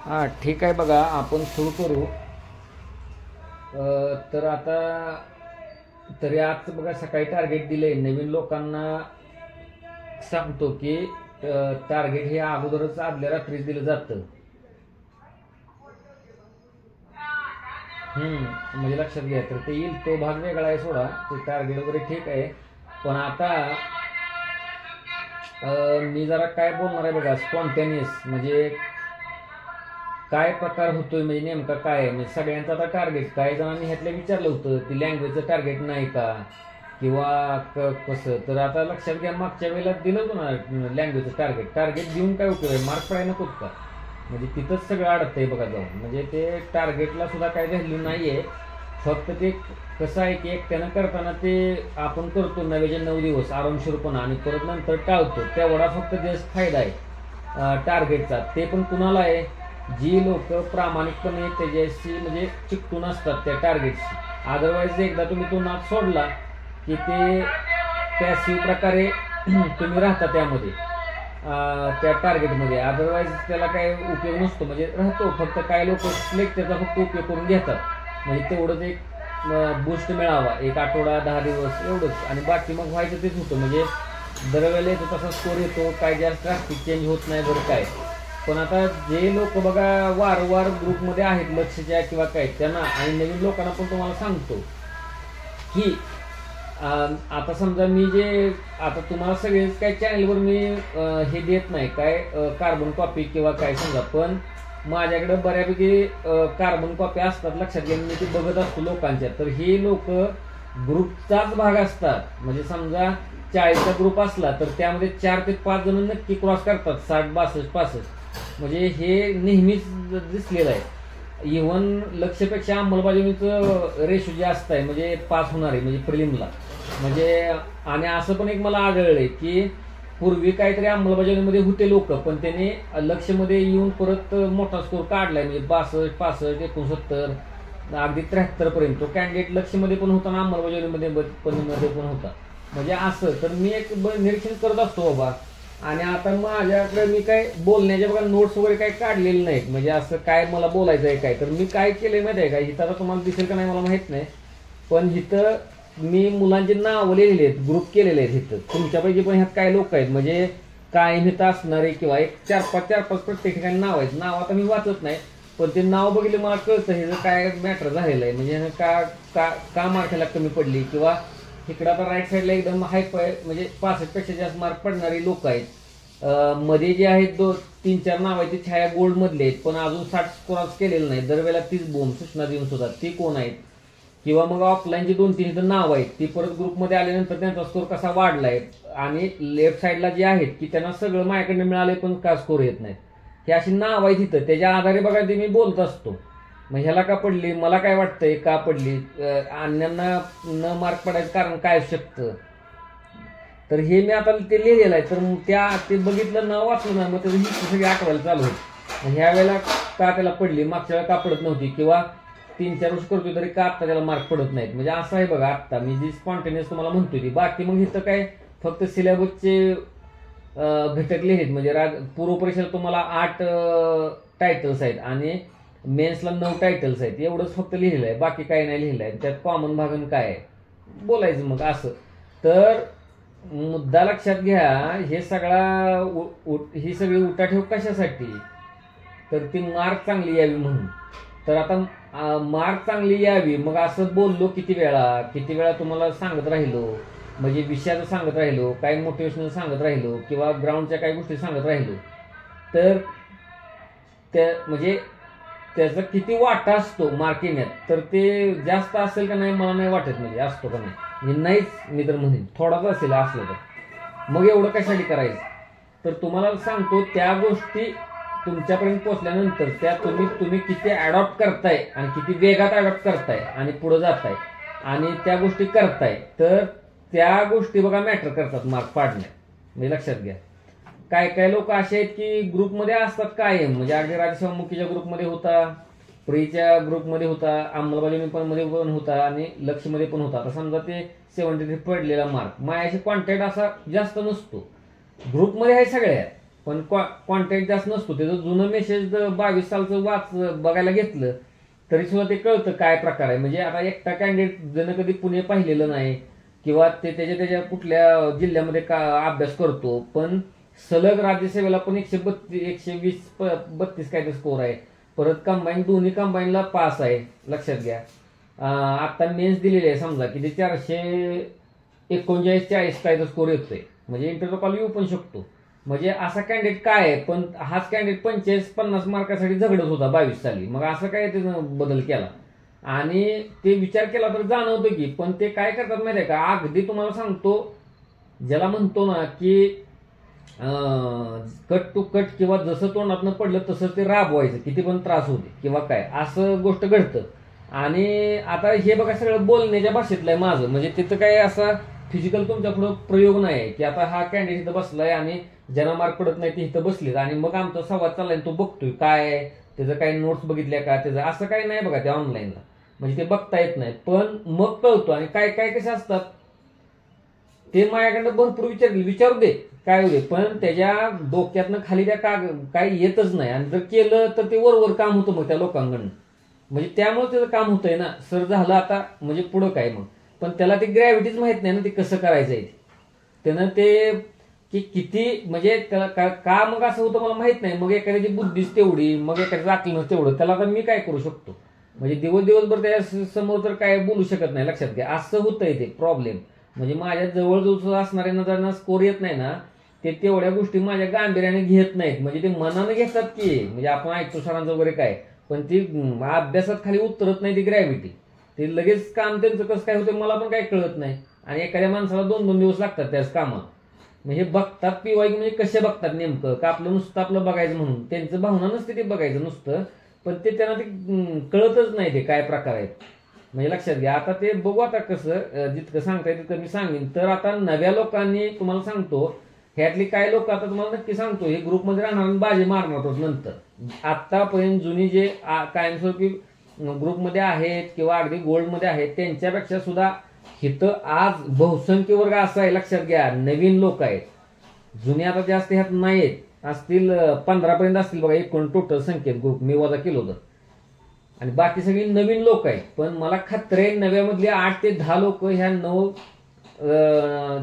हां, ठीक आहे. बघा, आपण सुरू करू. तर आता तरी आज बघा सकाळी टार्गेट दिले नवीन लोकांना. सांगतो की टार्गेट हे अगोदरच आदल्या रात्रीच दिलं जातं. म्हणजे लक्षात घ्या. तर ते येईल, तो भाग वेगळा आहे. सोडा ते टार्गेट वगैरे ठीक आहे. पण आता मी जरा काय बोलणार आहे बघा, स्पॉन्टेनियस म्हणजे काय प्रकार होतोय, म्हणजे नेमका काय आहे. म्हणजे सगळ्यांचं आता टार्गेट, काही जणांनी ह्यातलं विचारलं होतं की लँग्वेजचं टार्गेट नाही का, किंवा कसं. तर आता लक्षात घ्या, मागच्या वेळेला दिलं होतं ना लँग्वेजचं टार्गेट. टार्गेट देऊन काय उपयोग आहे, मार्क पडायला नकोत का. म्हणजे तिथंच सगळं अडतंय बघा जाऊन. म्हणजे ते टार्गेटला सुद्धा काही व्हॅल्यू नाही आहे. फक्त ते कसं आहे की एकट्यानं करताना ते आपण करतो 9 दिवस आरामशीरपणा, आणि परत नंतर टाळतो. तेवढा फक्त जास्त फायदा आहे टार्गेटचा. ते पण कुणाला आहे, जी लोक प्रामाणिकपणे त्याच्याशी म्हणजे चिकटून असतात त्या टार्गेटशी. अदरवाईज एकदा तुम्ही तो नाद सोडला की ते पॅसिव्ह प्रकारे तुम्ही राहता त्यामध्ये, त्या टार्गेटमध्ये. अदरवाईज त्याला काय उपयोग नसतो. म्हणजे राहतो फक्त, काय लोक सिलेक्ट त्याचा फक्त उपयोग करून घेतात. म्हणजे तेवढंच एक बूस्ट मिळावा, एक आठवडा 10 दिवस एवढंच, आणि बाकी मग व्हायचं तेच होतं. म्हणजे दरवेळेला येतो तसा स्कोर येतो, काय जास्त ड्रास्टिक चेंज होत नाही बरं काय. पण आता जे लोक बघा वारंवार ग्रुपमध्ये आहेत लक्षच्या किंवा काय, त्यांना आणि नवीन लोकांना पण तुम्हाला सांगतो की आता समजा मी जे आता तुम्हाला सगळेच काय चॅनलवर मी हे देत नाही काय कार्बन कॉपी किंवा काय समजा. पण माझ्याकडे बऱ्यापैकी कार्बन कॉपी असतात, लक्षात घ्या. मी ते बघत असतो लोकांच्या. तर हे लोक ग्रुपचाच भाग असतात. म्हणजे समजा 40चा ग्रुप असला तर त्यामध्ये 4 ते 5 जण नक्की क्रॉस करतात, 60, 62, 65. म्हणजे हे नेहमीच दिसलेलं आहे. इव्हन लक्षपेक्षा अंमलबजावणीचं रेशो जास्त आहे, म्हणजे पास होणार आहे म्हणजे प्रिलिमला. म्हणजे आणि असं पण एक मला आढळलंय की पूर्वी काहीतरी अंमलबजावणीमध्ये होते लोक, पण त्याने लक्षमध्ये येऊन परत मोठा स्कोर काढलाय. म्हणजे 62, 65, 69, अगदी 73 पर्यंत तो कॅन्डिडेट लक्षमध्ये पण होता ना अंमलबजावणीमध्ये पण होता. म्हणजे असं तर मी एक निरीक्षण करत असतो बाबा. आणि आता माझ्याकडे मी काय बोलण्याच्या बघा नोट्स वगैरे काही काढलेले नाहीत. म्हणजे असं काय मला बोलायचं आहे काय, तर मी काय केलंय माहिती आहे का, इथं आता तुम्हाला दिसेल का नाही मला माहित नाही. पण इथं मी मुलांची नावं लिहिलेली आहेत, ग्रुप केलेले आहेत इथं. तुमच्यापैकी पण ह्यात काय लोक आहेत म्हणजे काय इथं असणारे, किंवा एक 4-5 प्रत्येक ठिकाणी नाव आहेत. नाव आता मी वाचत नाही, पण ते नाव बघितले मला कळतं हे काय मॅटर झालेलं आहे. म्हणजे का मार्काला कमी पडली, किंवा इकडं आता राईट साईडला एकदम हाय म्हणजे 65 पेक्षा जास्त मार्क पडणारी लोक आहेत. मध्ये जे आहेत 2-3-4 नाव आहेत, ते छाया गोल्ड मधले आहेत, पण अजून 60 क्रॉस केलेलं नाही. दरवेळेला तीच बोम सूचना देऊन सुद्धा ती कोण आहेत. किंवा मग ऑफलाईनची 2-3 नाव आहेत, ती परत ग्रुपमध्ये आल्यानंतर त्यांचा स्कोर कसा वाढलाय. आणि लेफ्ट साईडला जे आहेत की त्यांना सगळं माझ्याकडे मिळाले पण का स्कोर येत नाहीत. हे अशी नाव आहेत तिथं. त्याच्या आधारे बघा ते मी बोलत असतो. मग ह्याला का पडली, मला काय वाटतंय का पडली, अन्यांना न मार्क पडायचं कारण काय शकतं. तर हे मी आता ते लिहिलेलं आहे. तर ते बघितलं न वाचलं ना, मग त्याची हिस्ट्री सगळी आठवायला चालू होईल. ह्या वेळेला का त्याला पडली, मागच्या वेळेला का पडत नव्हती, किंवा 3-4 वर्ष करतोय तरी का आत्ता त्याला मार्क पडत नाहीत. म्हणजे असं आहे बघा. आत्ता मी जी स्पॉन्टेनियस तुम्हाला म्हणतोय ती, बाकी मग इथं काय फक्त सिलेबसचे घटक लिहिलेत. म्हणजे पूर्व परीक्षेला तुम्हाला 8 टायटल्स आहेत आणि मेन्सला 9 टायटल्स आहेत, एवढंच फक्त लिहिलेलं आहे. बाकी काही नाही लिहिलं आहे. त्यात कॉमन भागन काय आहे बोलायचं मग असं. तर मुद्दा लक्षात घ्या, हे ही सगळी उठाठेव कशासाठी, तर ती मार्क चांगली यावी म्हणून. तर आता मार्क चांगली यावी, मग असं बोललो किती वेळा तुम्हाला सांगत राहिलो. म्हणजे विषयाचं सांगत राहिलो, काही मोटिवेशनल सांगत राहिलो, किंवा ग्राउंडच्या काही गोष्टी सांगत राहिलो, तर त्या म्हणजे त्याचा किती वाटा असतो मार्क येण्यात, तर ते जास्त असेल का नाही मला नाही वाटत. म्हणजे असतो का नाही, म्हणजे नाहीच मी तर म्हणेन, थोडाच असेल असलं तर. मग एवढं कशासाठी करायचं. तर तुम्हाला सांगतो, त्या गोष्टी तुमच्यापर्यंत पोहोचल्यानंतर त्या तुम्ही किती अडॉप्ट करताय आणि किती वेगात अडॉप्ट करताय आणि पुढे जाताय आणि त्या गोष्टी करताय, तर त्या गोष्टी बघा मॅटर करतात मार्क पाडण्यात. म्हणजे लक्षात घ्या. काय काय लोक असे आहेत की ग्रुपमध्ये असतात कायम. म्हणजे अगदी राजसेवामुखीच्या ग्रुपमध्ये होता, प्रीच्या ग्रुपमध्ये होता, अंमलबजावणी मध्ये पण होता, आणि लक्षमध्ये पण होता. आता समजा ते 73 पडलेला मार्क माझ्याशी कॉन्टॅक्ट असा जास्त नसतो. ग्रुपमध्ये आहे सगळ्या, पण कॉन्टॅक्ट जास्त नसतो. त्याचं जुनं मेसेज 22 सालचं बघायला घेतलं तरी सुद्धा ते कळतं काय प्रकार आहे. म्हणजे आता एकटा कॅन्डिडेट ज्यानं कधी पुणे पाहिलेलं नाही किंवा ते त्याच्या कुठल्या जिल्ह्यामध्ये का अभ्यास करतो, पण सलग राज्यसेवेला पण 120-132 काय ते स्कोर आहे. परत कंबाईन दोन्ही कंबाईनला पास आहे. लक्षात घ्या. आता मेन्स दिलेली आहे समजा की ते 439-40 काय तो स्कोर येतोय, म्हणजे इंटरव्ह्यू कॉल येऊ पण शकतो. म्हणजे असा कॅन्डिडेट काय आहे, पण हाच कॅन्डिडेट 45-50 मार्कासाठी झगडत होता 22 साली. मग असं काय त्यानं बदल केला आणि ते विचार केला तर जाणवतं की, पण ते काय करतात माहिती आहे का, अगदी तुम्हाला सांगतो, ज्याला म्हणतो ना की कट टू कट किंवा जसं तोंडातनं पडलं तसं ते राबवायचं, किती पण त्रास होते किंवा काय, असं गोष्ट घडतं. आणि आता हे बघा सगळं बोलण्याच्या भाषेतलं आहे माझं, म्हणजे तिथं काय असा फिजिकल तुमच्या पुढं प्रयोग नाही आहे की आता हा कॅन्डिडेट इथं बसलाय आणि ज्यांना मार्क पडत नाही ते इथं बसलेत आणि मग आमचा संवाद चाललाय, तो बघतोय काय त्याचं काही नोट्स बघितल्या का त्याचं, असं काही नाही बघा त्या ऑनलाईनला, म्हणजे ते बघता येत नाही. पण मग कळतो. आणि काय काय कसे असतात ते माझ्याकडनं भरपूर विचारू दे काय होते, पण त्याच्या डोक्यातनं खाली त्या काही येतच नाही. आणि जर केलं तर ते वरवर काम होतं मग त्या लोकांकडनं, म्हणजे त्यामुळे त्याचं काम होतंय ना. सर झालं आता म्हणजे पुढं काय मग, पण त्याला ती ग्रॅव्हिटीच माहित नाही ना ते कसं करायचंय. त्यानं ते की किती म्हणजे त्याला का मग असं होतं मला माहित नाही. मग एखाद्याची बुद्धीच तेवढी, मग एखाद्याचं आकलनच तेवढं, त्याला तर मी काय करू शकतो. म्हणजे दिवसभर त्याच्या समोर तर काय बोलू शकत नाही. लक्षात घ्या असं होतंय ते प्रॉब्लेम. म्हणजे माझ्या जवळजवळ असणाऱ्यांना ज्यांना स्कोर येत नाही ना, ते तेवढ्या गोष्टी माझ्या गांभीर्याने घेत नाहीत. म्हणजे ते मनानं घेतात की, म्हणजे आपण ऐकतो सरांचं वगैरे काय, पण ती अभ्यासात खाली उतरत नाही ती ग्रॅव्हिटी. ते लगेच काम त्यांचं कसं काय होतं मला पण काही कळत नाही. आणि एखाद्या माणसाला 2-2 दिवस लागतात त्याच कामात. म्हणजे बघतात पीवाय म्हणजे कसे बघतात नेमकं का, आपलं नुसतं आपलं बघायचं म्हणून, त्यांचं भावना नसते ते बघायचं नुसतं, पण ते त्यांना ते कळतच नाही ते काय प्रकार आहेत. म्हणजे लक्षात घ्या. आता ते बघू आता कसं जितकं सांगता येईल तितकं मी सांगेन. तर आता नव्या लोकांनी तुम्हाला सांगतो, ह्यातली काही लोक आता तुम्हाला नक्की सांगतो हे ग्रुपमध्ये राहणार आणि बाजी मारणार होत नंतर. आतापर्यंत जुनी जे कायमस्वरूपी ग्रुपमध्ये आहेत किंवा अगदी गोल्डमध्ये आहेत त्यांच्यापेक्षा सुद्धा इथं आज बहुसंख्य वर्ग असा आहे. लक्षात घ्या. नवीन लोक आहेत, जुने आता जास्त ह्यात नाहीत, असतील 15 पर्यंत असतील बघा एकूण टोटल संख्येत ग्रुप मी वजा केलं होतं. आणि बाकी सगळी नवीन लोक आहेत. पण मला खात्री आहे नव्यामधले 8 ते 10 लोक ह्या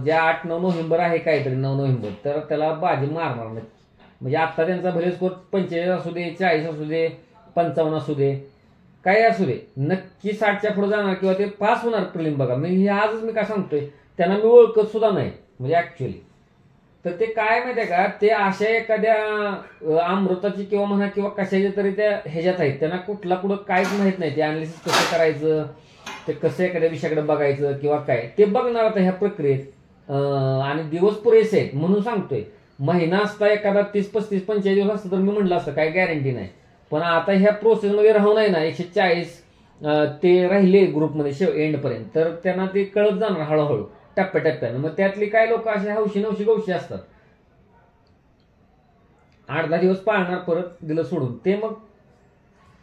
ज्या 8-9 नोव्हेंबर आहे काहीतरी 9 नोव्हेंबर, तर त्याला बाजी मारणार नाही. म्हणजे आता त्यांचा भले स्कोर 45 असू दे, 40 असू दे, 55 असू दे, काही असू दे, नक्की 60च्या पुढे जाणार किंवा ते पास होणार प्रिलिम. बघा मी हे आजच मी काय सांगतोय, त्यांना मी ओळखत सुद्धा नाही म्हणजे ऍक्च्युअली. तर ते काय माहितीये का, ते अशा एखाद्या अमृताची किंवा म्हणा किंवा कशाच्या तरी त्या ह्याच्यात आहेत, त्यांना कुठला कुठं काहीच माहित नाही. ते अनालिसिस कसं करायचं, ते कसं एखाद्या विषयाकडे बघायचं किंवा काय ते बघणार आता ह्या प्रक्रियेत. आणि दिवस पुरेसे आहेत म्हणून सांगतोय. महिना असता एखादा 30-35-45 दिवस असतं तर मी म्हटलं असतं काही गॅरंटी नाही. पण आता ह्या प्रोसेसमध्ये राहून आहे ना 140 ते राहिले ग्रुपमध्ये एंडपर्यंत, तर त्यांना ते कळत जाणार हळूहळू टप्प्याटप्प्यानं. मग त्यातली काही लोक असे हौशी नवशी गवशी असतात, 8-10 दिवस पाळणार, परत दिलं सोडून, ते मग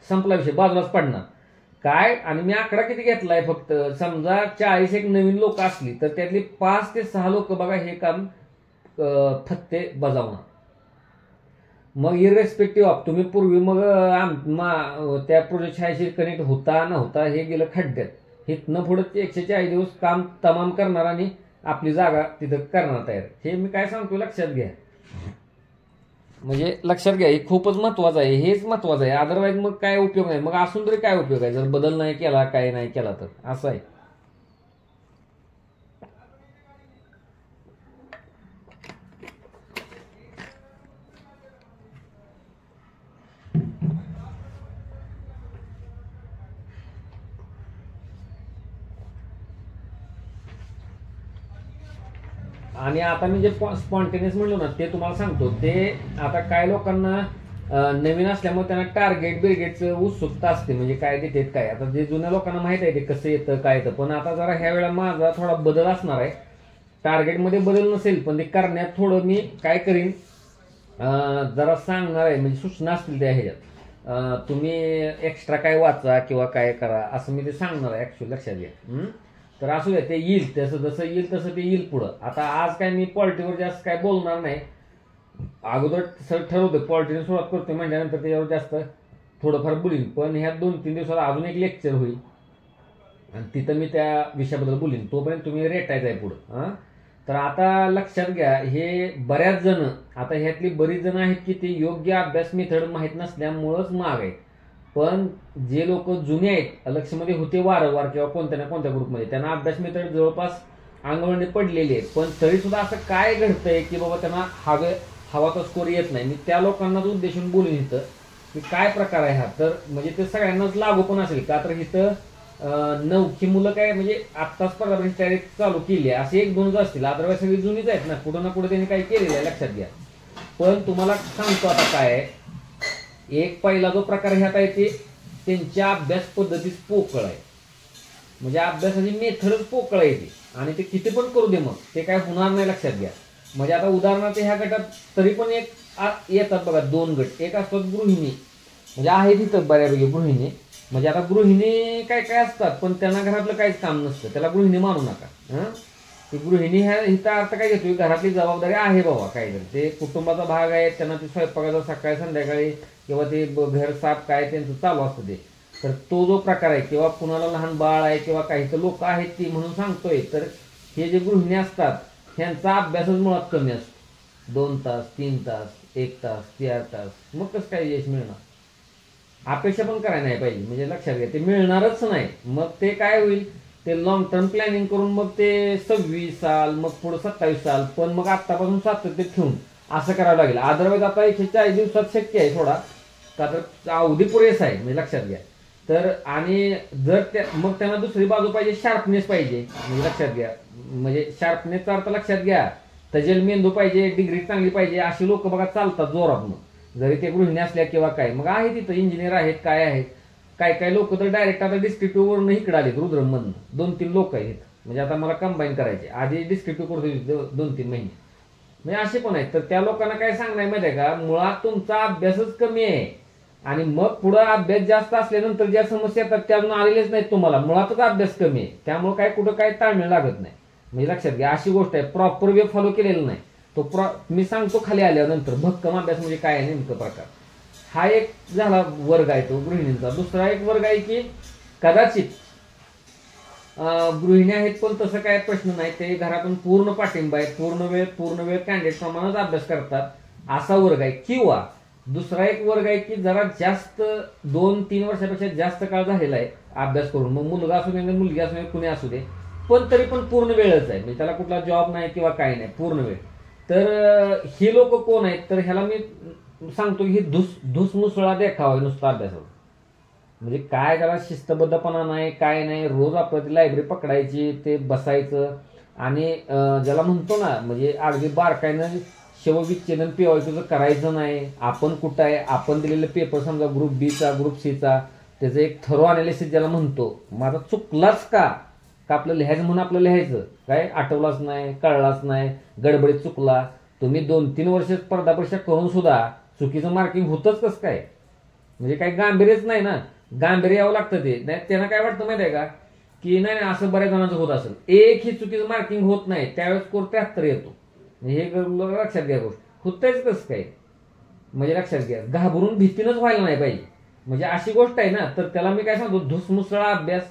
संपला विषय, बाजूलाच पडणार काय. आणि मी आकडा किती घेतलाय, फक्त समजा 40 एक नवीन लोक असली तर त्यातली 5 ते 6 लोक बघा हे काम फत्ते बजावणार. मग इरेस्पेक्टिव्ह ऑफ तुम्ही पूर्वी मग त्या प्रोजेक्ट शाळेशी कनेक्ट होता नव्हता हे गेलं खड्ड्यात. हे न पुढे 140 दिवस काम तमाम करणार आणि आपली जागा तिथं करणार तयार. हे मी काय सांगतो लक्षात घ्या. म्हणजे लक्षात घ्या, हे खूपच महत्वाचं आहे, हेच महत्वाचं आहे. अदरवाईज मग काय उपयोग नाही. मग असून तरी काय उपयोग आहे जर बदल नाही केला, काय नाही केला तर, असं आहे. आणि आता मी जे स्पॉन्टेनियस म्हणलो ना ते तुम्हाला सांगतो. ते आता काय लोकांना नवीन असल्यामुळे त्यांना टार्गेट बिर्गेटचं उत्सुकता असते, म्हणजे काय देतात काय. आता जे जुन्या लोकांना माहित आहे ते कसं येतं काय येतं. पण आता जरा ह्या वेळेला माझा थोडा बदल असणार आहे. टार्गेटमध्ये बदल नसेल पण ते करण्यात थोडं मी काय करीन जरा सांगणार आहे, म्हणजे सूचना असतील त्या ह्याच्यात. तुम्ही एक्स्ट्रा काय वाचा किंवा काय करा असं मी ते सांगणार आहे ऍक्च्युअली, लक्षात घ्या. तर असू द्या, ते येईल तसं, जसं येईल तसं ते येईल पुढं. आता आज काय मी पॉलिटिकवर जास्त काय बोलणार नाही. अगोदर सर ठरवतं पॉलिटिक्स सुरुवात करतोय म्हणल्यानंतर त्याच्यावर जास्त थोडंफार बोलीन, पण ह्या 2-3 दिवसात अजून एक लेक्चर होईल आणि तिथं मी त्या विषयाबद्दल बोलीन. तोपर्यंत तुम्ही रेटायचं आहे पुढं. हां, तर आता लक्षात घ्या, हे बऱ्याच जण, आता ह्यातली बरीच जण आहेत की ते योग्य अभ्यास मेथड माहीत नसल्यामुळंच माग आहे. पण जे लोक जुने आहेत, लक्षमध्ये होते वारंवार किंवा कोणत्या ना कोणत्या ग्रुपमध्ये, त्यांना अभ्यास मेथड जवळपास अंगवळणी पडलेली आहे. पण तरी सुद्धा असं काय घडतंय की बाबा त्यांना हवा तो स्कोर येत नाही. मी त्या लोकांनाच उद्देशून बोलून इथं की काय प्रकार आहे हा, तर म्हणजे ते सगळ्यांनाच लागू पण असेल का. तर इथं नवखी मुलं काय म्हणजे आत्ताच स्पर्धा तयारी चालू केली आहे असे 1-2 असतील, अदरवाईज सगळी जुनीच आहेत ना, कुठं ना कुठं त्यांनी काही केलेलं आहे, लक्षात घ्या. पण तुम्हाला सांगतो आता काय आहे, एक पहिला जो प्रकार ह्यात आहे ते त्यांच्या अभ्यास पद्धतीत पोकळ आहे. म्हणजे अभ्यासाची मेथडच पोकळ आहे ती, आणि ते किती पण करू दे मग ते काय होणार नाही, लक्षात घ्या. म्हणजे आता उदाहरणार्थ ह्या गटात तरी पण एक येतात बघा 2 गट. एक असतात गृहिणी, म्हणजे आहे तिथं बऱ्यापैकी गृहिणी. म्हणजे आता गृहिणी काय काय असतात पण त्यांना घरातलं काहीच काम नसतं, त्याला गृहिणी मानू नका. ती गृहिणी ह्या हिचा अर्थ काय घेतोय, घरातली जबाबदारी आहे बाबा काहीतरी, ते कुटुंबाचा भाग आहे, त्यांना ते स्वयंपाकाचा सकाळी संध्याकाळी किंवा ते घर साफ काय त्यांचं चालू असतं ते. तर तो जो प्रकार आहे, किंवा कुणाला लहान बाळ आहे किंवा काही तर लोक आहेत ती म्हणून सांगतोय, तर हे जे गृहिणी असतात ह्यांचा अभ्यासच मुळात कमी असतो. 2 तास 3 तास 1 तास 4 तास, मग कसं काय यश मिळणार. अपेक्षा पण करायला नाही पाहिजे, म्हणजे लक्षात घ्या ते मिळणारच नाही. मग ते काय होईल, ते लॉंग टर्म प्लॅनिंग करून मग ते 26 साल, मग पुढे 27 साल, पण मग आत्तापासून सातत्य ठेवून असं करावं लागेल. अदरवाईज आता 140 दिवसात शक्य आहे थोडा, का तर अवधी पुरेसा आहे, म्हणजे लक्षात घ्या. तर आणि जर त्या मग त्यांना दुसरी बाजू पाहिजे, शार्पनेस पाहिजे, म्हणजे लक्षात घ्या. म्हणजे शार्पनेसचा अर्थ लक्षात घ्या, तजेल मेंदू पाहिजे, डिग्री चांगली पाहिजे, अशी लोक बघा चालतात जोरात. मग जरी ते गृहिणी असल्या किंवा काय, मग आहे तिथं इंजिनियर आहेत, काय आहेत, काय काय लोक तर डायरेक्ट आता डिस्क्रिप्टिव्ह वरून इकडे आलेत, रुद्रममधनं 2-3 लोक आहेत. म्हणजे आता मला कंबाईन करायचे, आधी डिस्क्रिप्टिव्ह करत होते 2-3 महिने, म्हणजे असे पण आहेत. तर त्या लोकांना काय सांगणार माहिती आहे का, मुळात तुमचा अभ्यासच कमी आहे आणि मग पुढे अभ्यास जास्त असल्यानंतर ज्या समस्या येतात त्या अजून आलेल्याच नाहीत तुम्हाला, मुळातच अभ्यास कमी आहे, त्यामुळे काय कुठं काय ताळमेळ लागत नाही. म्हणजे लक्षात घ्या अशी गोष्ट आहे, प्रॉपर वे फॉलो केलेलं नाही तो. मी सांगतो खाली आल्यावर नंतर भक्कम अभ्यास म्हणजे काय आहे नेमकं प्रकार. हा एक झाला वर्ग आहे तो गृहिणींचा. दुसरा एक वर्ग आहे की कदाचित गृहिणी आहेत पण तसं काय प्रश्न नाही, ते घरातून पूर्ण पाठिंबा आहे, पूर्ण वेळ कॅन्डिडेट प्रमाणेच अभ्यास करतात, असा वर्ग आहे. किंवा दुसरा एक वर्ग आहे की जरा जास्त 2-3 वर्षापेक्षा जास्त काळ झालेला आहे अभ्यास करून, मग मुलगा असू दे मुलगी असू दे कुणी असू दे, पण तरी पण पूर्ण वेळच आहे, म्हणजे त्याला कुठला जॉब नाही किंवा काही नाही, पूर्ण वेळ. तर ही लोक कोण आहेत, तर ह्याला मी सांगतो की धुसमुसळा देखावा आहे नुसता अभ्यासावर. म्हणजे काय त्याला शिस्तबद्धपणा नाही, काय नाही, रोज आपलं ती लायब्ररी पकडायची, ते बसायचं आणि ज्याला म्हणतो ना म्हणजे अगदी बारकाईनं शवविच्छेदन पेवायचं करायचं नाही. आपण कुठं आहे, आपण दिलेले पेपर समजा ग्रुप बीचा ग्रुप सीचा, त्याचं एक थरो अनालिसिस ज्याला म्हणतो, माझा चुकलाच का आपलं लिहायचं म्हणून आपलं लिहायचं, काय आठवलाच नाही, कळलाच नाही, गडबडीत चुकला. तुम्ही 2-3 वर्ष स्पर्धा परीक्षा करून सुद्धा चुकीचं मार्किंग होतच कसं काय, म्हणजे काही गांभीर्यच नाही ना, गांभीर्य यावं लागतं ते. नाही त्यांना काय वाटतं माहिती आहे का, की नाही असं बऱ्याच जणांचं होत असेल, एक ही चुकीचं मार्किंग होत नाही त्यावेळेस स्कोर 73 येतो. हे लक्षात घ्या गोष्ट, होतच कसं काय, म्हणजे लक्षात घ्या घाबरून भीतीनच व्हायला नाही पाहिजे, म्हणजे अशी गोष्ट आहे ना. तर त्याला मी काय सांगतो, धुसमुसळा अभ्यास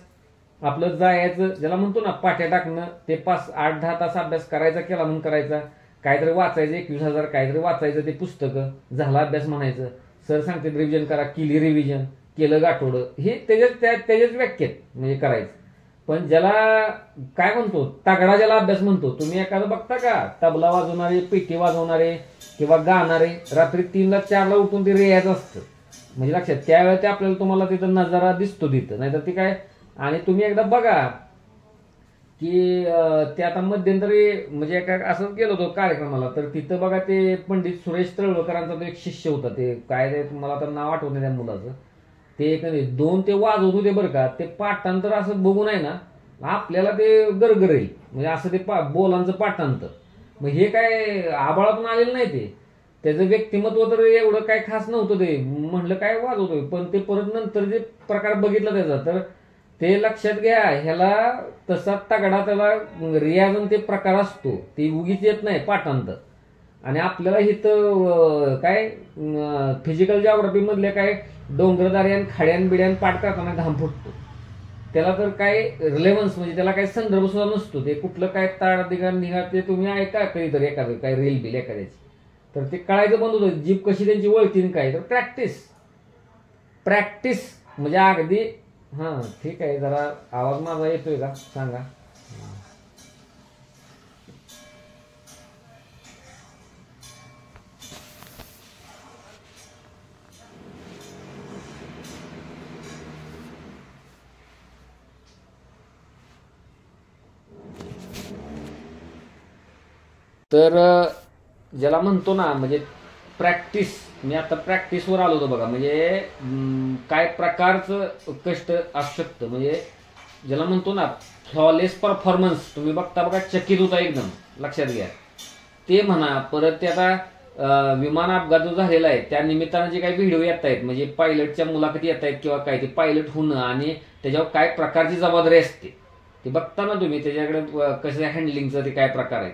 आपलं जायचं, ज्याला म्हणतो ना पाट्या टाकणं, ते 5-8-10 तास अभ्यास करायचा, केला म्हणून करायचा, काहीतरी वाचायचं 21,000 काहीतरी वाचायचं, ते पुस्तकं झाला अभ्यास म्हणायचं, सर सांगते रिव्हिजन करा, केली रिव्हिजन, केलं गाठोडं, हे त्याच्याच व्याख्येत म्हणजे करायचं. पण ज्याला काय म्हणतो तगडा ज्याला अभ्यास म्हणतो, तुम्ही एखादं बघता का तबला वाजवणारे, पेटी वाजवणारे किंवा गाणारे रात्री 3-4 उठून ते रेयाच असतं, म्हणजे लक्षात त्यावेळेस ते आपल्याला तुम्हाला तिथं नजारा दिसतो तिथं, नाहीतर ती काय. आणि तुम्ही एकदा बघा की ते आता मध्यंतरी म्हणजे एका असंच गेलो होतो कार्यक्रमाला, तर तिथं बघा ते पंडित सुरेश तळवकरांचा तो एक शिष्य होता, ते काय ते मला तर नाव आठवत नाही त्या मुलाचं, ते एक 2 ते वाजवत होते बरं का. ते पाठांतर असं बघून आहे ना आपल्याला ते गरगर येईल, म्हणजे असं ते बोलांचं पाठांतर. मग हे काय आबाळातून आलेलं नाही, ते त्याचं व्यक्तिमत्व तर एवढं काय खास नव्हतं, ते म्हणलं काय वाजवतोय, पण ते परत नंतर जे प्रकार बघितला त्याचा, तर ते लक्षात घ्या ह्याला तसा तगडा त्याला रियाजन ते प्रकार असतो, ते उगीच येत नाही पाठांतर. आणि आपल्याला इथं काय फिजिकल जॉग्राफी मधल्या काय डोंगरदाऱ्यान खाड्यान बिड्यान पाठ करताना घाम फुटतो. त्याला तर काय रिलेव्हन्स म्हणजे त्याला काही संदर्भ सुद्धा नसतो. ते कुठलं काय ताड दिगा निघा ते तुम्ही ऐका कधीतरी एखादं काय रील बिल एखाद्याची, तर ते कळायचं बंद होतं. जीभ कशी त्यांची वळतीन काय, तर प्रॅक्टिस प्रॅक्टिस म्हणजे अगदी. हां ठीक आहे. जरा आवाज माझा येतोय का सांगा. तर ज्याला म्हणतो ना म्हणजे प्रॅक्टिस, मी आता प्रॅक्टिसवर आलो होतो बघा. म्हणजे काय प्रकारचं कष्ट असू शकतं. म्हणजे ज्याला म्हणतो ना फ्लॉलेस परफॉर्मन्स, तुम्ही बघता बघा चकित होता एकदम, लक्षात घ्या. ते म्हणा. परत ते आता विमान अपघात जो झालेला आहे त्या निमित्तानं जे काही व्हिडिओ येत आहेत, म्हणजे पायलटच्या मुलाखती येत आहेत किंवा काय, ते पायलट होणं आणि त्याच्यावर काय प्रकारची जबाबदारी असते ते बघता ना तुम्ही. त्याच्याकडे कसं हँडलिंगचं ते काय प्रकार आहे,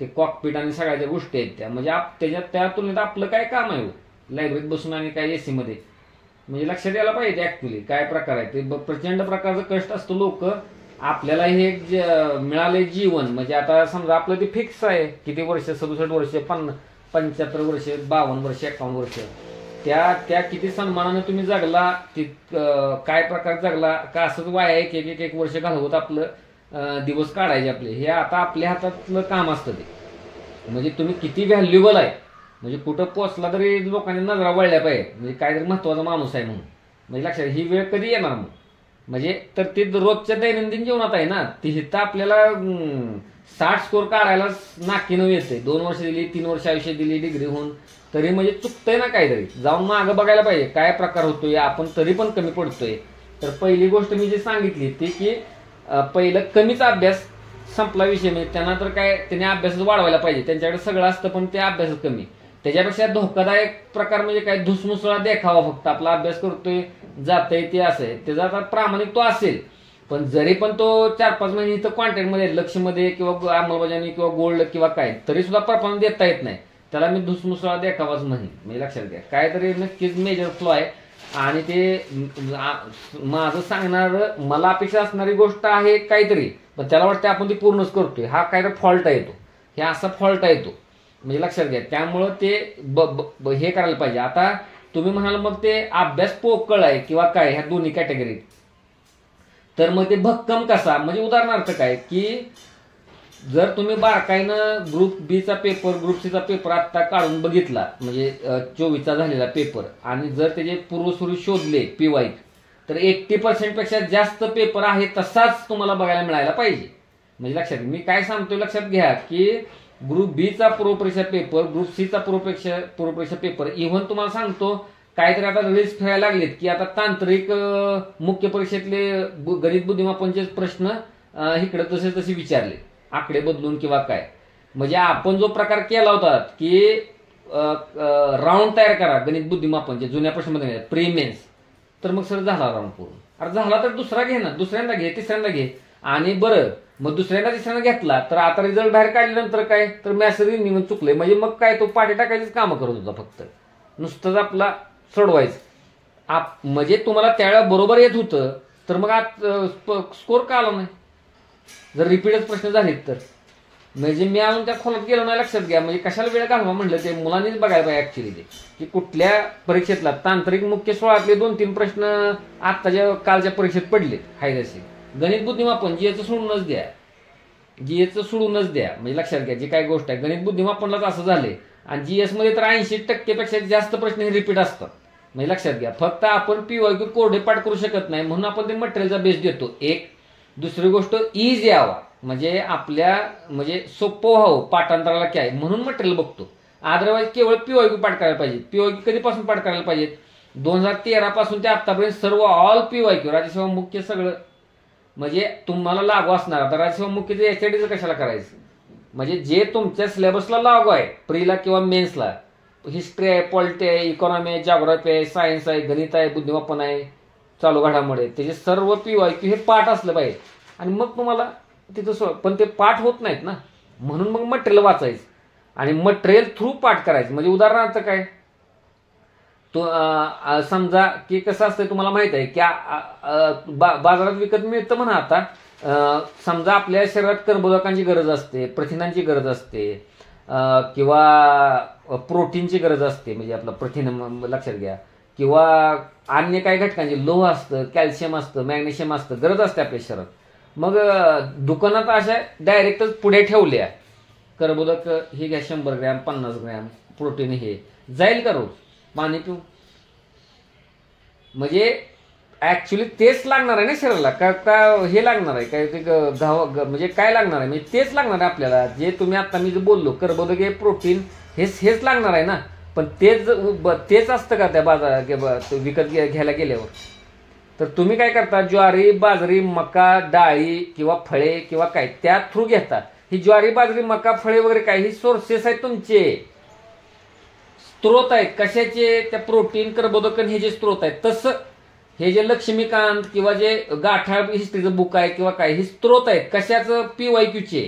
ते कॉकपीट आणि सगळ्या गोष्टी आहेत त्या. म्हणजे त्याच्यात त्या तुलनेत आपलं काय काम आहे लायब्ररीत बसून आणि काय एसी मध्ये. म्हणजे लक्षात यायला पाहिजे ऍक्च्युली काय प्रकार आहे ते. प्रचंड प्रकारचं कष्ट असतं. लोक आपल्याला हे मिळाले जीवन, म्हणजे आता समजा आपलं ते फिक्स आहे किती वर्ष, 67 वर्ष, 75 वर्ष, 52 वर्ष, 51 वर्ष, त्या त्या किती सन्मानाने तुम्ही जगला, ती काय प्रकार जगला का, असंच वाया एक एक एक वर्ष घालवत आपलं दिवस काढायचे आपले. हे आता आपल्या हातातलं काम असतं ते. म्हणजे तुम्ही किती व्हॅल्युएबल आहे, म्हणजे कुठं पोचला तरी लोकांनी नजरा वळल्या पाहिजे, म्हणजे काहीतरी महत्वाचा माणूस आहे म्हणून. म्हणजे लक्षात ही वेळ कधी येणार मग. म्हणजे तर ते रोजच्या दैनंदिन जीवनात आहे ना. ती हिथं आपल्याला 60 स्कोर काढायला नाकीनं येते. 2 वर्ष दिली, 3 वर्ष आयुष्य दिली डिग्री होऊन, तरी म्हणजे चुकतंय ना काहीतरी. जाऊन मागं बघायला पाहिजे काय प्रकार होतोय, आपण तरी पण कमी पडतोय. तर पहिली गोष्ट मी जी सांगितली ती की पहिलं कमीच अभ्यास संपला विषय. म्हणजे त्यांना तर काय त्याने अभ्यासच वाढवायला पाहिजे. त्यांच्याकडे सगळं असतं पण ते अभ्यासच कमी. त्याच्यापेक्षा धोकादायक प्रकार म्हणजे काय, धुसमुसळा देखावा, फक्त आपला अभ्यास करतोय जातंय ते असं आहे. त्याचा आता प्रामाणिक तो असेल, पण जरी पण तो 4-5 महिने इथं कॉन्टॅक्टमध्ये लक्षमध्ये किंवा अंमलबजावणी किंवा गोल्ड किंवा काय, तरी सुद्धा परफॉर्मन्स देता येत नाही, त्याला मी धुसमुसळा देखावाच म्हणेन. म्हणजे लक्षात घ्या काहीतरी नक्कीच मेजर फ्लॉ आहे. आणि ते माझं सांगणार मला अपेक्षा असणारी गोष्ट आहे काहीतरी, पण त्याला वाटतं आपण ती पूर्णच करतोय. हा काहीतरी फॉल्ट आहे तो, हे असा फॉल्ट आहे तो. म्हणजे लक्षात घ्या. त्यामुळं ते हे करायला पाहिजे. आता तुम्ही म्हणाल मग ते अभ्यास पोकळ आहे किंवा काय, ह्या दोन्ही कॅटेगरीत, तर मग ते भक्कम कसा. म्हणजे उदाहरणार्थ काय की जर तुम्ही बारकाईनं ग्रुप बीचा पेपर, ग्रुप सीचा पेपर आत्ता काढून बघितला, म्हणजे 24चा झालेला पेपर, आणि जर त्याचे पूर्वसुरू शोधले पीवाय, तर 80% पेक्षा जास्त पेपर आहे तसाच तुम्हाला बघायला मिळायला पाहिजे. म्हणजे लक्षात मी काय सांगतोय लक्षात घ्या की ग्रुप बीचा पूर्वपरीक्षा पेपर, ग्रुप सीचा पूर्वपरीक्षा पेपर, इव्हन तुम्हाला सांगतो काहीतरी आता रील्स फिरायला लागलेत की आता तांत्रिक मुख्य परीक्षेतले गणित बुद्धिमापनचे प्रश्न इकडे तसे तसे विचारले, आकडे बदलून किंवा काय. म्हणजे आपण जो प्रकार केला होता की राऊंड तयार करा गणित बुद्धिमापनचे जुन्या प्रश्नामध्ये प्रीमेन्स, तर मग सर झाला राऊंड पूर्ण. अरे झाला तर दुसरा घे ना, दुसऱ्यांदा घे, तिसऱ्यांदा घे. आणि बरं मग दुसऱ्यांदा तिसऱ्यांदा घेतला तर आता रिझल्ट बाहेर काढल्यानंतर काय, तर मॅसेज निघून चुकले. म्हणजे मग काय तो पाठी टाकायचीच कामं करत होता, फक्त नुसतंच आपला सोडवायचं. म्हणजे तुम्हाला त्यावेळेला बरोबर येत होतं तर मग आज स्कोर का आला नाही, जर रिपीटच प्रश्न झालेत तर. म्हणजे मी अजून त्या खोलात गेलो नाही, लक्षात घ्या. म्हणजे कशाला वेळ घालवा म्हणलं, ते मुलांनीच बघायला पाहिजे ऍक्च्युली ते की कुठल्या परीक्षेतला तांत्रिक मुख्य 16तले 2-3 प्रश्न आत्ताच्या कालच्या परीक्षेत पडलेत हायदशी. गणित बुद्धिमापन जीएचं सोडूनच द्या, जीएचं सोडूनच द्या. म्हणजे लक्षात घ्या जी काय गोष्ट आहे, गणित बुद्धिमापनलाच असं झाले. आणि जीएस मध्ये तर 80% पेक्षा जास्त प्रश्न हे रिपीट असतात. म्हणजे लक्षात घ्या. फक्त आपण पीवायक्यू कोरडे पाठ करू शकत नाही म्हणून आपण ते मटेरियलचा बेस देतो एक. दुसरी गोष्ट इज यावा, म्हणजे आपल्या म्हणजे सोपं व्हावं पाठांतराला काय, म्हणून मटेरियल बघतो. अदरवाईज केवळ पीवायक्यू पाठ करायला पाहिजे. पीवायक्यू कधीपासून पाठ करायला पाहिजे, 2013 पासून ते आतापर्यंत सर्व ऑल पीवायक्यू राज्यसेवा मुख्य सगळं म्हणजे तुम्हाला लागू असणार. आता राज्यसेवा मुख्यचं एचआयडीचं कशाला करायचं, म्हणजे जे तुमच्या सिलेबसला लागू आहे प्रीला किंवा मेन्सला, हिस्ट्री आहे, पॉलिटी आहे, इकॉनॉमी आहे, जॉग्राफी आहे, सायन्स आहे, गणित आहे, बुद्धिमापन आहे, चालू घडामोडी, त्याचे सर्व पीवायक्यू हे पाठ असलं पाहिजे. आणि मग तुम्हाला तिथं पण ते पाठ होत नाहीत ना, म्हणून मग मटेरियल वाचायचं. आणि मटेरियल थ्रू पाठ करायचं. म्हणजे उदाहरणार्थ काय, तो समजा की कसं असतं तुम्हाला माहित आहे की बाजारात विकत मिळतं म्हणा. आता समजा आपल्या शरीरात कर्बोदकांची गरज असते, प्रथिनांची गरज असते, किंवा प्रोटीनची गरज असते, म्हणजे आपलं प्रथिन लक्षात घ्या, किंवा अन्य काही घटकांची, लोह असतं, कॅल्शियम असतं, मॅग्नेशियम असतं, गरज असते आपल्या शरीरात. मग दुकानात अशा डायरेक्टच पुढे ठेवल्या, कर्बोदक हे घ्या 100 ग्रॅम, 50 ग्रॅम, प्रोटीन हे जाईल का रोज पाणी पिऊ? म्हणजे ऍक्च्युली तेच लागणार आहे ना शरीराला, का हे लागणार आहे काय, ते म्हणजे काय लागणार आहे, म्हणजे तेच लागणार आहे आपल्याला. जे तुम्ही आता मी जे बोललो कर्बोदक, प्रोटीन, हेच लागणार आहे ना. पण तेच असतं का त्या बाजारात विकत घ्यायला गेल्यावर? तर तुम्ही काय करता, ज्वारी, बाजरी, मका, डाळी किंवा फळे किंवा काय त्या थ्रू घेता. ही ज्वारी, बाजरी, मका, फळे वगैरे काय, ही सोर्सेस आहेत तुमचे, स्त्रोत आहेत. कशाचे? त्या प्रोटीन, कर्बोदक हे जे स्त्रोत आहेत. तसं हे जे लक्ष्मीकांत किंवा जे गाठाळ हिस्ट्रीचं बुक आहे किंवा काय, हे स्त्रोत आहेत. कशाचं? PYQचे.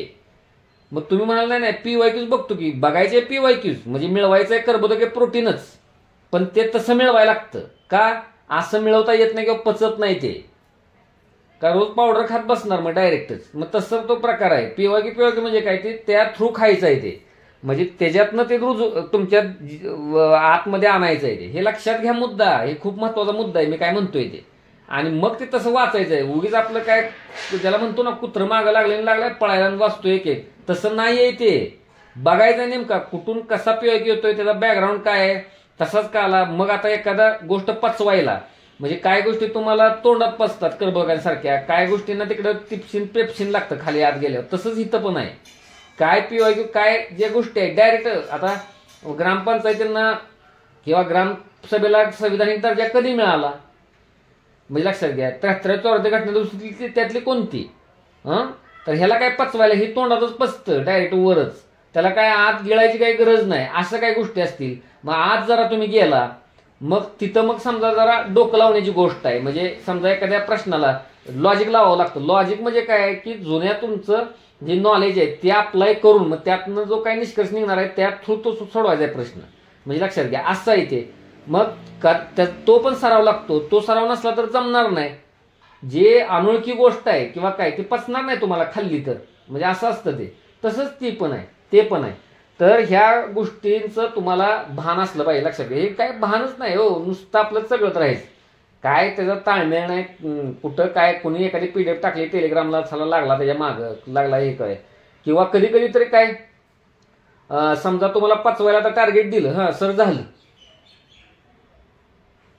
मग तुम्ही म्हणाल नाही PYQच बघतो की, बघायचे PYQच, म्हणजे मिळवायचं आहे कर्बोदक, प्रोटीनच. पण ते तसं मिळवायला लागतं का? असं मिळवता येत नाही किंवा पचत नाही ते, का रोज पावडर खात बसणार मग डायरेक्टच. मग तसं तो प्रकार आहे. PYQ म्हणजे काय, ते त्या थ्रू खायचं आहे ते, म्हणजे त्याच्यातनं ते रोज तुमच्या आतमध्ये आणायचं आहे ते. हे लक्षात घ्या मुद्दा, हे खूप महत्वाचा मुद्दा आहे मी काय म्हणतोय ते. आणि मग ते तसं वाचायचं आहे. उगीच आपलं काय ज्याला म्हणतो ना, कुत्रं मागं लागलाय पळायला वाचतोय एक, तसं नाही आहे ते. बघायचं नेमका कुठून कसा PYQ येतोय, त्याचा बॅकग्राऊंड काय आहे, तसाच का आला. मग आता एखादा गोष्ट पचवायला, म्हणजे काय गोष्टी तुम्हाला तोंडात पचतात कर्बोदकांसारख्या, काय गोष्टींना तिकडं टिप्सिन पेप्सिन लागतं खाली आत गेल्यावर. तसंच इथं पण आहे. काय PYQ, काय ज्या गोष्टी आहेत डायरेक्ट. आता ग्रामपंचायतींना किंवा ग्रामसभेला संविधानिक दर्जा कधी मिळाला, म्हणजे लक्षात घ्या 73 घटना दुसरी त्यातली कोणती. तर ह्याला काय पचवायला, हे तोंडातच पचतं डायरेक्ट वरच, त्याला काय आत गिळायची काही गरज नाही. असं काही गोष्टी असतील. मग आज जरा तुम्ही गेला, मग तिथं मग समजा जरा डोकं लावण्याची गोष्ट आहे. म्हणजे समजा एखाद्या प्रश्नाला लॉजिक लावावं लागतं. लॉजिक म्हणजे काय की, जुन्या तुमचं जे नॉलेज आहे ते अप्लाय करून मग त्यातनं जो काही निष्कर्ष निघणार आहे त्या थ्रू तो सोडवायचा आहे प्रश्न. म्हणजे लक्षात घ्या असं आहे ते. मग तो पण सराव लागतो. तो सराव नसला तर जमणार नाही. जे अनोळखी गोष्ट आहे किंवा काय, ती पचणार नाही तुम्हाला खाल्ली तर. म्हणजे असं असतं ते. तसंच ती पण आहे, ते पण आहे. तर ह्या गोष्टींचं तुम्हाला भान असलं पाहिजे. लक्षात घ्या, हे काय भानच नाही हो, नुसतं आपलं सगळं राहायचं. काय त्याचा ताळमेळ नाही. कुठं काय कुणी एखादी PDF टाकली टेलिग्रामला, चला लागला त्याच्या मागं लागला हे काय. किंवा कधी कधी तरी काय समजा तुम्हाला पचवायला आता टार्गेट दिलं, सर झालं,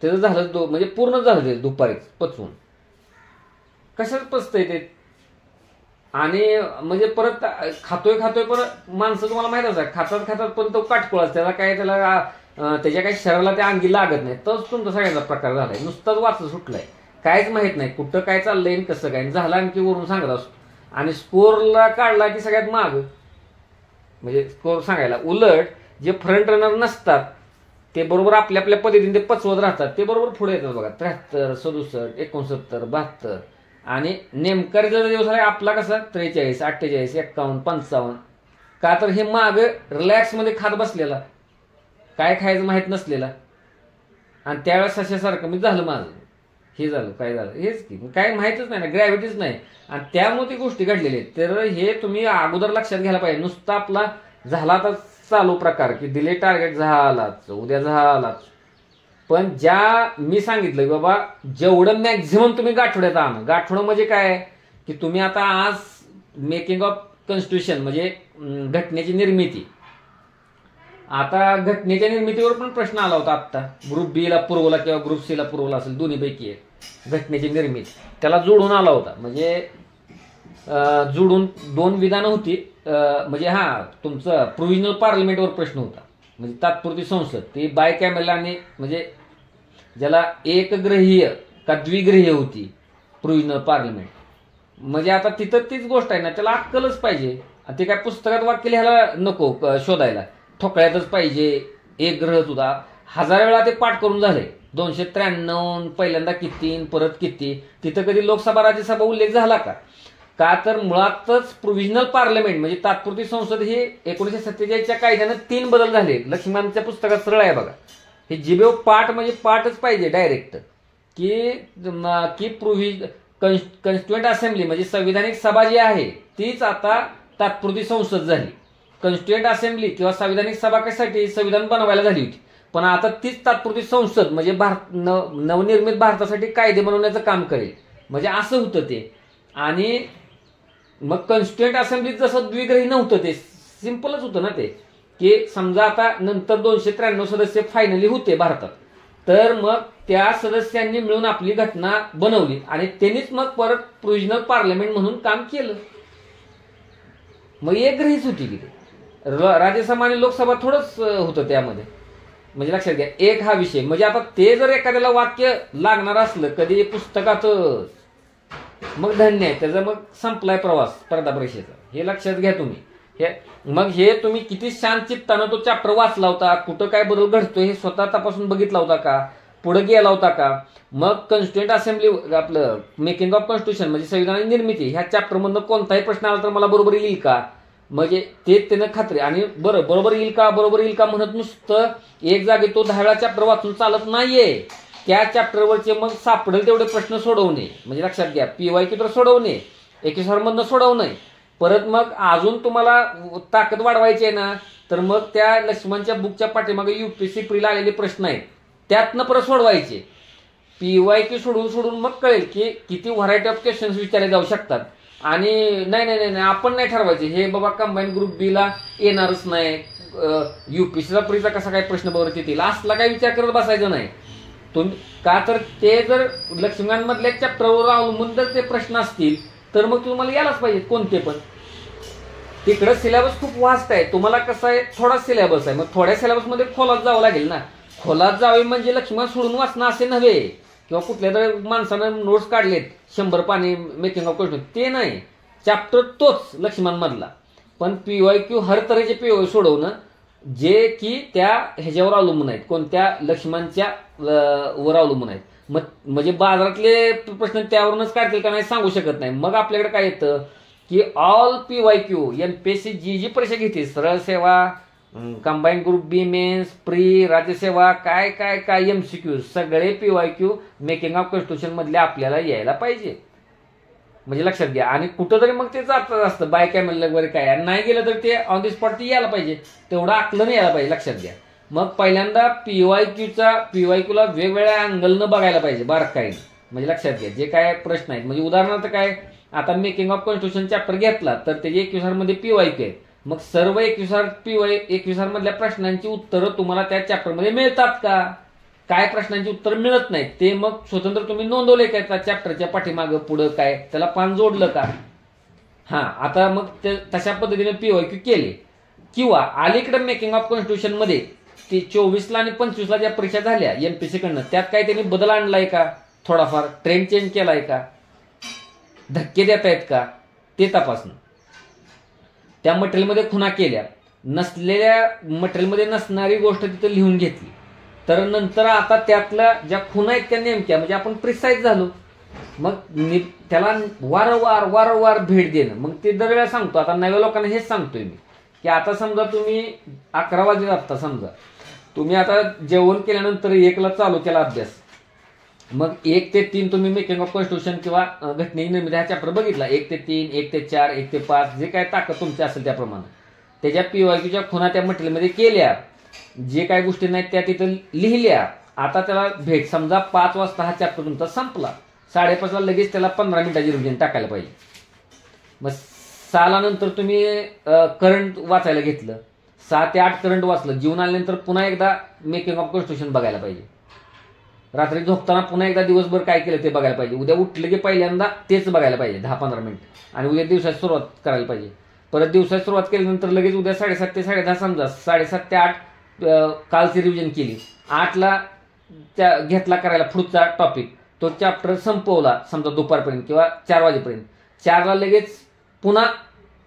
त्याचं झालं म्हणजे पूर्ण झालं ते दुपारीच पचवून. कशाच पचतंय ते? आणि म्हणजे परत खातोय परत माणसं तुम्हाला माहित आहे, खातात पण तो काटकोळाच, त्याला काय त्याच्या काही शरीराला त्या अंगी लागत नाही. तोच तुमचा सगळ्यांचा प्रकार झालाय. नुसताच वाच सुटलाय, काहीच माहित नाही कुठं काय चाललंय कसं काय. झालं आणखी वरून सांगत असतो. आणि स्कोरला काढला की सगळ्यात माग, म्हणजे स्कोर सांगायला. उलट जे फ्रंट रनर नसतात ते बरोबर आपल्या आपल्या पद्धतीने ते पचवत राहतात, ते बरोबर पुढे येतात बघा. 73, 67, 69, 72. आणि नेमका रिझल्ट दिवस आहे आपला कसा 43, 48, 51, 55. का तर हे माग रिलॅक्स मध्ये खात बसलेला, काय खायचं माहित नसलेला. आणि त्यावेळेस अशासारखं मी झालं माझं, हे झालं काय झालं हेच की, काय माहितच नाही ना, ग्रॅव्हिटीच नाही. आणि त्यामुळे ती गोष्टी घडलेली आहेत. तर हे तुम्ही अगोदर लक्षात घ्यायला पाहिजे. नुसता आपला झाला तर चालू प्रकार की दिले टार्गेट झालाच, उद्या झालाच. पण ज्या मी सांगितलं की बाबा जेवढं मॅक्झिमम तुम्ही गाठोड्यात आणा. गाठोडं म्हणजे काय की तुम्ही आता आज मेकिंग ऑफ कॉन्स्टिट्यूशन म्हणजे घटनेची निर्मिती. आता घटनेच्या निर्मितीवर पण प्रश्न आला होता आत्ता. ग्रुप बी ला पुरवला किंवा ग्रुप सी ला पुरवला असेल, दोन्हीपैकी एक घटनेची निर्मिती. त्याला जोडून आला होता. म्हणजे जोडून 2 विधानं होती. म्हणजे तुमचं प्रोव्हिजनल पार्लमेंटवर प्रश्न होता, म्हणजे तात्पुरती संसद. ती बायकॅमेरल आणि म्हणजे ज्याला एकग्रहीय का द्विग्रहीय होती प्रोव्हिजनल पार्लमेंट. म्हणजे आता तिथं तीच गोष्ट आहे ना, त्याला अक्कलच पाहिजे. ते काय पुस्तकात वाक्य लिहायला नको शोधायला, ठोकळ्यातच पाहिजे. एक ग्रह सुद्धा 1000 वेळा ते पाठ करून झाले. 293 पहिल्यांदा किती, परत किती. तिथं कधी लोकसभा राज्यसभा उल्लेख झाला का? का तर मुळातच प्रोव्हिजनल पार्लमेंट म्हणजे तात्पुरती संसद ही 1947च्या कायद्यानं 3 बदल झाले. लक्ष्मणच्या पुस्तकात सरळ आहे बघा. हे जिबेव पाठ म्हणजे पाठच पाहिजे डायरेक्ट की कॉन्स्टिट्युएंट असेंब्ली म्हणजे संविधानिक सभा जी आहे तीच आता तात्पुरती संसद झाली. कॉन्स्टिट्युएंट असेंब्ली किंवा संविधानिक सभा कशासाठी संविधान बनवायला झाली होती, पण आता तीच तात्पुरती संसद म्हणजे नवनिर्मित भारतासाठी कायदे बनवण्याचं काम करेल. म्हणजे असं होतं ते. आणि मग कॉन्स्टिट्युएंट असेंब्लीत जसं द्विग्रही नव्हतं, ते सिंपलच होतं ना ते, की समजा आता नंतर 293 सदस्य फायनली होते भारतात, तर मग त्या सदस्यांनी मिळून आपली घटना बनवली आणि त्यांनीच मग परत प्रोव्हिजनल पार्लमेंट म्हणून काम केलं. मग एक ग्रहीच होती की राज्यसभा आणि लोकसभा थोडंच होतं त्यामध्ये. म्हणजे लक्षात घ्या, एक हा विषय. म्हणजे आता ते जर एखाद्याला वाक्य लागणार असलं कधी पुस्तकात, मग धन्य आहे, त्याचा मग संपलाय प्रवास स्पर्धा परीक्षेचा. हे लक्षात घ्या तुम्ही. मग हे तुम्ही किती शांत चित्तानं तो चॅप्टर वाचला होता, कुठं काय बदल घडतोय हे स्वतः तपासून बघितला होता का, पुढे गेला होता का. मग कॉन्स्टिट्युएंट असेंब्ली आपलं मेकिंग ऑफ कॉन्स्टिट्यूशन म्हणजे संविधानाची निर्मिती ह्या चॅप्टरमधनं कोणताही प्रश्न आला तर मला बरोबर येईल का, म्हणजे ते त्यानं खात्री. आणि बरोबर येईल का म्हणत नुसतं एक जागी तो 10 चॅप्टर वाचून चालत नाहीये. त्या चॅप्टरवरचे मग सापडेल तेवढे प्रश्न सोडवणे. म्हणजे लक्षात घ्या, PYQ तर सोडवणे, 21 मधनं सोडवणे. परत मग अजून तुम्हाला ताकद वाढवायची आहे ना, तर मग त्या लक्ष्मणच्या बुकच्या पाठीमागे UPSC प्रीला आलेले प्रश्न आहेत त्यातनं परत सोडवायचे. PYQ सोडून मग कळेल की किती व्हरायटी ऑफ क्वेश्चन्स विचारले जाऊ शकतात. आणि नाही आपण नाही ठरवायचे हे बाबा कंबाईन ग्रुप बी ला येणारच नाही, UPSCचा प्रीचा कसा काय प्रश्न बरोबर येतील असला काही विचार करत बसायचं नाही तुम्ही. का तर ते जर लक्ष्मणमधल्या चॅप्टरवर अवलंबून जर ते प्रश्न असतील तर मग तुम्हाला यायलाच पाहिजे कोणते पण. तिकडं सिलेबस खूप वास्ट आहे, तुम्हाला कसं आहे थोडा सिलेबस आहे, मग थोड्या सिलेबसमध्ये खोलात जावं लागेल ना. खोलात जावे म्हणजे लक्ष्मण सोडून वाचणं असे नव्हे, किंवा कुठल्या तरी माणसानं नोट्स काढलेत 100 पानी मेकिंग ऑफ क्वेश्चन, ते नाही. चॅप्टर तोच लक्ष्मण मधला, पण PYQ हर तऱ्हेचे PYQ सोडवणं जे की त्या ह्याच्यावर अवलंबून आहेत, कोणत्या लक्ष्मणच्या वर अवलंबून आहेत. मग म्हणजे बाजारातले प्रश्न त्यावरूनच काढतील का नाही सांगू शकत नाही. मग आपल्याकडे काय येतं की ऑल PYQ MPSC जी परीक्षा घेते, सरळ सेवा, कंबाईन ग्रुप बी मेन्स, प्री, राज्यसेवा, काय काय काय MCQ सगळे PYQ मेकिंग ऑफ कॉन्स्टिट्यूशन मधले आपल्याला यायला पाहिजे. म्हणजे लक्षात घ्या. आणि कुठं तरी मग ते जात असतं बाय कॅमेल वगैरे काय, आणि नाही गेलं तर ते ऑन दी स्पॉट ते यायला पाहिजे, तेवढं आकलन यायला पाहिजे. लक्षात घ्या. मग पहिल्यांदा PYQला वेगवेगळ्या अँगलनं बघायला पाहिजे बारकाईनं. म्हणजे लक्षात घ्या जे काय प्रश्न आहेत, म्हणजे उदाहरणार्थ काय, आता मेकिंग ऑफ कॉन्स्टिट्यूशन चॅप्टर घेतला तर त्याचे 21 मध्ये PYQ आहेत. मग सर्व 21 मधल्या प्रश्नांची उत्तरं तुम्हाला त्या चॅप्टरमध्ये मिळतात का, काय प्रश्नांची उत्तर मिळत नाहीत ते मग स्वतंत्र तुम्ही नोंदवले काय त्या चॅप्टरच्या पाठीमागं पुढं काय त्याला पान जोडलं का. आता मग ते तशा पद्धतीने PYQ केले. किंवा अलीकडे मेकिंग ऑफ कॉन्स्टिट्यूशन मध्ये ते 24 आणि 25 ज्या परीक्षा झाल्या MPSC कडनं, त्यात काय त्यांनी बदल आणलाय का, थोडाफार ट्रेंड चेंज केलाय का, धक्के देत आहेत का, ते तपासणं. त्या मटेरियलमध्ये खुणा केल्या, नसलेल्या मटेरियलमध्ये नसणारी गोष्ट तिथे लिहून घेतली, तर नंतर आता त्यातल्या ज्या खुणा आहेत त्या नेमक्या म्हणजे आपण प्रिसाईज झालो. मग त्याला वारंवार भेट देणं. मग ते दरवेळेला सांगतो, आता नव्या लोकांना हेच सांगतोय मी की आता समजा तुम्ही 11 वाजले आता, समजा तुम्ही आता जेवण केल्यानंतर 1ला चालू केला अभ्यास, मग 1 ते 3 तुम्ही मेकिंग ऑफ कॉन्स्टिट्यूशन किंवा घटनेची निर्मिती हा चॅप्टर बघितला, 1 ते 3, 1 ते 4, 1 ते 5 जे काय ताकद तुमची असेल त्याप्रमाणे त्याच्या PYQच्या खुणा त्या मटेरियलमध्ये केल्या, जे काही गोष्टी नाहीत त्या तिथं लिहिल्या. आता त्याला भेट, समजा 5 वाजता हा चॅप्टर तुमचा संपला, 5:30ला लगेच त्याला 15 मिनिटाची रिव्हिजन टाकायला पाहिजे. मग 6ला नंतर तुम्ही करंट वाचायला घेतलं, 6 ते 8 करंट वाचलं, जीवन आल्यानंतर पुन्हा एकदा मेकिंग ऑफ कॉन्स्टिट्यूशन बघायला पाहिजे, रात्री झोपताना पुन्हा एकदा दिवसभर काय केलं ते बघायला पाहिजे, उद्या उठलं की पहिल्यांदा तेच बघायला पाहिजे 10-15 मिनिट, आणि उद्या दिवसाची सुरुवात करायला पाहिजे. परत दिवसाची सुरुवात केल्यानंतर लगेच उद्या 7:30 ते 10:30, समजा 7:30 ते 8 कालची रिव्हिजन केली, 8ला घेतला करायला पुढचा टॉपिक, तो चॅप्टर संपवला समजा दुपारपर्यंत किंवा 4 वाजेपर्यंत, 4ला लगेच पुन्हा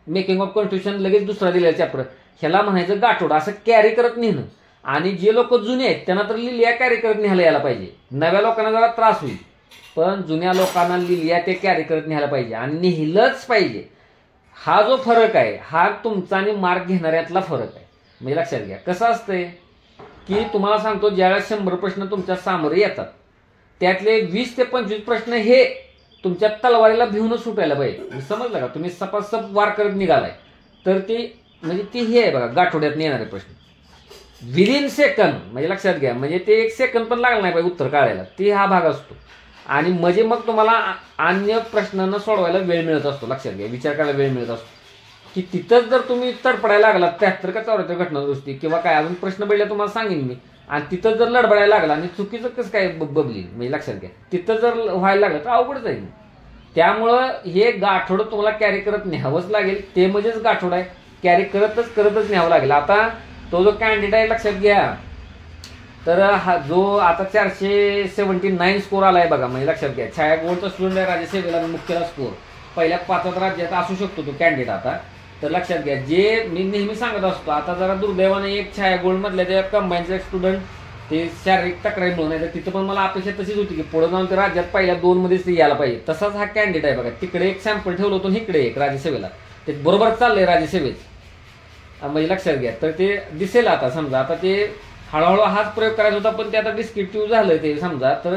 मेकिंग ऑफ कॉन्स्टिट्यूशन लगेच दुसरा दिलेला चॅप्टर, ह्याला म्हणायचं गाठोडा. असं कॅरी करत नेणं. आणि जे लोक जुने आहेत त्यांना तर लिहिल्या कॅरी करत न्यायला यायला पाहिजे, नव्या लोकांना जरा त्रास होईल. पण जुन्या लोकांना लिहिल्या ते कॅरी करत न्यायला पाहिजे आणि लिहिलंच पाहिजे. हा जो फरक आहे हा तुमचा आणि मार्क घेणाऱ्यातला फरक आहे. म्हणजे लक्षात घ्या. कसं असतंय की तुम्हाला सांगतो, ज्यावेळेस 100 प्रश्न तुमच्या समोर येतात त्यातले 20 ते 25 प्रश्न हे तुमच्या तलवारीला भिवूनच सुटायला पाहिजे. समजलं का? तुम्ही सपासप वार करत निघालाय तर ती म्हणजे ती हे आहे बघा, गाठोड्यात येणारे प्रश्न विदिन सेकंद. म्हणजे लक्षात घ्या, म्हणजे ते 1 सेकंद पण लागणार नाही पाहिजे उत्तर काढायला, ती हा भाग असतो. आणि म्हणजे मग तुम्हाला अन्य प्रश्नांना सोडवायला वेळ मिळत असतो. लक्षात घ्या, विचार करायला वेळ मिळत असतो. की तिथंच जर तुम्ही तडपडायला लागला 73 का 74 घटना दुरुस्ती किंवा काय अजून प्रश्न पडले तुम्हाला सांगेन मी, आणि तिथंच जर लडबडायला लागला आणि चुकीचं कसं काय बबली, म्हणजे लक्षात घ्या तिथं जर व्हायला लागलं तर अवघड जाईल. त्यामुळं हे गाठोडं तुम्हाला कॅरी करत न्यावंच लागेल. ते म्हणजेच गाठोड आहे, कॅरी करतच न्यावं लागेल. आता तो जो कॅन्डिडेट आहे लक्षात घ्या, तर हा जो आता 479 स्कोर आलाय बघा. म्हणजे लक्षात घ्या, छाया गोल्डचा स्टुडंट आहे, राज्यसेवेला मुख्यला स्कोर पहिल्या 5 राज्यात असू शकतो तो कॅन्डिडेट. आता तर लक्षात घ्या, जे मी नेहमी सांगत असतो, आता जरा दुर्दैवाने एक छाया गोल्ड मधल्या त्या कंबाईनचा एक स्टुडंट ते शारीरिक तक्रारी म्हणून आहे, तर तिथं पण मला अपेक्षा तशीच होती की पुढे जाऊन ते राज्यात पहिल्या 2 मध्येच ते यायला पाहिजे. तसाच हा कॅन्डिडेट आहे बघा. तिकडे एक सॅम्पल ठेवलं होतं, इकडे एक राज्यसेवेला, ते बरोबर चाललंय राज्यसेवेत. म्हणजे लक्षात घ्या, तर ते दिसेल आता. समजा आता ते हळूहळू हाच प्रयोग करायचा होता, पण ते आता डिस्क्रिप्टिव्ह झालं ते. समजा तर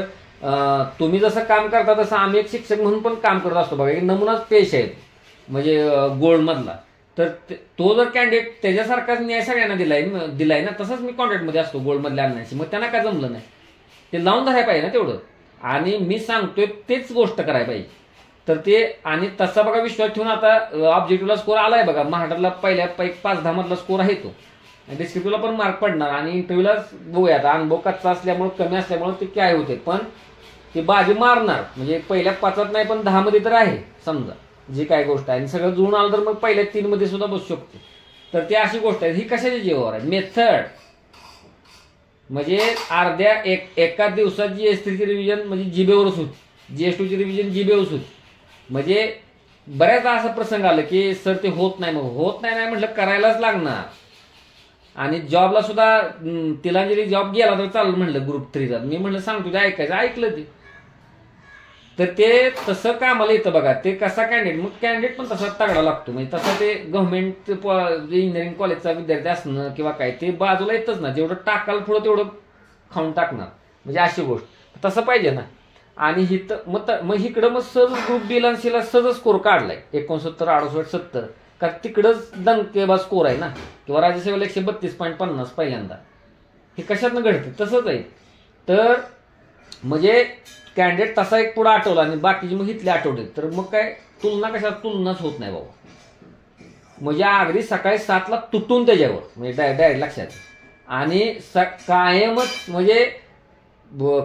तुम्ही जसं काम करता तसं आम्ही एक शिक्षक म्हणून पण काम करत असतो बघा. एक नमुनाच पेश आहे म्हणजे गोल्ड मधला. तर तो जर कॅन्डिडेट त्याच्यासारखाच न्याय सगळ्यांना दिलाय ना, तसंच मी कॉन्ट्रॅक्टमध्ये असतो गोल्ड मधल्या आणण्याची. मग त्यांना काय जमलं नाही, ते लावून धरायला पाहिजे ना तेवढं. आणि मी सांगतोय तेच गोष्ट करायला पाहिजे. तर ते आणि तसा बघा विश्वास ठेवून आता ऑब्जेक्टिव्हला स्कोर आलाय बघा. महाराष्ट्राला पहिल्या 5-10 मधला स्कोर आहे तो. डिस्क्रिप्टिव्हला पण मार्क पडणार आणि इंटरव्ह्यूला बघूया. आता अनुभव कच्चा असल्यामुळे, कमी असल्यामुळे ते काय होते, पण ते बाजी मारणार. म्हणजे पहिल्या 5 नाही पण 10 मध्ये तर आहे समजा जी काय गोष्ट आहे. आणि सगळं जुळून आलं तर मग पहिल्या 3 मध्ये सुद्धा बसू शकते. तर ती अशी गोष्ट आहे. ही कशाच्या जीवावर आहे? मेथड. म्हणजे एका दिवसात जीएसटीची रिव्हिजन म्हणजे जिबेवरच होती, जीएसटीची रिव्हिजन जिबेवरच होती. म्हणजे बऱ्याचदा असा प्रसंग आला की सर ते होत नाही. मग होत नाही म्हटलं करायलाच लागणार. आणि जॉबला सुद्धा तिलांजली जॉब गेला तर चालू म्हणलं ग्रुप 3चा. मी म्हणलं सांगतो ते ऐकायचं, ऐकलं ते. तर ते तसं कामाला येतं बघा. ते कसा कॅन्डिडेट, मग कॅन्डिडेट पण तसा तगडा लागतो. म्हणजे तसा ते गव्हर्नमेंट इंजिनिअरिंग कॉलेजचा विद्यार्थी असणं किंवा काय ते बाजूला येतच ना. जेवढं टाकाल पुढं तेवढं खाऊन टाकणार, म्हणजे अशी गोष्ट तसं पाहिजे ना. आणि मग इकडं मग सहज ग्रुप बी ला सीला सहज स्कोर काढलाय 69, 68, 70. कारण तिकडंच दणकेबाज स्कोर आहे ना. किंवा राज्यसेवेला 132.50 पहिल्यांदा. हे कशातनं घडते? तसंच आहे. तर म्हणजे कॅन्डिडेट तसा एक पुढे आठवला आणि बाकीचे मग इथले आठवले, तर मग काय तुलना तुलनाच होत नाही बाबा. म्हणजे अगदी सकाळी 7ला तुटून त्याच्यावर, म्हणजे डायरेक्ट लक्षात. आणि कायमच म्हणजे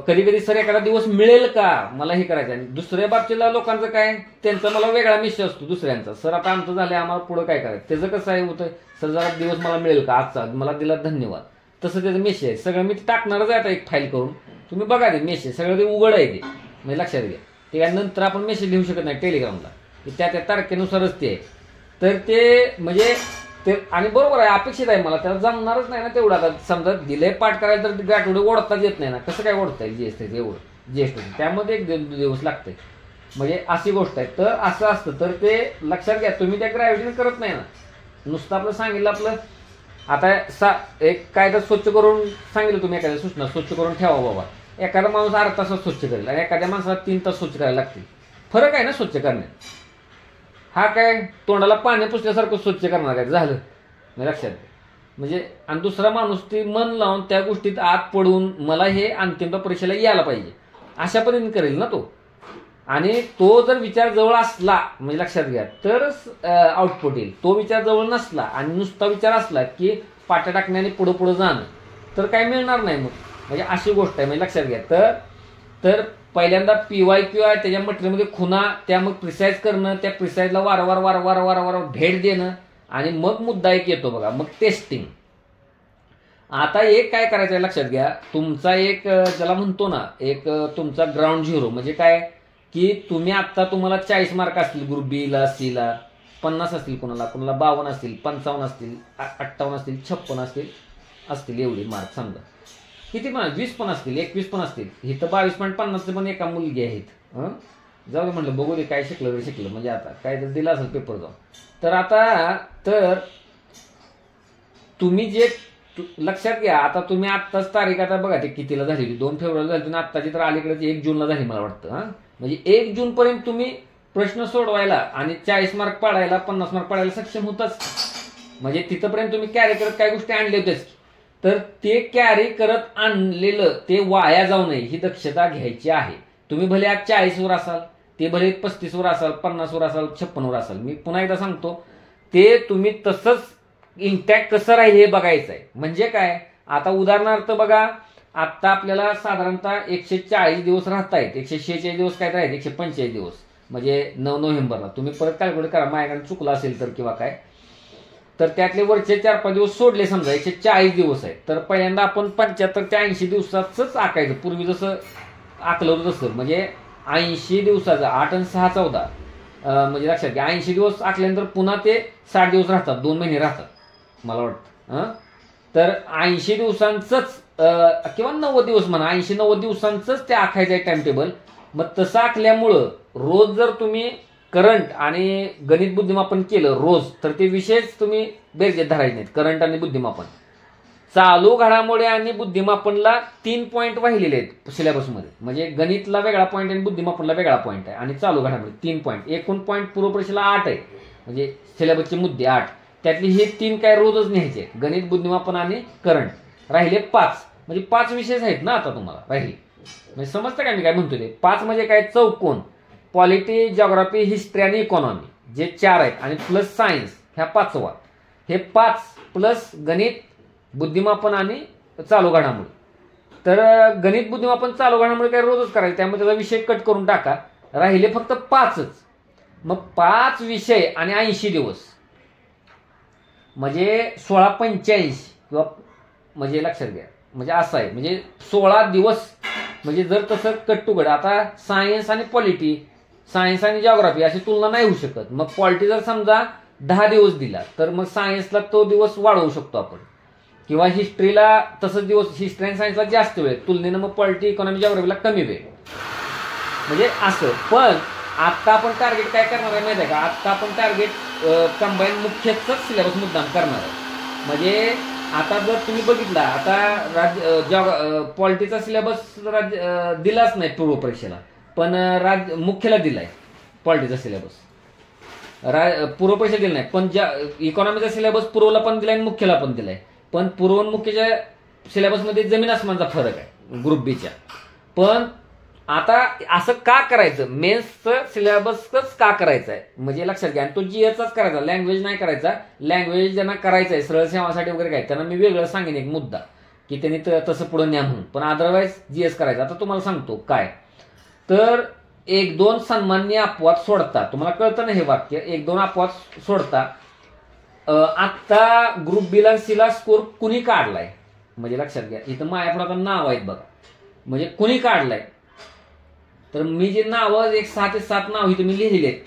कधी कधी सर एखादा दिवस मिळेल का मला हे करायचं. आणि दुसऱ्या बाबतीला लोकांचं काय, त्यांचा मला वेगळा मिशन असतो दुसऱ्यांचा. सर आता आमचं झालं, आम्हाला पुढं काय करायचं. त्याचं कसं आहे होतं, सर जरा दिवस मला मिळेल का आजचा, मला दिला धन्यवाद. तसं त्याचं मेसेज आहे. सगळं मी टाकणारच आहे आता एक फाईल करून. तुम्ही बघा ते मेसेज सगळं ते उघड आहे ते. म्हणजे लक्षात घ्या, ते काय नंतर आपण मेसेज लिहू शकत नाही टेलिग्रामला, त्या तारखेनुसारच ते आहे. तर ते म्हणजे ते आणि बरोबर आहे, अपेक्षित आहे मला. त्याला जमणारच नाही ना तेवढं. आता समजा दिले पाठ करायला तर गाठोडे ओढताच येत नाही ना. कसं काय ओढता येईल जीएसटी एवढं जीएसटी, त्यामध्ये 1 दिवस लागते. म्हणजे अशी गोष्ट आहे. तर असं असतं. तर ते लक्षात घ्या. तुम्ही त्या ग्रॅव्हिटीने करत नाही ना, नुसतं आपलं सांगितलं आपलं. आता एक कायदा स्वच्छ करून सांगितलं तुम्ही, एखाद्या सूचना स्वच्छ करून ठेवा बाबा. एखादा माणूस 1/2 तासात स्वच्छ करेल आणि एखाद्या माणसाला 3 तास स्वच्छ करायला लागतील. फरक आहे ना स्वच्छ करण्यात. हा काय तोंडाला पाणी पुसल्यासारखं स्वच्छ करणार आहे झालं, नाही लक्षात. म्हणजे आणि दुसरा माणूस ते मन लावून त्या गोष्टीत आत पडून मला हे अंतिम परीक्षेला यायला पाहिजे अशा पद्धतीने करेल ना तो. आणि तो जर विचार जवळ असला, म्हणजे लक्षात घ्या, तरच आउटपुट येईल. तो विचार जवळ नसला आणि नुसता विचार असला की पाट्या टाकण्याने पुढं पुढं जाणं, तर काही मिळणार नाही मग. म्हणजे अशी गोष्ट आहे. म्हणजे लक्षात घ्या. तर पहिल्यांदा PYQ आहे, त्याच्या मटेरियलमध्ये खुणा, त्या मग प्रिसाईज करणं, त्या प्रिसाईजला वारंवार भेट देणं, आणि मग मुद्दा एक येतो बघा, मग टेस्टिंग. आता एक काय करायचं आहे लक्षात घ्या. तुमचा एक ज्याला म्हणतो ना, एक तुमचा ग्राउंड झिरो. म्हणजे काय की तुम्ही आता तुम्हाला 40 मार्क असतील ग्रुप बी ला, सी ला 50 असतील, कुणाला 52 असतील, 55 असतील, 58 असतील, 56 असतील एवढे मार्क समजा. किती पण 20 पण असतील, 21 पण असतील. इथं 22.50 पण एका मुलगी आहेत. जाऊ दे म्हटलं, बघू दे काय शिकलं ते शिकलं, म्हणजे आता काय तर दिला असेल पेपर जाऊन. तर तुम्ही जे लक्षात घ्या, आता तुम्ही आत्ताच तारीख आता बघा ते कितीला झाली, 2 फेब्रुवारी झाली, तुम्ही आत्ताची तर अलीकडे 1 जूनला झाली मला वाटतं. म्हणजे 1 जून पर्यंत तुम्ही प्रश्न सोडवायला आणि 40 मार्क पाडायला, 50 मार्क पाडायला सक्षम होताच. म्हणजे तिथपर्यंत तुम्ही कॅरी करत काही गोष्टी आणल्या होत्याच. तर ते कॅरी करत आणलेलं ते वाया जाऊ नये ही दक्षता घ्यायची आहे. तुम्ही भले आज 40 वर असाल, ते भले 35 वर असाल, 50 वर असाल, 56 वर असाल, मी पुन्हा एकदा सांगतो, ते तुम्ही तसंच इंटॅक्ट कसं राहील हे बघायचं आहे. म्हणजे काय, आता उदाहरणार्थ बघा, आता आपल्याला साधारणतः 140 दिवस राहतायत, 146 दिवस काय राहत, 145 दिवस, म्हणजे 9 नोव्हेंबरला. तुम्ही परत कॅल्क्युलेट करा, माझ्याकडे चुकलं असेल तर किंवा काय. तर त्यातले वरचे 4-5 दिवस सोडले, समजा 140 दिवस आहेत, तर पहिल्यांदा आपण 75 ते 80 दिवसाचंच आकायचं. पूर्वी जसं आकलं होतं तसं, म्हणजे 80 दिवसाचं 8 आणि 6 14, म्हणजे लक्षात घ्या 80 दिवस आखल्यानंतर पुन्हा ते 60 दिवस राहतात, 2 महिने राहतात मला वाटतं. तर 80 दिवसांचंच किंवा 90 दिवस म्हणा, 80-90 दिवसांचंच ते आखायचं आहे टाइम टेबल. मग तसं आखल्यामुळं रोज जर तुम्ही करंट आणि गणित बुद्धिमापन केलं रोज, तर ते विषयच तुम्ही बेरजेत धरायचे नाहीत. करंट आणि बुद्धिमापन, चालू घडामोडी आणि बुद्धिमापनला 3 पॉईंट वाहिलेले आहेत सिलेबसमध्ये. म्हणजे गणितला वेगळा पॉईंट आणि बुद्धिमापनला वेगळा पॉईंट आहे, आणि चालू घडामोडी 3 पॉईंट. एकूण पॉईंट पूर्वपरीक्षेला 8 आहे, म्हणजे सिलेबसचे मुद्दे 8. त्यातली हे 3 काय रोजच न्यायचे, गणित, बुद्धिमापन आणि करंट. राहिले 5, म्हणजे 5 विषयच आहेत ना आता तुम्हाला राहिले. म्हणजे समजतं काय मी काय म्हणतो ते. 5 म्हणजे काय, चौकोन, पॉलिटी, जिओग्राफी, हिस्ट्री आणि इकॉनॉमी जे 4 आहेत, आणि प्लस सायन्स ह्या 5वा. हे 5 प्लस गणित, बुद्धिमापन आणि चालू घडामोडी. तर गणित, बुद्धिमापन, चालू घडामोडी काय रोजच करायचं, त्यामुळे त्याचा विषय कट करून टाका. राहिले फक्त 5च. मग 5 विषय आणि 80 दिवस म्हणजे 1685 किंवा, म्हणजे लक्षात घ्या, म्हणजे असं आहे, म्हणजे 16 दिवस. म्हणजे जर तसं कट टू कट, आता सायन्स आणि पॉलिटी, सायन्स आणि जिओग्राफी अशी तुलना नाही होऊ शकत. मग पॉलिटी जर समजा 10 दिवस दिला, तर मग सायन्सला तो दिवस वाढवू शकतो आपण, किंवा हिस्ट्रीला तसंच दिवस, हिस्ट्री आणि सायन्सला जास्त वेळ तुलनेनं, मग पॉलिटी, इकॉनॉमी, जिओग्राफीला कमी वेळ. म्हणजे असं. पण आता आपण टार्गेट काय करणार आहे माहिती आहे का, आता आपण टार्गेट कंबाईन मुख्यच सिलेबस मुद्दाम करणार आहे. म्हणजे आता जर तुम्ही बघितला, आता पॉलिटीचा सिलेबस दिलाच नाही पूर्व परीक्षेला, पण मुख्यला दिलाय पॉलिटीचा सिलेबस. पूर्व परीक्षा दिला नाही, पण इकॉनॉमीचा सिलेबस पूर्वला पण दिलाय आणि मुख्यला पण दिलाय. पण पूर्व आणि मुख्यच्या सिलेबसमध्ये जमीन आसमानचा फरक आहे ग्रुप बीच्या. पण आता असं का करायचं, मेन्सचं सिलेबसच का करायचं आहे, म्हणजे लक्षात घ्या. आणि तो जीएसचाच करायचा, लँग्वेज नाही करायचा. लँग्वेज ज्यांना करायचं आहे सरळ सेवासाठी वगैरे काय, त्यांना मी वेगळं सांगेन एक मुद्दा, की त्यांनी तसं पुढे न्या म्हणून. पण अदरवाईज जीएस करायचं. आता तुम्हाला सांगतो काय, तर 1-2 सन्मान्य अपवाद सोडता, तुम्हाला कळतं ना हे वाक्य, 1-2 अपवाद सोडता आत्ता ग्रुप बीला सीला स्कोर कुणी काढलाय, म्हणजे लक्षात घ्या. इथं माझ्यापुढे नाव आहेत बघा, म्हणजे कुणी काढलाय. तर मी जे नावं 6 ते 7 नाव इथं मी लिहिलेली आहेत,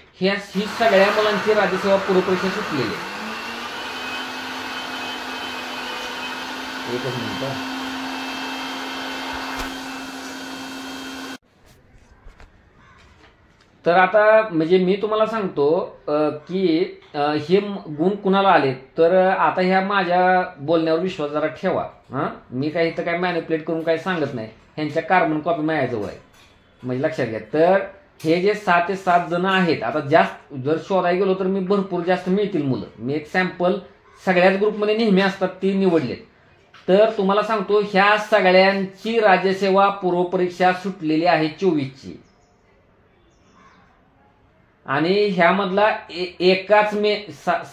ही सगळ्या मुलांची राज्यसेवा पूर्व परीक्षा सुटलेली आहे. एकच मिनिट. तर आता म्हणजे मी तुम्हाला सांगतो की हे गुण कुणाला आले, तर आता ह्या माझ्या बोलण्यावर विश्वास जरा ठेवा. मी काही इथं काय मॅनिप्युलेट करून काही सांगत नाही, ह्यांच्या कार्बन कॉपी माझ्याजवळ आहे, म्हणजे लक्षात घ्या. तर हे जे 6 ते 7 जण आहेत, आता जास्त जर शोधायला गेलो तर मी भरपूर जास्त मिळतील मुलं. मी एक सॅम्पल सगळ्याच ग्रुपमध्ये नेहमी असतात ती निवडलेत. तर तुम्हाला सांगतो ह्या सगळ्यांची राज्यसेवा पूर्व परीक्षा सुटलेली आहे 24ची. आणि ह्यामधला एकाच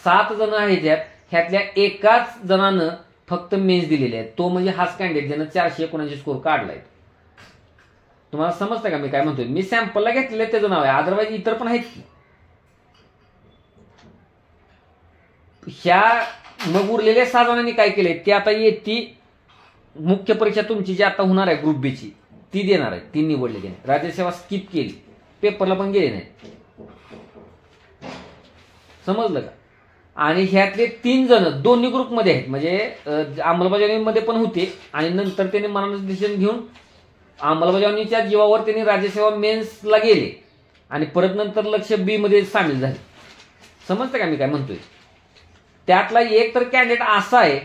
7 जण आहेत, ह्यातल्या एकाच जणानं फक्त मेन्स दिलेले आहेत, तो म्हणजे हाच कॅन्डिडेट ज्यानं 479 स्कोर काढलाय. तुम्हाला समजतं का मी काय म्हणतोय. मी सॅम्पलला घेतलेलं त्याचं नाव आहे, अदरवाईज इतर पण आहेत की. ह्या मग उरलेल्या 6 जणांनी काय केलंय, ते आता येते मुख्य परीक्षा तुमची जी आता होणार आहे ग्रुप बीची, ती देणार आहे. ती निवडलेली नाही, राज्यसेवा स्किप केली, पेपरला पण गेले नाही. समजलं का. आणि ह्यातले 3 जण दोन्ही ग्रुपमध्ये आहेत, म्हणजे अंमलबजावणीमध्ये पण होते आणि नंतर त्यांनी मनानं डिसिजन घेऊन अंमलबजावणीच्या जीवावर त्यांनी राज्यसेवा मेन्सला गेले आणि परत नंतर लक्ष बी मध्ये सामील झाले. समजतं का मी काय म्हणतोय? त्यातला एक तर कॅन्डिडेट असा आहे,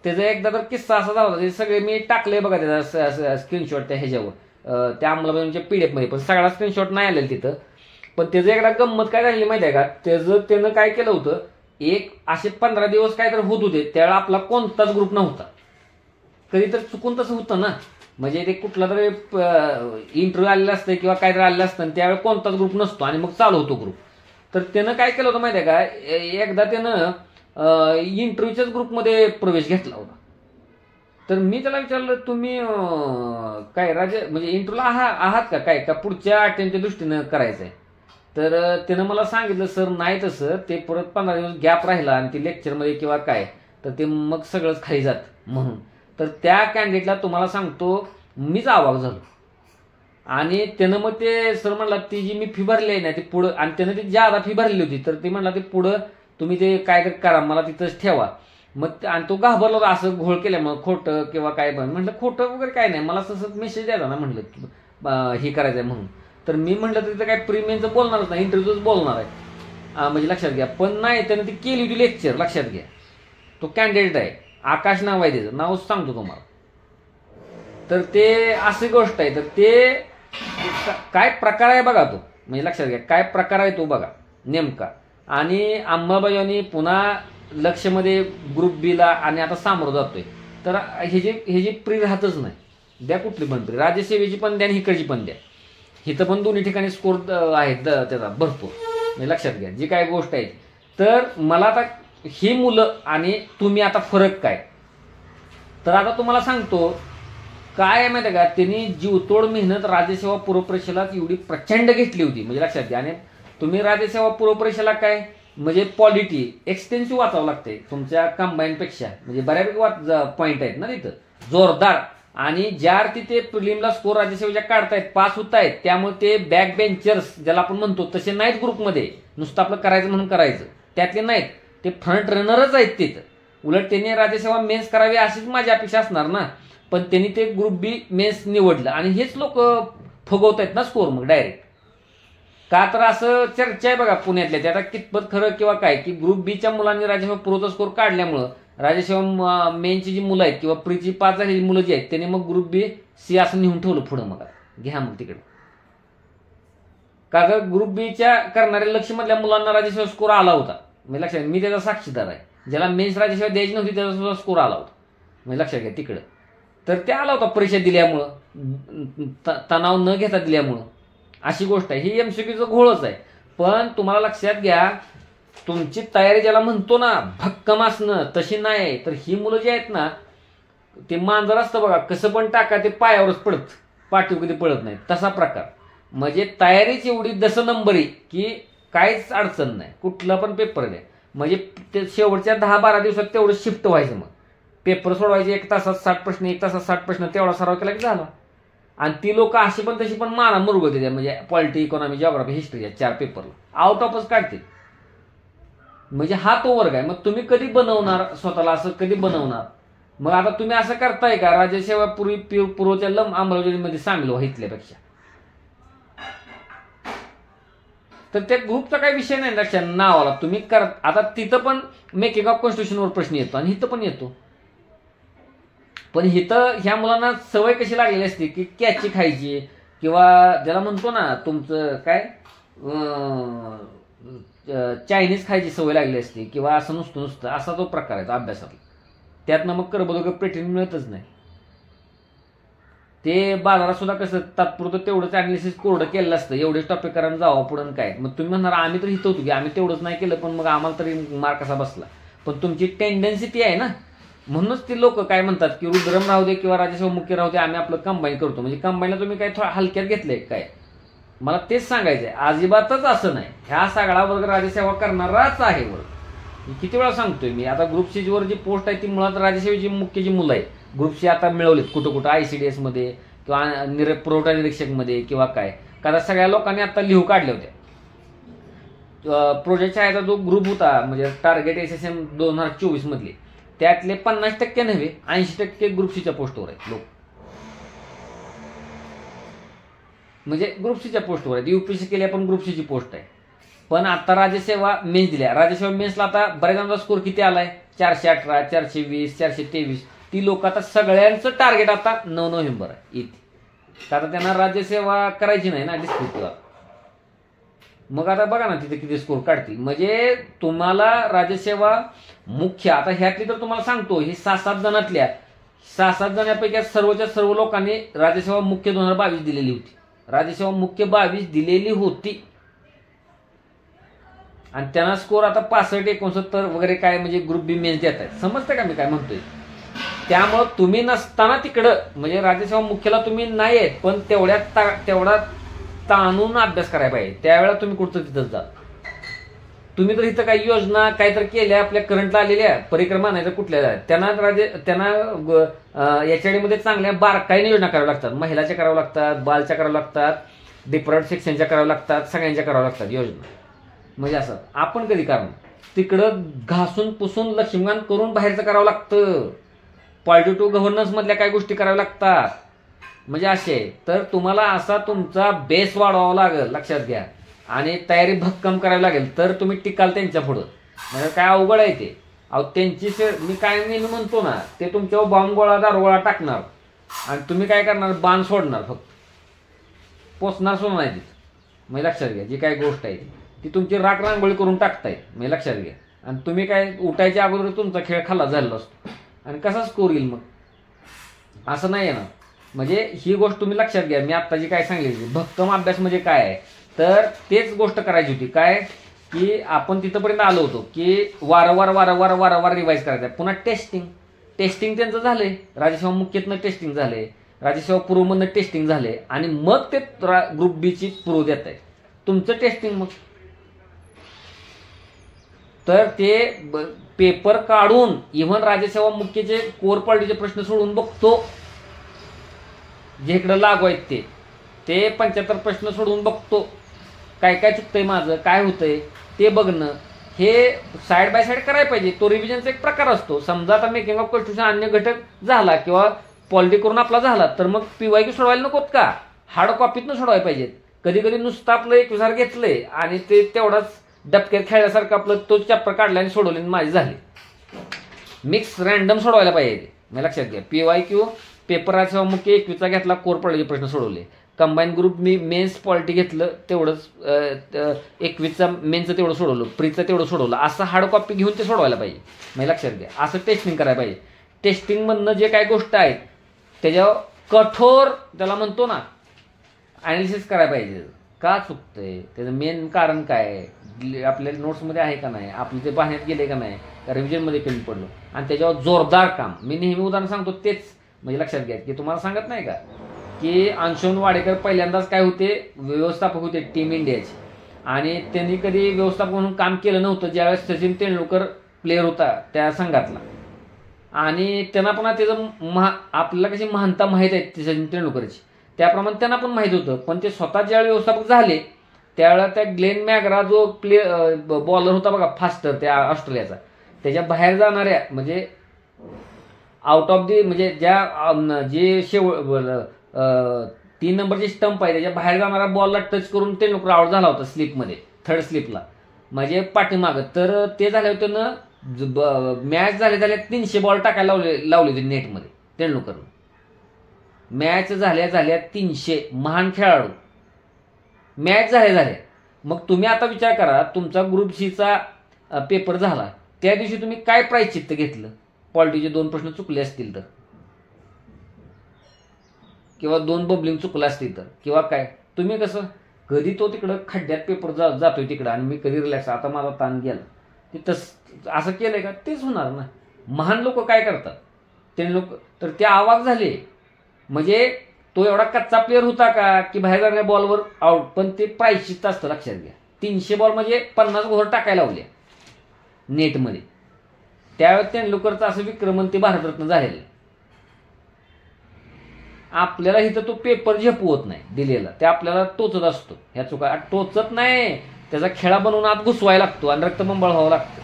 त्याचा एकदा तर किस्सा असा झाला, ते सगळे मी टाकले बघा त्याचा स्क्रीनशॉट त्या ह्याच्यावर त्या अंमलबजावणीच्या पीडीएफ मध्ये, पण सगळा स्क्रीनशॉट नाही आलेला तिथं. पण त्याचं एकदा गंमत काय झाली माहिती आहे का? त्यानं काय केलं होतं, एक असे 15 दिवस काय तर होत होते, त्यावेळेला आपला कोणताच ग्रुप नव्हता. कधी तर चुकून तसं होतं ना, म्हणजे ते कुठला तरी इंटरव्ह्यू आलेला असतं किंवा काय तरी आलेलं असतं आणि त्यावेळेला कोणताच ग्रुप नसतो आणि मग चालू होतो ग्रुप. तर त्यानं काय केलं होतं माहिती आहे का? एकदा त्यानं इंटरव्ह्यूच्याच ग्रुपमध्ये प्रवेश घेतला होता. तर मी त्याला विचारलं, तुम्ही काय म्हणजे इंटरव्ह्यूला आहात का काय, का पुढच्या अटेम्प्टच्या दृष्टीनं करायचं आहे? तर त्यानं मला सांगितलं, सर नाही तसं, ते परत 15 दिवस गॅप राहिला आणि ते लेक्चरमध्ये किंवा काय, तर ते मग सगळंच खाली जात म्हणून. तर त्या कॅन्डिडेटला तुम्हाला सांगतो मीच अवाक झालो. आणि त्यानं मग ते सर म्हणला, ती जी मी फी भरली आहे ना ती पुढं, आणि त्यानं ती ज्यादा फी भरली होती, तर ती म्हणला ते पुढं तुम्ही ते काय करा, मला तिथंच ठेवा. मग आणि तो घाबरला होता असं घोळ केल्यामुळे, खोटं किंवा काय. म्हटलं खोटं वगैरे काय नाही, मला तसं मेसेज द्यायचा ना म्हटलं हे करायचंय म्हणून. तर मी म्हटलं तिथं काय प्रीमियमचं बोलणारच नाही, इंटरव्ह्यूच बोलणार आहे, म्हणजे लक्षात घ्या. पण नाही, त्यानं ती केली होती लेक्चर, लक्षात घ्या. तो कॅन्डिडेट आहे, आकाश नाव आहे त्याचं, नावच सांगतो तुम्हाला. तर ते अशी गोष्ट आहे. तर ते काय प्रकार आहे बघा तो, म्हणजे लक्षात घ्या काय प्रकार आहे तो बघा नेमका. आणि अंमलबजावणी पुन्हा लक्षमध्ये ग्रुप बीला आणि आता सामोरं जातोय. तर हे जी प्री राहतच नाही, द्या कुठली पण प्री, राज्यसेवेची पण द्या आणि इकडची पण द्या. इथं पण दोन्ही ठिकाणी स्कोर आहेत त्याचा भरपूर, म्हणजे लक्षात घ्या जी काय गोष्ट आहे. तर मला आता ही मुलं आणि तुम्ही आता फरक काय, तर आता तुम्हाला सांगतो काय आहे माहिती आहे का? त्यांनी जीवतोड मेहनत राज्यसेवा पूर्व परीक्षेला एवढी प्रचंड घेतली होती, म्हणजे लक्षात घ्या. आणि तुम्ही राज्यसेवा पूर्व परीक्षेला काय म्हणजे पॉलिटी एक्सटेन्सिव्ह वाचावं लागते तुमच्या कंबाईनपेक्षा, म्हणजे बऱ्यापैकी पॉईंट आहेत ना तिथं जोरदार. आणि ज्या अर्थी ते प्रिलिमला स्कोर राज्यसेवेच्या काढतायत, पास होत आहेत, त्यामुळे ते बॅक बेंचर्स ज्याला आपण म्हणतो तसे नाहीत ग्रुपमध्ये, नुसतं आपलं करायचं म्हणून करायचं त्यातले नाहीत, ते फ्रंट रनरच आहेत तिथं. उलट त्यांनी राज्यसेवा मेन्स करावी अशीच माझी अपेक्षा असणार ना, पण त्यांनी ते ग्रुप बी मेन्स निवडलं आणि हेच लोक फुगवत आहेत ना स्कोर मग डायरेक्ट. का तर असं चर्चा आहे बघा पुण्यातल्या, ते आता कितपत खरं किंवा काय, की ग्रुप बीच्या मुलांनी राज्यसेवा पूर्वचा स्कोर काढल्यामुळं राज्यसेवा मेनची जी मुलं आहेत किंवा प्रीची पास झालेली मुलं जी आहेत त्यांनी मग ग्रुप बी सी असं नेऊन ठेवलं पुढं. मग घ्या मग तिकडे, का तर ग्रुप बीच्या करणाऱ्या लक्ष्यमधल्या मुलांना राज्यसेवा स्कोर आला होता, म्हणजे लक्षात, मी त्याचा साक्षीदार आहे. ज्याला मेन्स राज्यसेवा द्यायची नव्हती त्याचा सुद्धा स्कोर आला होता, म्हणजे लक्षात घ्या तिकडं. तर ते आला होता परीक्षा दिल्यामुळं, तणाव न घेता दिल्यामुळं, अशी गोष्ट आहे. ही एमसीक्यूचं घोळच आहे. पण तुम्हाला लक्षात घ्या, तुमची तयारी ज्याला म्हणतो ना भक्कम असणं, तशी नाही. तर ही मुलं जी आहेत ना, ते मांजर असतं बघा, कसं पण टाका ते पायावरच पडत, पाठीव कधी पडत नाही, तसा प्रकार. म्हणजे तयारीच एवढी 10 नंबरी की काहीच अडचण नाही, कुठला पण पेपर द्या. म्हणजे ते शेवटच्या 10-12 दिवसात तेवढं शिफ्ट व्हायचं, मग पेपर सोडवायचे 1 तासात 60 प्रश्न, 1 तासात 60 प्रश्न, तेवढा सराव केला की झाला. आणि ती लोक अशी पण तशी पण माना मुरग होते, म्हणजे पॉलिटी, इकॉनॉमी, जिओग्राफी, हिस्ट्री या 4 पेपरला आउट ऑफच काढते. म्हणजे हा तो वर्ग आहे. मग तुम्ही कधी बनवणार स्वतःला, असं कधी बनवणार? मग आता तुम्ही असं करताय का राज्यसेवा पूर्वच्या अंमलबजावणीमध्ये सामील व्हा इथल्यापेक्षा? तर त्या ग्रुपचा काही विषय नाही लक्षात नावाला तुम्ही कर. आता तिथं पण मेकिंग ऑफ कॉन्स्टिट्यूशनवर प्रश्न येतो आणि इथं पण येतो. पण इथं ह्या मुलांना सवय कशी लागलेली असते की कॅची खायची, किंवा ज्याला म्हणतो ना तुमचं काय चायनीज खायची सवय लागली असते, किंवा असं नुसतं असा तो प्रकार आहे अभ्यासातला. त्यातनं मग करबोदक प्रोटीन मिळतच नाही. ते बाजारात सुद्धा कसं तात्पुरतं तेवढंच अनालिसिस कोरडं केलेलं असतं, एवढेच टॉपिक करायला जावं पुढं काय. मग तुम्ही म्हणणार आम्ही तर हित होतो की आम्ही तेवढंच नाही केलं, पण मग आम्हाला तरी मार्क कसा बसला. पण तुमची टेंडन्सी ती आहे ना, म्हणूनच ती लोक काय म्हणतात की रुद्रम राहू दे किंवा राज्यसेवा मुख्य राहू दे, आम्ही आपलं कंबाईन करतो. म्हणजे कंबाईनला तुम्ही काय थोडं हलक्यात घेतलंय काय? मला तेच सांगायचंय, अजिबातच असं नाही. ह्या सगळा वर्ग राज्यसेवा करणाराच आहे वर्ग. किती वेळा सांगतोय मी. आता ग्रुप सी वर जी पोस्ट आहे ती मुळात राज्यसेवेची मुख्य जी मुलं आहेत ग्रुप सी आता मिळवलीत कुठं कुठं ICDS मध्ये किंवा पुरवठा निरीक्षक मध्ये किंवा काय, कारण सगळ्या लोकांनी आता लिहू काढल्या होत्या. प्रोजेक्ट शाळेचा जो ग्रुप होता म्हणजे टार्गेट SSM 2024 मधले, त्यातले 50% नव्हे 80% ग्रुप सीच्या पोस्टवर आहेत लोक, म्हणजे ग्रुप सीच्या पोस्टवर आहेत. UPSC केली पण ग्रुप सीची पोस्ट आहे. पण आता राज्यसेवा मेन्स दिल्या. राज्यसेवा मेन्सला आता बऱ्याच जणांचा स्कोर किती आलाय, 418, 420, 423. ती लोक आता सगळ्यांचं टार्गेट आता 9 नोव्हेंबर आहे येते. आता त्यांना राज्यसेवा करायची नाही ना डिस्ट्रिक्टला. मग आता बघा ना तिथे किती स्कोर काढतील. म्हणजे तुम्हाला राज्यसेवा मुख्य, आता ह्यातली तर तुम्हाला सांगतो, ही 6-7 जणातल्या 6-7 जणांपैकी सर्वच्या सर्व लोकांनी राज्यसेवा मुख्य 2022 दिलेली होती. राज्यसेवा मुख्य 22 दिलेली होती आणि त्यांना स्कोर आता 65-69 वगैरे काय म्हणजे ग्रुप बी मेन्स देत आहेत. समजतं का मी काय म्हणतोय. त्यामुळं तुम्ही नसताना तिकडं म्हणजे राज्यसेवा मुख्यला तुम्ही नाही आहेत, पण तेवढा ताणून अभ्यास करायला पाहिजे. त्यावेळेला तुम्ही कुठं तिथं जा. तुम्ही तर इथं काही योजना काहीतरी केल्या आपल्या करंटला आलेल्या परिक्रमा नाही तर कुठल्या, त्यांना याच्यामध्ये चांगल्या बारकाईने योजना कराव्या लागतात. महिलाच्या कराव्या लागतात, बालच्या कराव्या लागतात, डिप्रायव्ड सेक्शनच्या कराव्या लागतात, सगळ्यांच्या कराव्या लागतात योजना. म्हणजे असं आपण कधी करणार, तिकडं घासून पुसून लक्ष्मीकांत करून बाहेरचं करावं लागतं. पॉलिटिव्ह गव्हर्नन्स मधल्या काही गोष्टी कराव्या लागतात. म्हणजे असे तर तुम्हाला असा तुमचा बेस वाढवावा लागेल, लक्षात घ्या. आणि तयारी भक्कम करावी लागेल तर तुम्ही टिकाल त्यांच्या पुढं. म्हणजे काय अवघड आहे ते. अहो त्यांची मी काय नेहमी म्हणतो ना, ते तुमच्यावर बॉम्ब गोळा दारुगोळा टाकणार आणि तुम्ही काय करणार, बाण सोडणार, फक्त पोचणार सोडणार नाही तिथं. म्हणजे लक्षात घ्या, जी काय गोष्ट आहे ती तुमची राख रांगोळी करून टाकताय. म्हणजे लक्षात घ्या. आणि तुम्ही काय उठायच्या अगोदर तुमचा खेळ खाल्ला झालेला असतो आणि कसा स्कोर येईल मग, असं नाही आहे ना. म्हणजे ही गोष्ट तुम्ही लक्षात घ्या. मी आत्ताची काय सांगितली, भक्कम अभ्यास म्हणजे काय आहे, तर तेच गोष्ट करायची होती. काय की आपण तिथंपर्यंत आलो होतो की वारंवार रिवाईज करायचं. पुन्हा टेस्टिंग त्यांचं झालंय. राज्यसेवा मुख्यतनं टेस्टिंग झालंय, राज्यसेवा पूर्वमधनं टेस्टिंग झालंय आणि मग ते ग्रुप बीची पूर्व देत आहे तुमचं टेस्टिंग. मग तर ते पेपर काढून इव्हन राज्यसेवा मुख्यचे कोर पॉलिटीचे प्रश्न सोडून बघतो, जे इकडं लागू आहेत ते 75 प्रश्न सोडून बघतो. काय काय चुकतंय माझं, काय होतंय ते बघणं, हे साईड बाय साईड करायला पाहिजे. तो रिव्हिजनचा एक प्रकार असतो. समजा आता मेकिंग ऑफ कॉन्स्टिट्यूशन अन्य घटक झाला किंवा पॉलिटी करून आपला झाला तर मग PYQ सोडवायला नकोत का, हार्ड कॉपीतनं सोडवायला पाहिजेत. कधी कधी नुसतं आपलं 21 घेतलंय आणि ते तेवढाच डबक्यात खेळल्यासारखं आपलं तोच चॅप्टर काढला आणि सोडवले आणि माझे झाले. मिक्स रँडम सोडवायला पाहिजे. मी लक्षात घ्या. PYQ पेपर राज्यसेवा मुख्य 21चा घेतला, कोर पॉलिटी प्रश्न सोडवले. कंबाईन ग्रुप मी मेन्स पॉलिटी घेतलं, तेवढंच 21चा मेन्सचं तेवढं सोडवलं, प्रीचं तेवढं सोडवलं. असं हार्ड कॉपी घेऊन ते सोडवायला पाहिजे. म्हणजे लक्षात घ्या. असं टेस्टिंग करायला पाहिजे. टेस्टिंगमधनं जे काही गोष्ट आहेत त्याच्यावर कठोर, त्याला म्हणतो ना, ॲनालिसिस करायला पाहिजे. का चुकतंय, त्याचं मेन कारण काय आहे, आपल्या नोट्समध्ये आहे का नाही, आपलं ते पाहण्यात गेले का नाही, का रिव्हिजनमध्ये कमी पडलं, आणि त्याच्यावर जोरदार काम. मी नेहमी उदाहरण सांगतो तेच. म्हणजे लक्षात घ्या की तुम्हाला सांगत नाही का की अंशुमन वाडेकर पहिल्यांदाच काय होते, व्यवस्थापक होते टीम इंडियाचे, आणि त्यांनी कधी व्यवस्थापक म्हणून काम केलं नव्हतं ज्यावेळेस सचिन तेंडुलकर प्लेअर होता त्या संघातला. आणि त्यांना पण त्याचं आपल्याला कशी महानता माहीत आहे सचिन तेंडुलकरची, त्याप्रमाणे त्यांना पण माहीत होतं. पण ते स्वतः ज्यावेळी व्यवस्थापक झाले त्यावेळेला त्या ग्लेन मॅगरा जो बॉलर होता बघा फास्टर त्या ऑस्ट्रेलियाचा, त्याच्या बाहेर जाणाऱ्या म्हणजे आउट ऑफ दी म्हणजे जे 3 नंबरची स्टंप आहे त्याच्या बाहेर जाणारा बॉलला टच करून ते लोक आउट झाला होता स्लिपमध्ये, थर्ड स्लिपला, म्हणजे पाठीमागं. तर ते झाले होते ना, मॅच झाल्या 300 बॉल टाकायला लावले होते नेटमध्ये तेंडुलकरनं. मॅच झाल्या 300. महान खेळाडू. मॅच झाल्या. मग तुम्ही आता विचार करा, तुमचा ग्रुप सीचा पेपर झाला त्या दिवशी तुम्ही काय प्रायश्चित्त घेतलं, पॉलिटीचे 2 प्रश्न चुकले असतील तर, किंवा 2 बबलिंग चुकलं असतील तर, किंवा काय तुम्ही कसं कधी तो तिकडं खड्ड्यात पेपर जातोय तिकडं आणि मी कधी रिलॅक्स, आता माझा ताण गेला, ते असं केलंय का, तेच होणार ना. महान लोक काय करतात, ते लोक तर ते आवाज झाले. म्हणजे तो एवढा कच्चा प्लेअर होता का की बाहेर जाणाऱ्या बॉलवर आउट, पण ते प्रायश्चित्त असतं, लक्षात घ्या. 300 बॉल म्हणजे 50 ओव्हर टाकायला लावल्या नेटमध्ये. त्यावेळेस तेंडुलकरचं असं विक्रमन ते भारतरत्न झालेलं. आपल्याला इथं तो पेपर झेपवत नाही दिलेला, ते आपल्याला टोचत असतो. ह्या चुका टोचत नाही, त्याचा खेळा बनवून आत घुसवायला लागतो आणि रक्तबंबाळ व्हावं लागतं,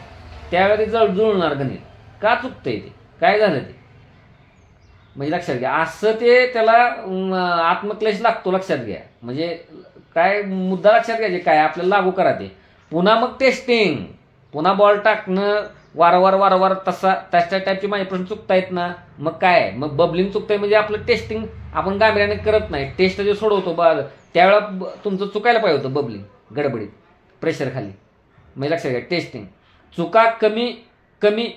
त्यावेळी ते जुळणार गणित का चुकतंय, ते काय झालं ते म्हणजे लक्षात घ्या. असं ते त्याला आत्मक्लेश लागतो, लक्षात घ्या. म्हणजे काय मुद्दा लक्षात घ्यायचे, काय आपल्याला लागू करा ते. पुन्हा मग टेस्टिंग, पुन्हा बॉल टाकणं वारंवार तशा टाईपचे माझे प्रश्न चुकतायत ना, मग काय, मग बबलिंग चुकतंय म्हणजे आपलं टेस्टिंग आपण गांभीर्याने करत नाही. टेस्ट जे सोडवतो त्यावेळेला तुमचं चुकायला पाहिजे होतं बबलिंग, गडबडीत प्रेशर खाली. म्हणजे लक्षात घ्या, टेस्टिंग चुका कमी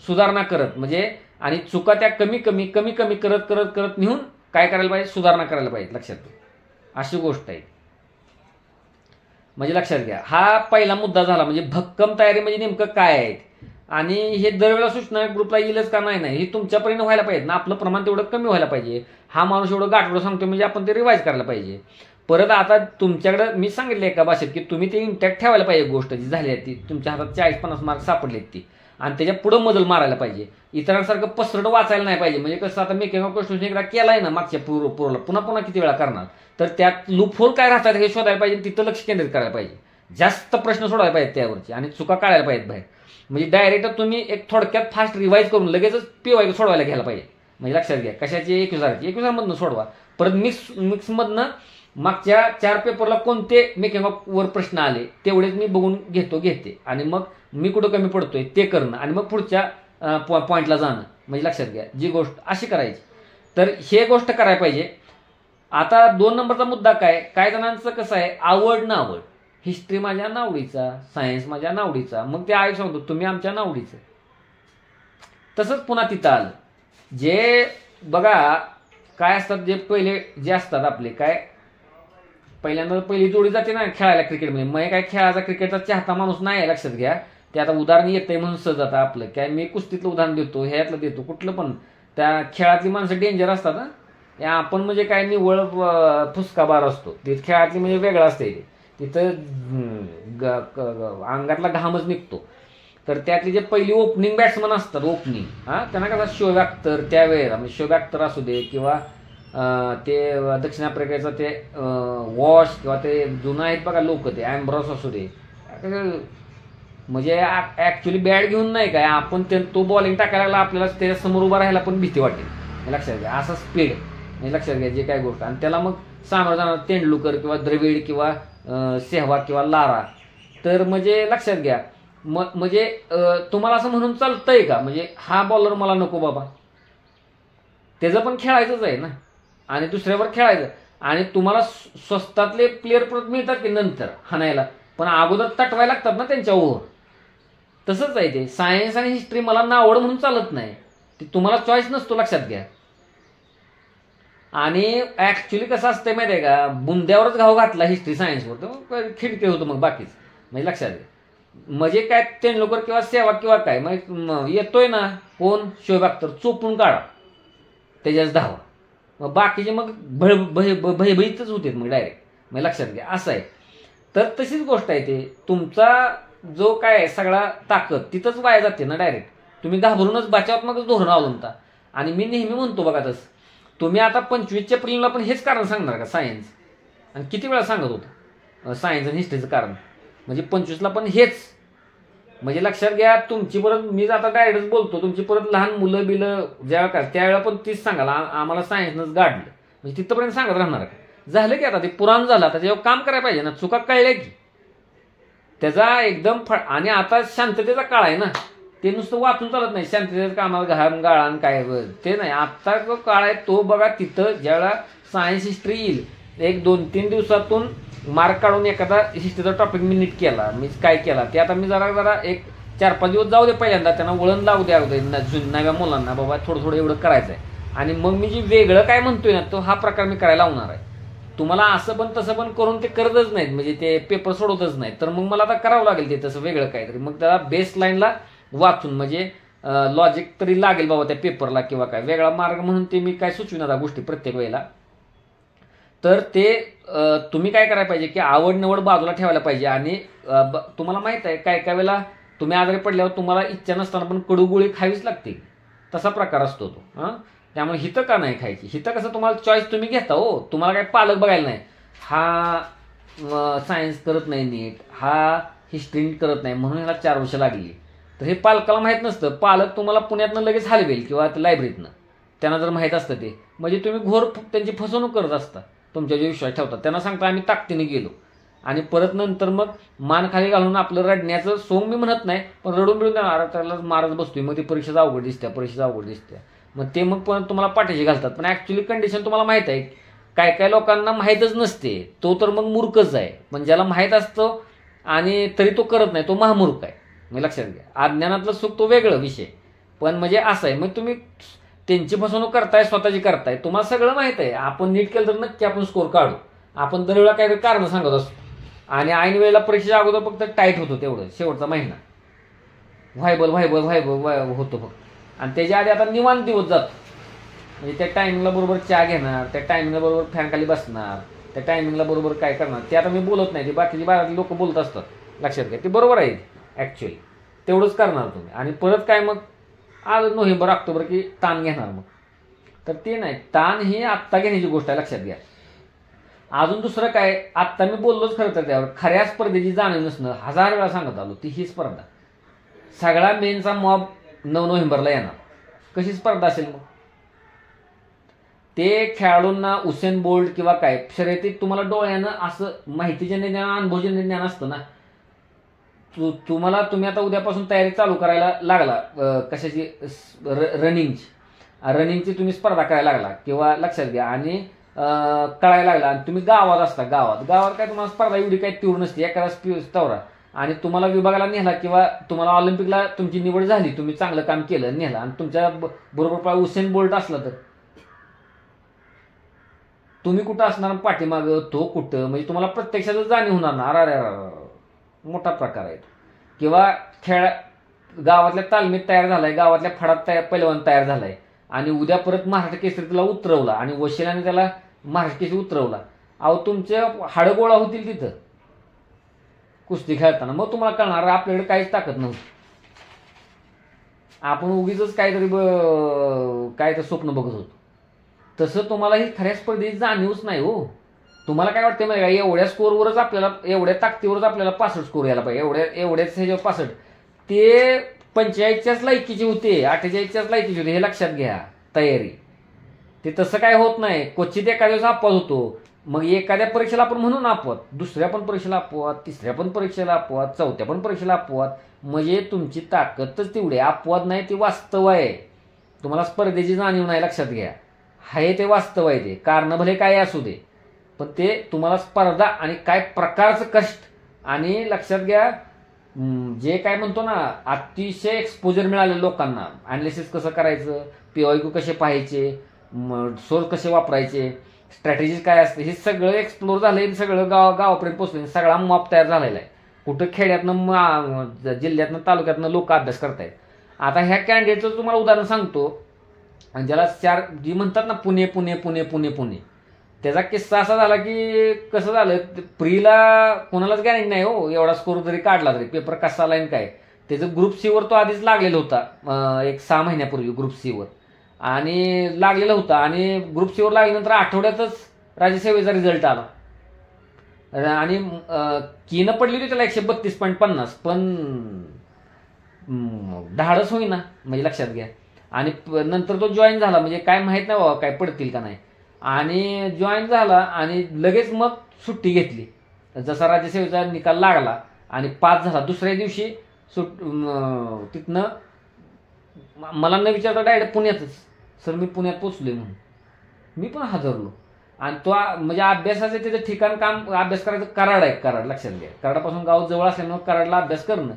सुधारणा करत, म्हणजे आणि चुका त्या कमी करत नेऊन काय करायला पाहिजे, सुधारणा करायला पाहिजे. लक्षात घ्या, अशी गोष्ट आहे. म्हणजे लक्षात घ्या, हा पहिला मुद्दा झाला. म्हणजे भक्कम तयारी म्हणजे नेमकं काय आहे, आणि हे दरवेळेला सूचना ग्रुपला येईलच का नाही, हे तुमच्यापर्यंत व्हायला पाहिजे ना. आपलं प्रमाण तेवढं कमी व्हायला पाहिजे. हा माणूस एवढं गाठोडं सांगतो म्हणजे आपण ते रिवाईज करायला पाहिजे. परत आता तुमच्याकडे मी सांगितलं एका भाषेत की तुम्ही ते इंटॅक्ट ठेवायला पाहिजे. गोष्ट जी झाली आहे ती तुमच्या हातात 40-50 मार्क सापडलेत ती, आणि त्याच्या पुढं मजल मारायला पाहिजे. इतरांसारखं पसरट वाचायला नाही पाहिजे. म्हणजे कसं, आता मेकिंग ऑफ क्वेश्चन एकदा केलाय ना मागच्या पूर्वला, पुन्हा किती वेळा करणार, तर त्यात लूपहोल काय राहतात हे शोधायला पाहिजे, तिथं लक्ष केंद्रित करायला पाहिजे. जास्त प्रश्न सोडवायला पाहिजेत त्यावरचे, आणि चुका काढायला पाहिजेत बाहेर. म्हणजे डायरेक्ट तुम्ही एक थोडक्यात फास्ट रिवाईज करून लगेचच PY सोडवायला घ्यायला पाहिजे. म्हणजे लक्षात घ्या, कशाची 21,000 मधनं सोडवा. परत मिक्समधनं मागच्या 4 पेपरला कोणते मेकिंग ऑफ वर प्रश्न आले तेवढेच मी बघून घेते, आणि मग मी कुठं कमी पडतोय ते करणं, आणि मग पुढच्या पॉईंटला जाणं. म्हणजे लक्षात घ्या, जी गोष्ट अशी करायची, तर हे गोष्ट करायला पाहिजे. आता 2 नंबरचा मुद्दा काय जणांचं कसं आहे, आवड ना आवड. हिस्ट्री माझ्या नावडीचा, सायन्स माझ्या नावडीचा, मग ते आई सांगतो तुम्ही आमच्या नावडीचं. तसंच पुन्हा तिथं आलं, जे बघा काय असतात, जे पहिले जे असतात आपले काय, पहिल्यांदा पहिली जोडी जाते ना खेळायला क्रिकेटमध्ये. मग काय खेळाचा क्रिकेटचा चाहता माणूस नाही, लक्षात घ्या. ते आता उदाहरण येतंय म्हणून सहज आता आपलं काय, मी कुस्तीतलं उदाहरण देतो, ह्यातलं देतो, कुठलं पण. त्या खेळातली माणसं डेंजर असतात ना, आपण म्हणजे काय निव्वळ फुसका बार असतो, ते खेळातली म्हणजे वेगळं असतंय. तिथं अंगातला घामच निघतो. तर त्यातले जे पहिली ओपनिंग बॅट्समन असतात, त्यांना कसा शोएब अख्तर त्यावेळेला, म्हणजे शोएब अख्तर असू दे किंवा ते दक्षिण आफ्रिकेचा ते वॉश किंवा ते जुनं आहेत बघा लोक, ते अँब्रॉस असू दे, म्हणजे ऍक्च्युली बॅट घेऊन नाही काय आपण तो बॉलिंग टाकायला लागला, आपल्याला त्याच्यासमोर उभा राहायला पण भीती वाटेल. लक्षात घ्या, असा स्पीड. म्हणजे लक्षात घ्या, जे काय गोष्ट, आणि त्याला मग सामोरं जाणार तेंडुलकर किंवा द्रविड किंवा सेहवाग किंवा लारा. तर म्हणजे लक्षात घ्या, म्हणजे तुम्हाला असं म्हणून चालतंय का, म्हणजे हा बॉलर मला नको बाबा, त्याचं पण खेळायचंच आहे ना, आणि दुसऱ्यावर खेळायचं. आणि तुम्हाला स्वस्तातले प्लेअर परत मिळतात की नंतर हाणायला, पण अगोदर तटवायला लागतात ना त्यांच्या ओव्हर. तसंच आहे ते. सायन्स आणि हिस्ट्री मला नावड म्हणून चालत नाही, ते तुम्हाला चॉईस नसतो, लक्षात घ्या. आणि ऍक्च्युली कसं असतंय माहिती आहे का, बुंद्यावरच घाव घातला हिस्ट्री सायन्सवर तर खिडके होतं मग बाकीच. म्हणजे लक्षात घ्या, म्हणजे काय तेंडुलकर किंवा सेहवाग किंवा काय मग येतोय ना कोण, शोएब अख्तर, चोपून काढा त्याच्याच धावा, मग बाकीचे मग भयभीतच होते मग डायरेक्ट. म्हणजे लक्षात घ्या, असं आहे. तर तशीच गोष्ट आहे, ते तुमचा जो काय सगळा ताकद तिथंच वाया जाते ना डायरेक्ट. तुम्ही घाबरूनच बचावात्मकच धोरण अवलंबता. आणि मी नेहमी म्हणतो बघा, तसं तुम्ही आता 25च्या प्रिलिमला पण हेच कारण सांगणार का, सायन्स, आणि किती वेळा सांगत होतं सायन्स आणि हिस्ट्रीचं कारण, म्हणजे 25ला पण हेच. म्हणजे लक्षात घ्या, तुमची परत मी आता डायरेक्टच बोलतो, तुमची परत लहान मुलं बिलं ज्यावेळा काय त्यावेळेला पण तीच सांगाल आम्हाला सायन्सनंच गाडलं, म्हणजे तिथपर्यंत सांगत राहणार का. झालं की आता ते पुराण झालं, आता त्याच्यावर काम करायला पाहिजे ना. चुका कळल्या की त्याचा एकदम आणि आता शांततेचा काळ आहे ना, ते नुसतं वाचून चालत नाही. शांततेच्या कामाला घाम गाळण काय ते नाही. आता जो काळ आहे तो बघा, तिथं ज्यावेळेला सायन्स हिस्ट्री येईल, 1-2-3 दिवसातून मार्क काढून एखादा हिस्ट्रीचा टॉपिक मी नीट केला, मी काय केला ते आता मी जरा एक 4-5 दिवस जाऊ दे, पहिल्यांदा त्यांना वळण लावू द्या नव्या मुलांना, बाबा थोडं एवढं करायचं आहे. आणि मग मी जे वेगळं काय म्हणतोय ना, तो हा प्रकार मी करायला लावणार आहे. तुम्हाला असं पण तसं पण करून ते करतच नाहीत, म्हणजे ते पेपर सोडवतच नाहीत, तर मग मला आता करावं लागेल ते तसं वेगळं काहीतरी. मग त्याला बेस लाईनला वाचून म्हणजे लॉजिक तरी लागेल बाबा त्या पेपरला, किंवा काय वेगळा मार्ग म्हणून ते मी काय सुचविणार गोष्टी प्रत्येक वेळेला. तर ते तुम्ही काय करायला पाहिजे की आवड निवड बाजूला ठेवायला पाहिजे. आणि तुम्हाला माहित आहे काय काय वेळेला तुम्ही आजारी पडल्यावर तुम्हाला इच्छा नसताना पण कडू गोळी खावीच लागते, तसा प्रकार असतो तो. त्यामुळे हिथं का नाही खायची, हिथं कसं तुम्हाला चॉईस तुम्ही घेता हो, तुम्हाला काय पालक बघायला नाही, हा सायन्स करत नाही नीट, हा हिस्ट्री नीट करत नाही म्हणून ह्याला 4 वर्ष लागली. तर हे पालकाला माहीत नसतं. पालक तुम्हाला पुण्यातनं लगेच हलवेल किंवा लायब्ररीतनं, त्यांना जर माहीत असतं ते, म्हणजे तुम्ही घोर त्यांची फसवणूक करत असता. तुमच्या जे विश्वास ठेवतात त्यांना सांगता आम्ही ताकदीने गेलो, आणि परत नंतर मग मान खाली घालून आपलं रडण्याचं सोंग मी म्हणत नाही, पण रडून बिडून देणार त्याला मारत बसतोय. मग ती परीक्षेचा अवघड दिसते, परीक्षेचा अवघड दिसते. मग ते मग पण तुम्हाला पाठीशी घालतात. पण ॲक्च्युली कंडिशन तुम्हाला माहीत आहे. काय काय लोकांना माहीतच नसते, तो तर मग मूर्खच आहे. पण ज्याला माहीत असतं आणि तरी तो करत नाही, तो महामूर्ख आहे. मग लक्षात घ्या, अज्ञानातलं सुख तो वेगळं विषय. पण म्हणजे असं आहे, मग तुम्ही त्यांची फसवणूक करताय, स्वतःची करताय. तुम्हाला सगळं माहीत आहे. आपण नीट केलं तर नक्की आपण स्कोर काढू. आपण दरवेळेला काहीतरी कारण सांगत असतो, आणि ऐन वेळेला परीक्षेच्या अगोदर फक्त टाईट होतो तेवढं शेवटचा महिना व्हायबल होतो फक्त. आणि त्याच्या आधी आता निवांत दिवस जातो. म्हणजे त्या टायमिंगला बरोबर चहा घेणार, त्या टायमिंगला बरोबर फॅन खाली बसणार, त्या टायमिंगला बरोबर काय करणार ते आता मी बोलत नाही, ते बाकीची बाहेर लोक बोलत असतात. लक्षात घ्या, ते बरोबर आहे ॲक्च्युअली. तेवढंच करणार तुम्ही. आणि परत काय मग आलं नोव्हेंबर ऑक्टोबर की ताण घेणार. मग तर ते नाही, ताण ही आत्ता घेण्याची गोष्ट आहे. लक्षात घ्या. अजून दुसरं काय, आत्ता मी बोललोच खरं तर त्यावर, खऱ्या स्पर्धेची जाणीव नसणं. 1000 वेळा सांगत आलो, ती ही स्पर्धा. सगळा मेनचा मॉब 9 नोव्हेंबरला येणार. कशी स्पर्धा असेल मग? ते खेळाडूंना उसेन बोल्ट किंवा काय शर्यतीत तुम्हाला डोळ्यानं असं माहितीजन्य ज्ञान, अनुभवजन्य ज्ञान असतं ना. तुम्ही आता उद्यापासून तयारी चालू करायला लागला, कशाची, रनिंगची तुम्ही स्पर्धा करायला लागला किंवा लक्षात घ्या, आणि कळायला लागला, आणि तुम्ही गावात असता. गावात काय तुम्हाला स्पर्धा एवढी काही तीव्र नसते. एखादा तवरा आणि तुम्हाला विभागाला नेला किंवा तुम्हाला ऑलिम्पिकला तुमची निवड झाली, तुम्ही चांगलं काम केलं, नेला, आणि तुमच्या बरोबर उसेन बोल्ट असला तर तुम्ही कुठं असणार पाठीमागं, तो कुठं, म्हणजे तुम्हाला प्रत्यक्षात जाणीव होणार ना. अरे मोठा प्रकार आहे. किंवा गावातल्या तालमीत तयार झालाय, गावातल्या फडात पैलवान तयार झालाय, आणि उद्या परत महाराष्ट्र केसरी त्याला उतरवला, आणि वशिलाने त्याला महाराष्ट्र केसरी उतरवला. अहो तुमचे हाडं गोळा होतील तिथं कुस्ती खेळताना. मग तुम्हाला कळणार आपल्याकडे काहीच ताकद नव्हती. आपण उगीच काहीतरी काय तर स्वप्न बघत होतो. तसं तुम्हाला ही खऱ्या स्पर्धेची जाणीवच नाही हो. तुम्हाला काय वाटतं माहिती का, एवढ्या स्कोरवरच आपल्याला, एवढ्या ताकदीवरच आपल्याला 65 स्कोर यायला पाहिजे, एवढ्याच ह्याच्यावर 65. ते 45च्याच लायकीचे होते, 48च्याच लायकीचे होते, हे लक्षात घ्या. तयारी ते तसं काय होत नाही. क्वचित एका दिवस अपवाद होतो. मग एखाद्या परीक्षेला आपण म्हणून अपवाद, दुसऱ्या पण परीक्षेला अपवाद, तिसऱ्या पण परीक्षेला अपवाद, चौथ्या पण परीक्षेला अपवाद. म्हणजे तुमची ताकदच तेवढी. अपवाद नाही, ती वास्तव आहे. तुम्हाला स्पर्धेची जाणीव नाही, लक्षात घ्या. हे ते वास्तव आहे. ते कारण भले काय असू दे, पण ते तुम्हाला स्पर्धा आणि काय प्रकारचं कष्ट, आणि लक्षात घ्या जे काय म्हणतो ना, अतिशय एक्सपोजर मिळाले लोकांना. अनालिसिस कसं करायचं, PYQ कसे पाहायचे, सोर्स कसे वापरायचे, स्ट्रॅटेजीज काय असते, हे सगळं एक्सप्लोर झालंय. सगळं गावापर्यंत पोहोचले. सगळा मॉप तयार झालेला आहे. कुठं खेड्यातनं, जिल्ह्यातनं, तालुक्यातनं लोक अभ्यास करतायत. आता ह्या कॅन्डिडेटचं तुम्हाला उदाहरण सांगतो. आणि ज्याला जी म्हणतात ना पुणे पुणे पुणे पुणे पुणे, त्याचा किस्सा असा झाला की कसं झालं, प्रीला कोणालाच गॅरंटी नाही हो, एवढा स्कोर जरी काढला तरी पेपर कसा आला काय. त्याचं ग्रुप C वर तो आधीच लागलेला होता, एक 6 महिन्यापूर्वी ग्रुप C वर, आणि लागलेला होता. आणि ग्रुप C वर लागल्यानंतर आठवड्यातच राज्यसेवेचा रिझल्ट आला, आणि कीनं पडली होती त्याला 132.50, पण धाडस होईना, म्हणजे लक्षात घ्या. आणि नंतर तो जॉईन झाला, म्हणजे काय माहित नाही बाबा काय पडतील का नाही, आणि जॉईन झाला, आणि लगेच मग सुट्टी घेतली. जसा राज्यसेवेचा निकाल लागला आणि पास झाला, दुसऱ्या दिवशी तिथनं मला न विचारता डायरेक्ट पुण्यातच, सर मी पुण्यात पोचलोय म्हणून. मी पण हादरलो. आणि तो म्हणजे अभ्यासाचं त्याचं ठिकाण, काम अभ्यास करायचं कराड आहे. कराड लक्षात घ्या. कराडापासून गाव जवळ असल्यामुळे कराडला अभ्यास करणं,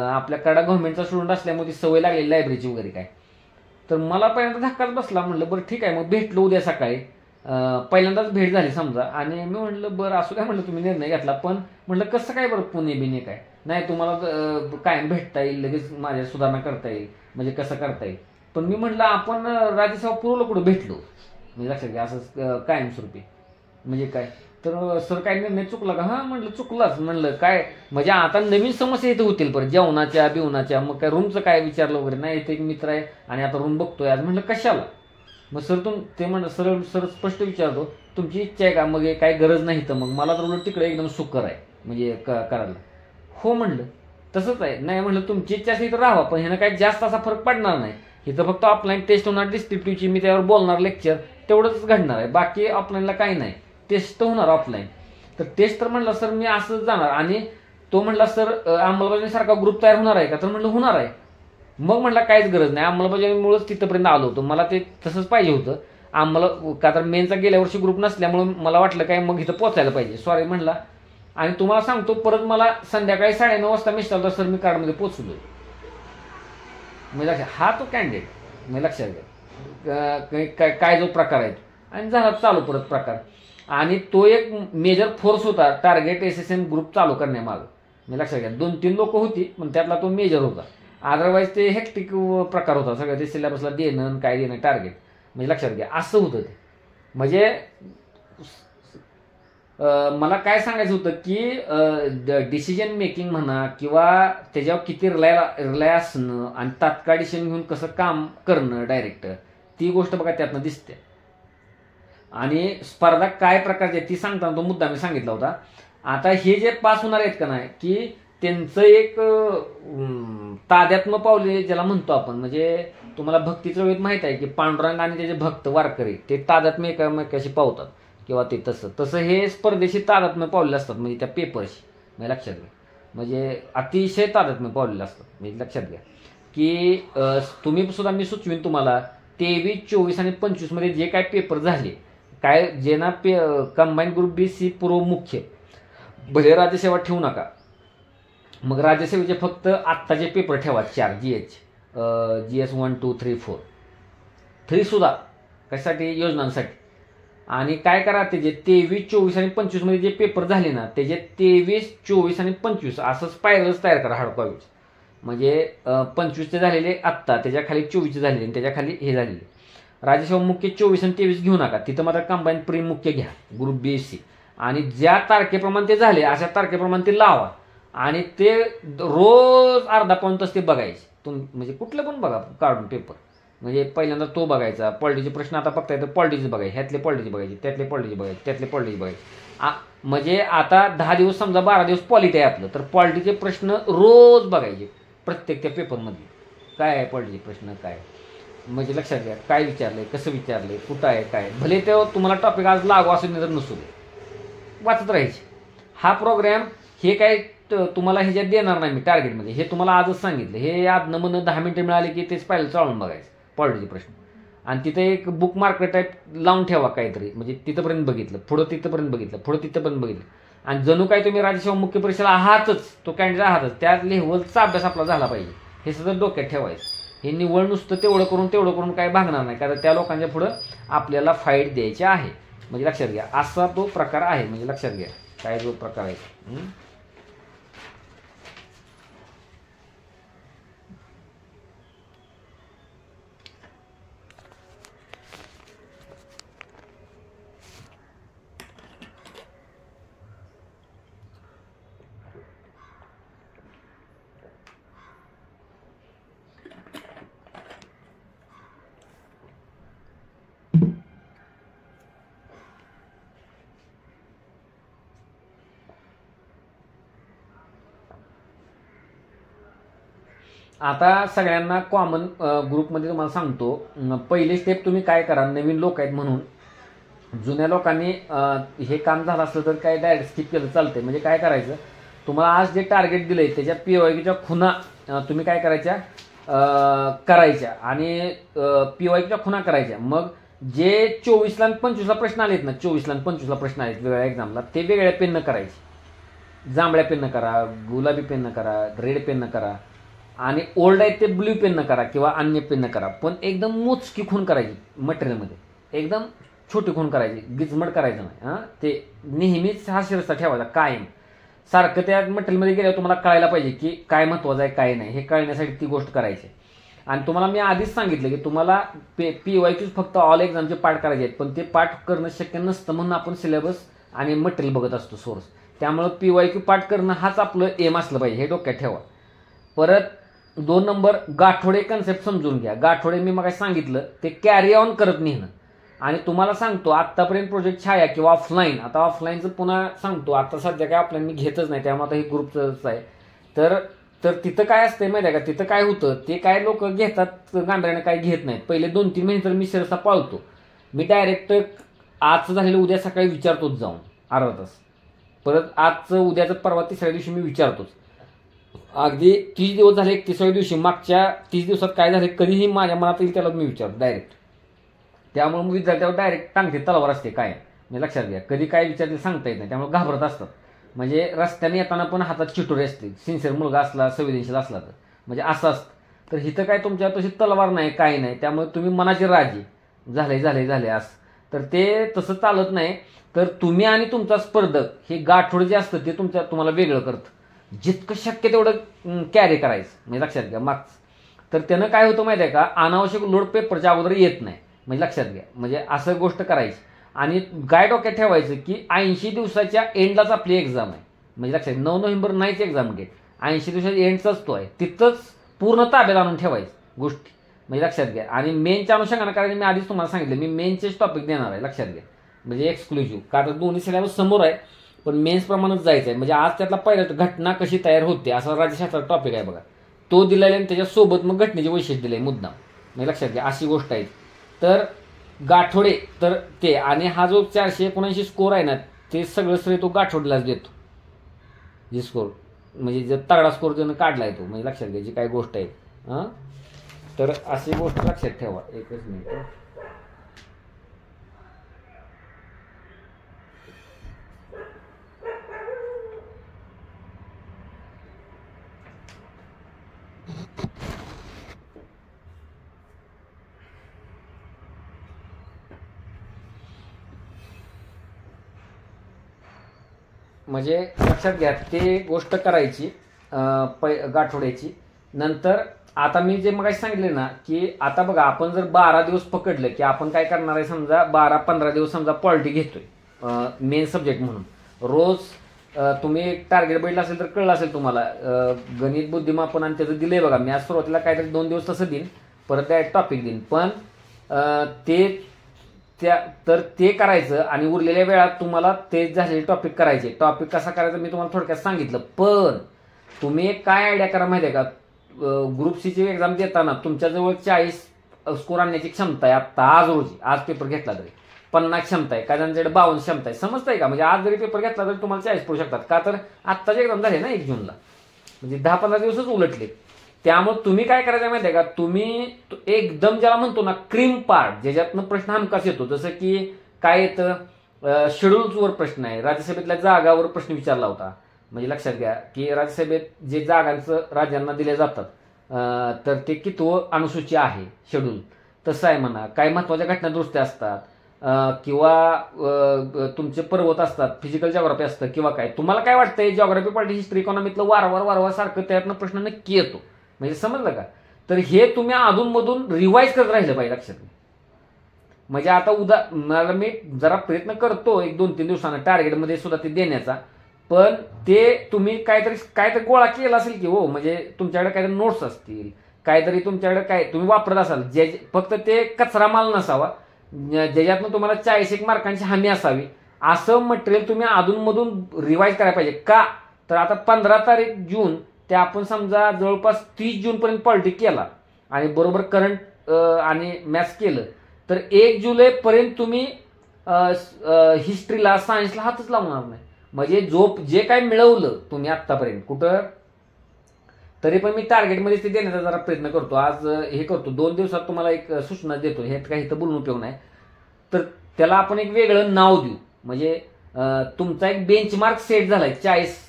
आपल्या कराडा गव्हर्नमेंटचा स्टुडंट असल्यामुळे ती सवय लागली लायब्ररीची वगैरे काय. तर मला पहिल्यांदा धक्काच बसला. म्हणलं बरं ठीक आहे, मग भेटलो उद्या सकाळी. पहिल्यांदाच भेट झाली समजा, आणि मी म्हटलं बरं असू काय, म्हटलं तुम्ही निर्णय घेतला, पण म्हटलं कसं काय बरं पुणे बिणे काय नाही, तुम्हाला कायम भेटता येईल, लगेच माझ्या सुधारणा करता येईल, म्हणजे कसं करता येईल. पण मी म्हटलं आपण राज्यसभा पुरवलं कुठं भेटलो, म्हणजे लक्षात घ्या असं कायमस्वरूपी म्हणजे काय. तर सर काय निर्णय चुकला का? हां म्हटलं चुकलाच. म्हणलं काय म्हणजे आता नवीन समस्या इथं होतील परत, जेवणाच्या बिवणाच्या. मग काय रूमचं काय विचारलं वगैरे नाही, इथे एक मित्र आहे आणि आता रूम बघतोय आज. म्हटलं कशाला, मग सर ते म्हणलं सरळ सर स्पष्ट विचारतो, तुमची इच्छा आहे का? मग काही गरज नाही तर मग मला तर उलट तिकडे एकदम सुकर आहे म्हणजे करायला. हो म्हणलं तसंच आहे. नाही म्हणलं तुमची इच्छा असेल तर राहा, पण ह्यानं काही जास्त असा फरक पडणार नाही. इथं फक्त ऑफलाईन टेस्ट होणार डिस्क्रिप्टिव्हची, मी त्यावर बोलणार लेक्चर तेवढंच घडणार आहे, बाकी ऑफलाईनला काही नाही. टेस्ट होणार ऑफलाईन. तर टेस्ट तर म्हणलं सर मी असंच जाणार. आणि तो म्हणला सर अंमलबजावणीसारखा ग्रुप तयार होणार आहे का? तर म्हणलं होणार आहे. मग म्हटलं काहीच गरज नाही, अंमलबजावणीमुळेच तिथपर्यंत आलो होतो, मला ते तसंच पाहिजे होतं आम्हाला. का तर मेनचा गेल्या वर्षी ग्रुप नसल्यामुळे मला वाटलं काय मग इथं पोचायला पाहिजे, सॉरी म्हणला. आणि तुम्हाला सांगतो परत मला संध्याकाळी 9:30 वाजता मिस झाला सर मी कार्डमध्ये पोचलो. म्हणजे हा तो कॅन्डिडेट म्हणजे लक्षात घ्या काय जो प्रकार आहे. आणि झाला चालू परत प्रकार. आणि तो एक मेजर फोर्स होता टार्गेट SSN ग्रुप चालू करण्यामागं. म्हणजे लक्षात घ्या 2-3 लोक होती पण त्यातला तो मेजर होता. अदरवाईज ते हेक्टिक प्रकार होता सगळं, ते सिलेबसला देणं काय देणं टार्गेट. म्हणजे लक्षात घ्या असं होतं ते. म्हणजे मला काय सांगायचं होतं की डिसिजन मेकिंग म्हणा किंवा त्याच्यावर किती रिलाय असणं आणि तात्काळ डिसिजन घेऊन कसं काम करणं डायरेक्ट, ती गोष्ट बघा त्यातनं दिसते. आणि स्पर्धा काय प्रकारची ती सांगताना तो मुद्दा मी सांगितला होता. आता हे जे पास होणार आहेत का नाही की त्यांचं एक तादात्म्य पावले ज्याला म्हणतो आपण, म्हणजे तुम्हाला भक्तीचं वेळ माहित आहे की पांडुरंग आणि त्याचे भक्त वारकरी ते तादात्म्य एकामेकाशी पावतात किंवा ते तसं हे स्पर्धेशी तादात्म्य पावलेले असतात. म्हणजे त्या पेपरशी म्हणजे लक्षात घ्या, म्हणजे अतिशय तादात्म्य पावलेले असतात. म्हणजे लक्षात घ्या की तुम्ही सुद्धा मी सुचवीन तुम्हाला 23, 24 आणि 25 मध्ये जे काय पेपर झाले काय ज्यांना कंबाईन ग्रुप बी सी पूर्व मुख्य भले राज्यसेवा ठेवू नका. मग राज्यसेवेचे फक्त आत्ताचे पेपर ठेवा 4 GS 1, 2, 3, 4 3 सुद्धा कशासाठी योजनांसाठी. आणि काय करा त्याचे 23, 24 आणि 25 मध्ये जे पेपर झाले ना त्याचे 23, 24 आणि 25 असं स्पायरल्स तयार करा हार्डकॉपीज. म्हणजे 25चे झालेले आत्ता, त्याच्या खाली 24चे झालेले आणि त्याच्या खाली हे झालेले. राज्यसेवा मुख्य 24 आणि 23 घेऊ नका, तिथं मात्र कंबाईन प्री मुख्य घ्या ग्रुप BSc. आणि ज्या तारखेप्रमाणे ते झाले अशा तारखेप्रमाणे ते लावा आणि ते रोज अर्धा पाऊण तास ते बघायचे. म्हणजे कुठलं पण बघा काढून पेपर. म्हणजे पहिल्यांदा तो बघायचा. पॉलिटीचे प्रश्न आता बघताय तर पॉलिटीचे बघायचे, ह्यातले पॉलिटीचे बघायचे, त्यातले पॉलिटीचे बघायचे, त्यातले पॉलिटीचे बघायचे. म्हणजे आता 10 दिवस समजा 12 दिवस पॉलिटी आहे आपलं, तर पॉलिटीचे प्रश्न रोज बघायचे प्रत्येक त्या पेपरमध्ये. काय आहे पॉलिटीचे प्रश्न काय, म्हणजे लक्षात घ्या काय विचारलंय, कसं विचारलंय, कुठं आहे काय. भले ते तुम्हाला टॉपिक आज लागू असून नाही तर नसू दे, वाचत राहायचे. हा प्रोग्राम हे काय तुम्हाला ह्याच्यात देणार नाही मी टार्गेटमध्ये, हे तुम्हाला आजच सांगितलं. हे आजनं म्हणून 10 मिनिटं मिळाली की तेच पाहिलं चालून बघायचं पॉलिटीचे प्रश्न. आणि तिथे एक बुक मार्केट टाईप लावून ठेवा काहीतरी, म्हणजे तिथंपर्यंत बघितलं, पुढं तिथंपर्यंत बघितलं, पुढं तिथंपर्यंत बघितलं. आणि जणू काय तुम्ही राज्यसेवा मुख्य परीक्षेला आहातच, तो कॅन्डिडेट आहातच, त्या लेव्हलचा अभ्यास आपला झाला पाहिजे हे सगळं डोक्यात ठेवायचं. हे निवड नुसतं तेवढं करून काय भागणार नाही, कारण त्या लोकांच्या पुढं आपल्याला फाईट द्यायची आहे. म्हणजे लक्षात घ्या असा तो प्रकार आहे. म्हणजे लक्षात घ्या काय जो प्रकार आहे. आता सगळ्यांना कॉमन ग्रुपमध्ये तुम्हाला सांगतो, पहिली स्टेप तुम्ही काय करा, नवीन लोक आहेत म्हणून जुन्या लोकांनी हे काम झालं असलं तर काय डायरेक्ट स्किप केलं चालतंय. म्हणजे काय करायचं, तुम्हाला आज जे टार्गेट दिलंय त्याच्या PYQच्या खुणा तुम्ही काय करायच्या करायच्या आणि PYQच्या खुणा करायच्या. मग जे 24ला आणि 25ला प्रश्न आलेत ना, 24ला आणि 25ला प्रश्न आलेत वेगळ्या एक्झामला, ते वेगळ्या पेननं करायचे. जांभळ्या पेननं करा, गुलाबी पेननं करा, रेड पेननं करा आणि ओल्ड आहेत ते ब्ल्यू पेननं करा किंवा अन्य पेननं करा. पण एकदम मोजकी खून करायची मटेरियलमध्ये, एकदम छोटी खून करायची, गिचमट करायचं नाही. ते नेहमीच हा शिरस्ता ठेवायचा कायम. सारखं त्या मटेरियलमध्ये गेल्यावर तुम्हाला कळायला पाहिजे की काय महत्त्वाचं आहे काय नाही, हे कळण्यासाठी ती गोष्ट करायची. आणि तुम्हाला मी आधीच सांगितलं की तुम्हाला PYQs फक्त ऑल एक्झामचे पाठ करायचे आहेत, पण ते पाठ करणं शक्य नसतं म्हणून आपण सिलेबस आणि मटेरियल बघत असतो सोर्स. त्यामुळं PYQ पाठ करणं हाच आपलं एम असलं पाहिजे, हे डोक्यात ठेवा. परत 2 नंबर गाठोडे कन्सेप्ट समजून घ्या. गाठोडे मी मग सांगितलं ते कॅरी ऑन करत नेणं. आणि तुम्हाला सांगतो आत्तापर्यंत प्रोजेक्ट छाया किंवा ऑफलाईन, आता ऑफलाईनचं पुन्हा सांगतो, आता सध्या काय ऑफलाईन मी घेतच नाही, त्यामुळे आता हे ग्रुपचंच आहे. तर तिथं काय असतंय माहिती आहे का, तिथं काय होतं ते काय लोक घेतात गांभीर्याने, काय घेत नाहीत. पहिले 2-3 महिने तर मी शिरसा पाळतो. मी डायरेक्ट आजचं झालेलं उद्या सकाळी विचारतोच जाऊन अर्धा तास, परत आजचं उद्याचं परवा तिसऱ्या दिवशी मी विचारतोच. अगदी 30 दिवस झाले, 31व्या दिवशी मागच्या 30 दिवसात काय झाले कधीही माझ्या मनात येईल त्याला मी विचारतो डायरेक्ट. त्यामुळे विद्यार्थ्यावर डायरेक्ट टांगते तलवार असते काय, म्हणजे लक्षात घ्या. कधी काय विचारते सांगता येत नाही, त्यामुळे घाबरत असतात. म्हणजे रस्त्याने येताना पण हातात चिटोरी असते, सिन्सिअर मुलगा असला, संवेदनशील असला तर, म्हणजे असं असतं. तर इथं काय तुमच्या तशी तलवार नाही, काही नाही. त्यामुळे तुम्ही मनाचे राजे झाले असं, तर ते तसं चालत नाही. तर तुम्ही आणि तुमचा स्पर्धक हे गाठोड जे असतं ते तुम्हाला वेगळं करतं. जितकं शक्य तेवढं कॅरी करायचं, म्हणजे लक्षात घ्या मार्क्स. तर त्यानं काय होतं माहिती आहे का, अनावश्यक लोड पेपरच्या अगोदर येत नाही, म्हणजे लक्षात घ्या. म्हणजे असं गोष्ट करायची. आणि काय डोक्यात ठेवायचं की 80 दिवसाच्या एंडलाच आपली एक्झाम आहे, म्हणजे लक्षात 9 नोव्हेंबर नाहीच एक्झाम डेट, 80 दिवसाच्या एंडचाच तो आहे. तिथंच पूर्ण ताब्यात आणून ठेवायचं गोष्टी, म्हणजे लक्षात घ्या. आणि मेनच्या अनुषंगाने करायचं, मी आधीच तुम्हाला सांगितलं मी मेनचेच टॉपिक देणार आहे, लक्षात घ्या. म्हणजे एक्सक्लुझिव्ह, का तर दोन्ही सिलेबस समोर आहे, पण मेन्स प्रमाणेच जायचं आहे. म्हणजे आज त्यातला पहिला घटना कशी तयार होते असा राज्यशास्त्राचा टॉपिक आहे बघा, तो दिलेला आणि त्याच्यासोबत मग घटनेचे वैशिष्ट्य दिले मुद्दाम, म्हणजे लक्षात घ्या अशी गोष्ट आहे. तर गाठोडे तर ते, आणि हा जो 479 स्कोर आहे ना ते सगळं श्रेय तो गाठोडलाच देतो, जी स्कोर म्हणजे जर तगडा स्कोर ज्यानं काढलाय तो, म्हणजे लक्षात घ्या जी काही गोष्ट आहे. तर अशी गोष्ट लक्षात ठेवा. एकच मिनिट. म्हणजे लक्षात घ्या ते गोष्ट करायची गाठोड्याची. नंतर आता मी जे मग सांगितले ना की आता बघा आपण जर 12 दिवस पकडलं की आपण काय करणार आहे, समजा 12-15 दिवस समजा पॉलिटी घेतोय मेन सब्जेक्ट म्हणून. रोज तुम्ही टार्गेट बघितलं असेल तर कळलं असेल तुम्हाला, गणित बुद्धिमापन आणि त्याचं दिलंय बघा. मी आज सुरुवातीला काहीतरी 2 दिवस तसं देईन, परत टॉपिक देईन, पण तर ते करायचं. आणि उरलेल्या वेळात तुम्हाला ते झालेले टॉपिक करायचे. टॉपिक कसा करायचा मी तुम्हाला थोडक्यात सांगितलं, पण तुम्ही एक काय आयडिया करा माहिती आहे का, ग्रुप सीची एक्झाम देताना तुमच्याजवळ 40 स्कोर आणण्याची क्षमता आहे. आता आज रोजी आज पेपर घेतला तरी 50 क्षमता आहे, काय जणांच्याकडे 52 क्षमता आहे, समजताय का. म्हणजे आज जरी पेपर घेतला तरी तुम्हाला 40 पडू शकतात, का तर आत्ताची एक्झाम झाली ना 1 जूनला, म्हणजे 10-15 दिवसच उलटले. त्यामुळे तुम्ही काय करायचं माहिती आहे का, तुम्ही एकदम ज्याला म्हणतो ना क्रीम पार्ट, ज्याच्यातनं प्रश्न हमखास येतो, जसं की काय येतं, शेड्यूल्सवर प्रश्न आहे. राज्यसभेतल्या जागावर प्रश्न विचारला होता, म्हणजे लक्षात घ्या की राज्यसभेत जे जागांचं राज्यांना दिल्या जातात तर ते कितवं अनुसूची आहे शेड्यूल, तसं आहे म्हणा. काही महत्वाच्या घटना दुरुस्त्या असतात किंवा तुमचे पर्वत असतात, फिजिकल जॉग्राफी असतं किंवा काय. तुम्हाला काय वाटतंय जॉग्राफी, पॉलिटी, हिस्ट्री, इकॉनॉमीतलं वारंवार सारखं त्यातनं प्रश्न नक्की येतो, म्हणजे समजलं का. तर हे तुम्ही अधूनमधून रिवाईज करत राहिलं पाहिजे, लक्षात. म्हणजे आता मला मी जरा प्रयत्न करतो 1-2-3 दिवसांना टार्गेटमध्ये सुद्धा ते देण्याचा, पण ते तुम्ही काहीतरी गोळा केला असेल की हो, म्हणजे तुमच्याकडे काहीतरी नोट्स असतील, काहीतरी तुमच्याकडे काय तुम्ही वापरत असाल, फक्त ते कचरा माल नसावा, ज्याच्यातनं तुम्हाला 40 मार्कांची हमी असावी, असं मटेरियल तुम्ही अधूनमधून रिवाईज करायला पाहिजे. का तर आता 15 तारीख जून ते आपण समजा जवळपास 30 जून पर्यंत पॉलिटिक केला आणि बरोबर करंट आणि मॅथ्स केलं, तर 1 जुलै पर्यंत तुम्ही हिस्ट्रीला, सायन्सला हातच लावणार नाही. म्हणजे जे काय मिळवलं तुम्ही आत्तापर्यंत कुठं, तरी पण मी टार्गेटमध्ये ते देण्याचा जरा प्रयत्न करतो. आज हे करतो, 2 दिवसात तुम्हाला एक सूचना देतो, हे काही इथं बोलून उपयोग नाही. तर त्याला आपण एक वेगळं नाव देऊ, म्हणजे तुमचा एक बेंचमार्क सेट झालाय 40